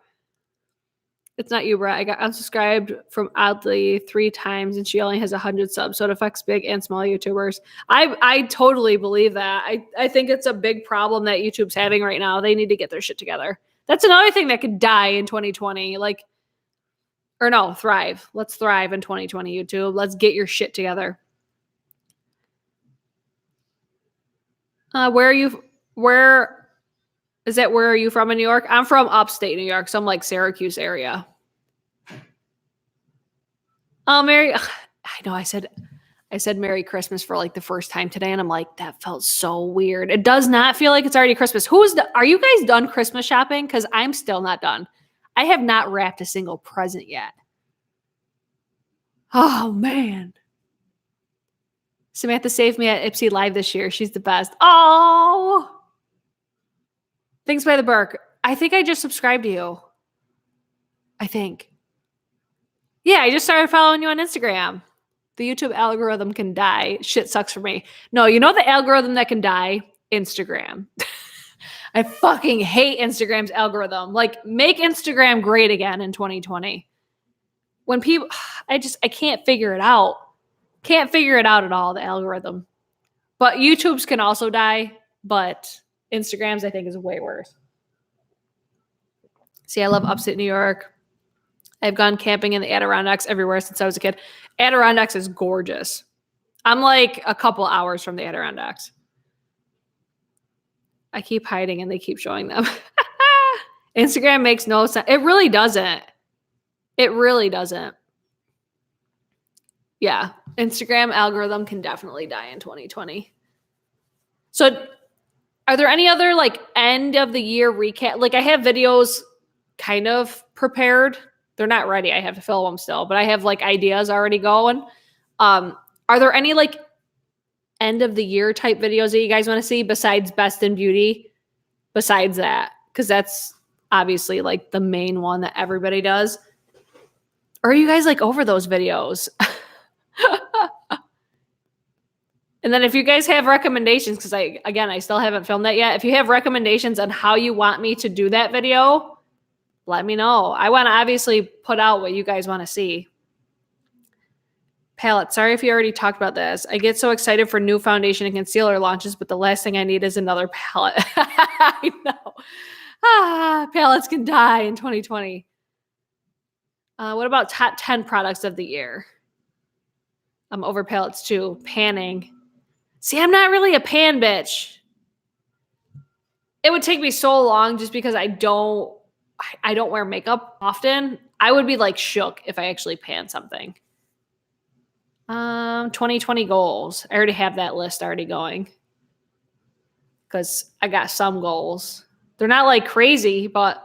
It's not you, Brett. I got unsubscribed from Oddly 3 times and she only has 100 subs. So it affects big and small YouTubers. I totally believe that. I think it's a big problem that YouTube's having right now. They need to get their shit together. That's another thing that could die in 2020. Thrive. Let's thrive in 2020, YouTube. Let's get your shit together. Where are you from in New York? I'm from upstate New York, so I'm like Syracuse area. Oh, Mary, I know I said Merry Christmas for like the first time today, and I'm like, that felt so weird. It does not feel like it's already Christmas. Are you guys done Christmas shopping? Because I'm still not done. I have not wrapped a single present yet. Oh, man. Samantha saved me at Ipsy Live this year. She's the best. Oh, Things by the Burke. I think I just subscribed to you. I think. Yeah, I just started following you on Instagram. The YouTube algorithm can die. Shit sucks for me. No, you know the algorithm that can die? Instagram. I fucking hate Instagram's algorithm. Like, make Instagram great again in 2020. When people, I can't figure it out. Can't figure it out at all, the algorithm. But YouTube's can also die, but Instagram's, I think, is way worse. See, I love upstate New York. I've gone camping in the Adirondacks everywhere since I was a kid. Adirondacks is gorgeous. I'm like a couple hours from the Adirondacks. I keep hiding and they keep showing them. Instagram makes no sense. It really doesn't. It really doesn't. Yeah. Instagram algorithm can definitely die in 2020. So are there any other like end of the year recap? Like I have videos kind of prepared. They're not ready. I have to fill them still, but I have like ideas already going. Are there any like end of the year type videos that you guys want to see besides Best in Beauty? Besides that, because that's obviously like the main one that everybody does. Or are you guys like over those videos? And then if you guys have recommendations, because I still haven't filmed that yet. If you have recommendations on how you want me to do that video, let me know. I want to obviously put out what you guys want to see. Palette. Sorry if you already talked about this. I get so excited for new foundation and concealer launches, but the last thing I need is another palette. I know. Palettes can die in 2020. What about top 10 products of the year? Over palettes too. Panning. See, I'm not really a pan bitch. It would take me so long just because I don't wear makeup often. I would be like shook if I actually pan something. 2020 goals. I already have that list already going. Because I got some goals. They're not like crazy, but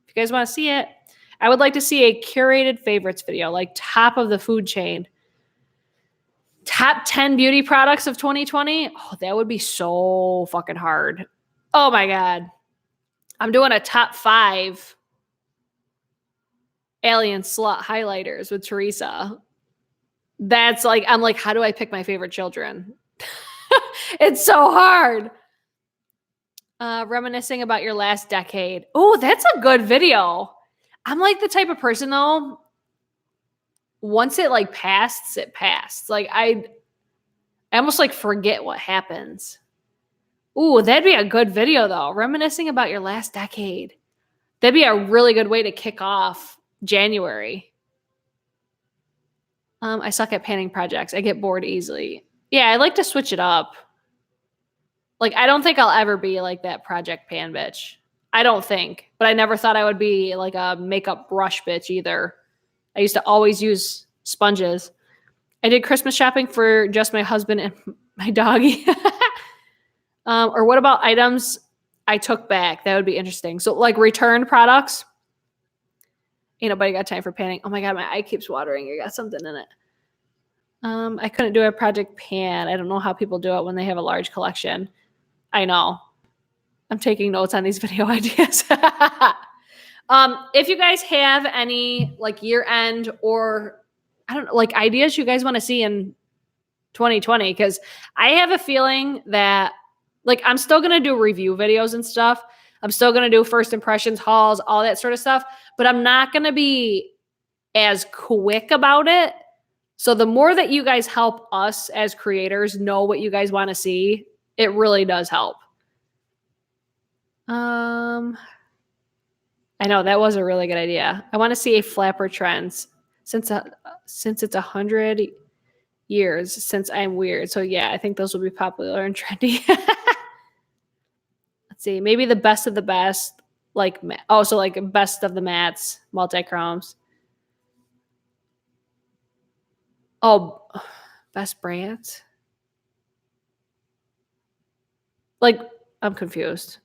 if you guys want to see it, I would like to see a curated favorites video, like top of the food chain. Top 10 beauty products of 2020. Oh, that would be so fucking hard. Oh my God. I'm doing a top 5 alien slut highlighters with Teresa. That's like, I'm like, how do I pick my favorite children? It's so hard. Reminiscing about your last decade. Oh, that's a good video. I'm like the type of person though, once it like passed, it passed. Like I almost like forget what happens. Ooh, that'd be a good video though. Reminiscing about your last decade. That'd be a really good way to kick off January. I suck at panning projects. I get bored easily. Yeah, I like to switch it up. Like, I don't think I'll ever be like that project pan bitch. I don't think. But I never thought I would be like a makeup brush bitch either. I used to always use sponges. I did Christmas shopping for just my husband and my doggy. Or what about items I took back? That would be interesting. So like returned products. Ain't nobody got time for panning. Oh my God, my eye keeps watering. I got something in it. I couldn't do a project pan. I don't know how people do it when they have a large collection. I know. I'm taking notes on these video ideas. If you guys have any like year end or I don't know, like ideas you guys want to see in 2020, because I have a feeling that like I'm still going to do review videos and stuff. I'm still going to do first impressions, hauls, all that sort of stuff, but I'm not going to be as quick about it. So the more that you guys help us as creators know what you guys want to see, it really does help. I know that was a really good idea. I want to see a flapper trends since it's 100 years since I'm weird. So yeah, I think those will be popular and trendy. Let's see, maybe the best of the best, like so like best of the mattes, multi-chromes. Oh, best brands. Like, I'm confused.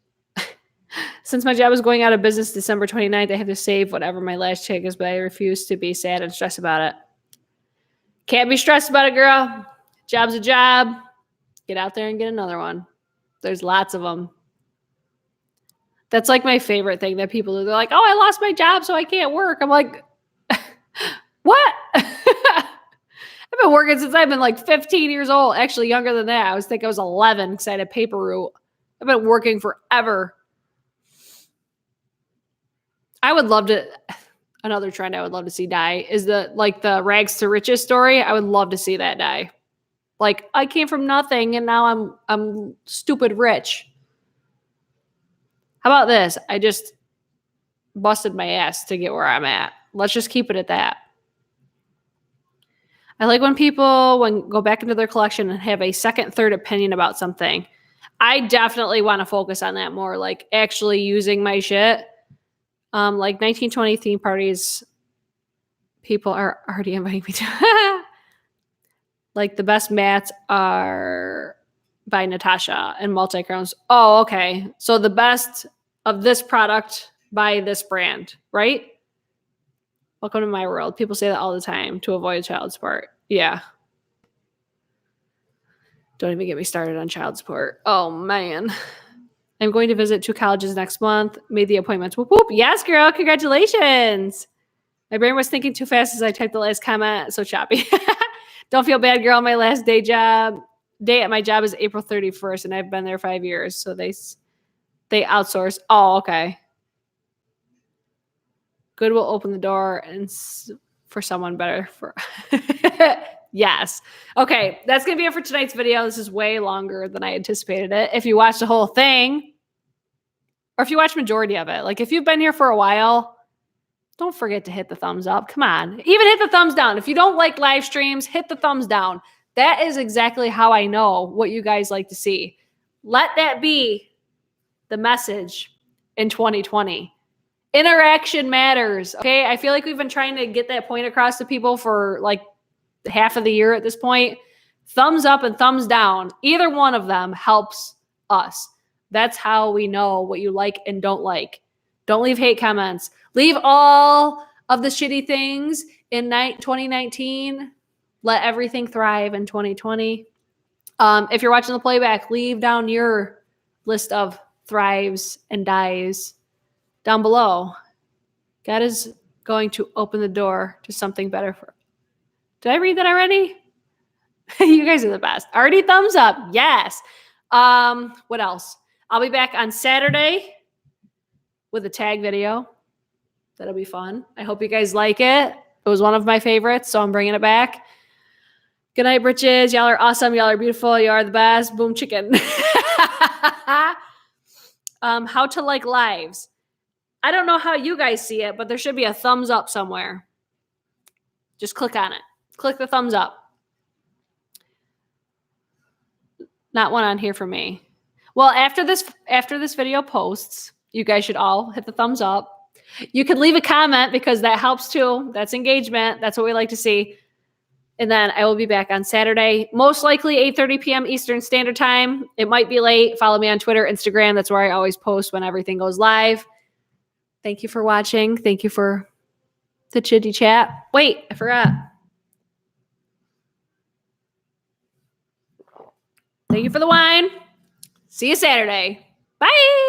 Since my job is going out of business December 29th, I have to save whatever my last check is, but I refuse to be sad and stressed about it. Can't be stressed about it, girl. Job's a job. Get out there and get another one. There's lots of them. That's like my favorite thing that people do. They're like, oh, I lost my job, so I can't work. I'm like, what? I've been working since I've been like 15 years old. Actually, younger than that. I think I was 11 because I had a paper route. I've been working forever. I would love to. Another trend I would love to see die is the rags to riches story. I would love to see that die. Like, I came from nothing and now I'm stupid rich. How about this? I just busted my ass to get where I'm at. Let's just keep it at that. I like when people go back into their collection and have a second, third opinion about something. I definitely want to focus on that more, like actually using my shit. Like 1920 theme parties, people are already inviting me to. Like the best mats are by Natasha and multi-chromes. Oh, okay. So the best of this product by this brand, right? Welcome to my world. People say that all the time to avoid child support. Yeah. Don't even get me started on child support. Oh, man. I'm going to visit 2 colleges next month. Made the appointments. Whoop, whoop. Yes, girl. Congratulations. My brain was thinking too fast as I typed the last comment. So choppy. Don't feel bad, girl. My last day at my job is April 31st, and I've been there 5 years. So they outsource. Oh, okay. Good will open the door and for someone better. For yes. Okay, that's going to be it for tonight's video. This is way longer than I anticipated it. If you watched the whole thing, or if you watched majority of it, like if you've been here for a while, don't forget to hit the thumbs up. Come on. Even hit the thumbs down. If you don't like live streams, hit the thumbs down. That is exactly how I know what you guys like to see. Let that be the message in 2020. Interaction matters. Okay. I feel like we've been trying to get that point across to people for like half of the year at this point. Thumbs up and thumbs down. Either one of them helps us. That's how we know what you like and don't like. Don't leave hate comments. Leave all of the shitty things in 2019. Let everything thrive in 2020. If you're watching the playback, leave down your list of thrives and dies down below. God is going to open the door to something better for. Did I read that already? You guys are the best. Already thumbs up. Yes. What else? I'll be back on Saturday with a tag video. That'll be fun. I hope you guys like it. It was one of my favorites, so I'm bringing it back. Good night, britches. Y'all are awesome. Y'all are beautiful. You are the best. Boom chicken. How to like lives. I don't know how you guys see it, but there should be a thumbs up somewhere. Just click on it. Click the thumbs up. Not one on here for me. Well, after this video posts, you guys should all hit the thumbs up. You can leave a comment because that helps too. That's engagement. That's what we like to see. And then I will be back on Saturday, most likely 8:30 p.m. Eastern Standard Time. It might be late. Follow me on Twitter, Instagram. That's where I always post when everything goes live. Thank you for watching. Thank you for the chitty chat. Wait, I forgot. Thank you for the wine. See you Saturday. Bye.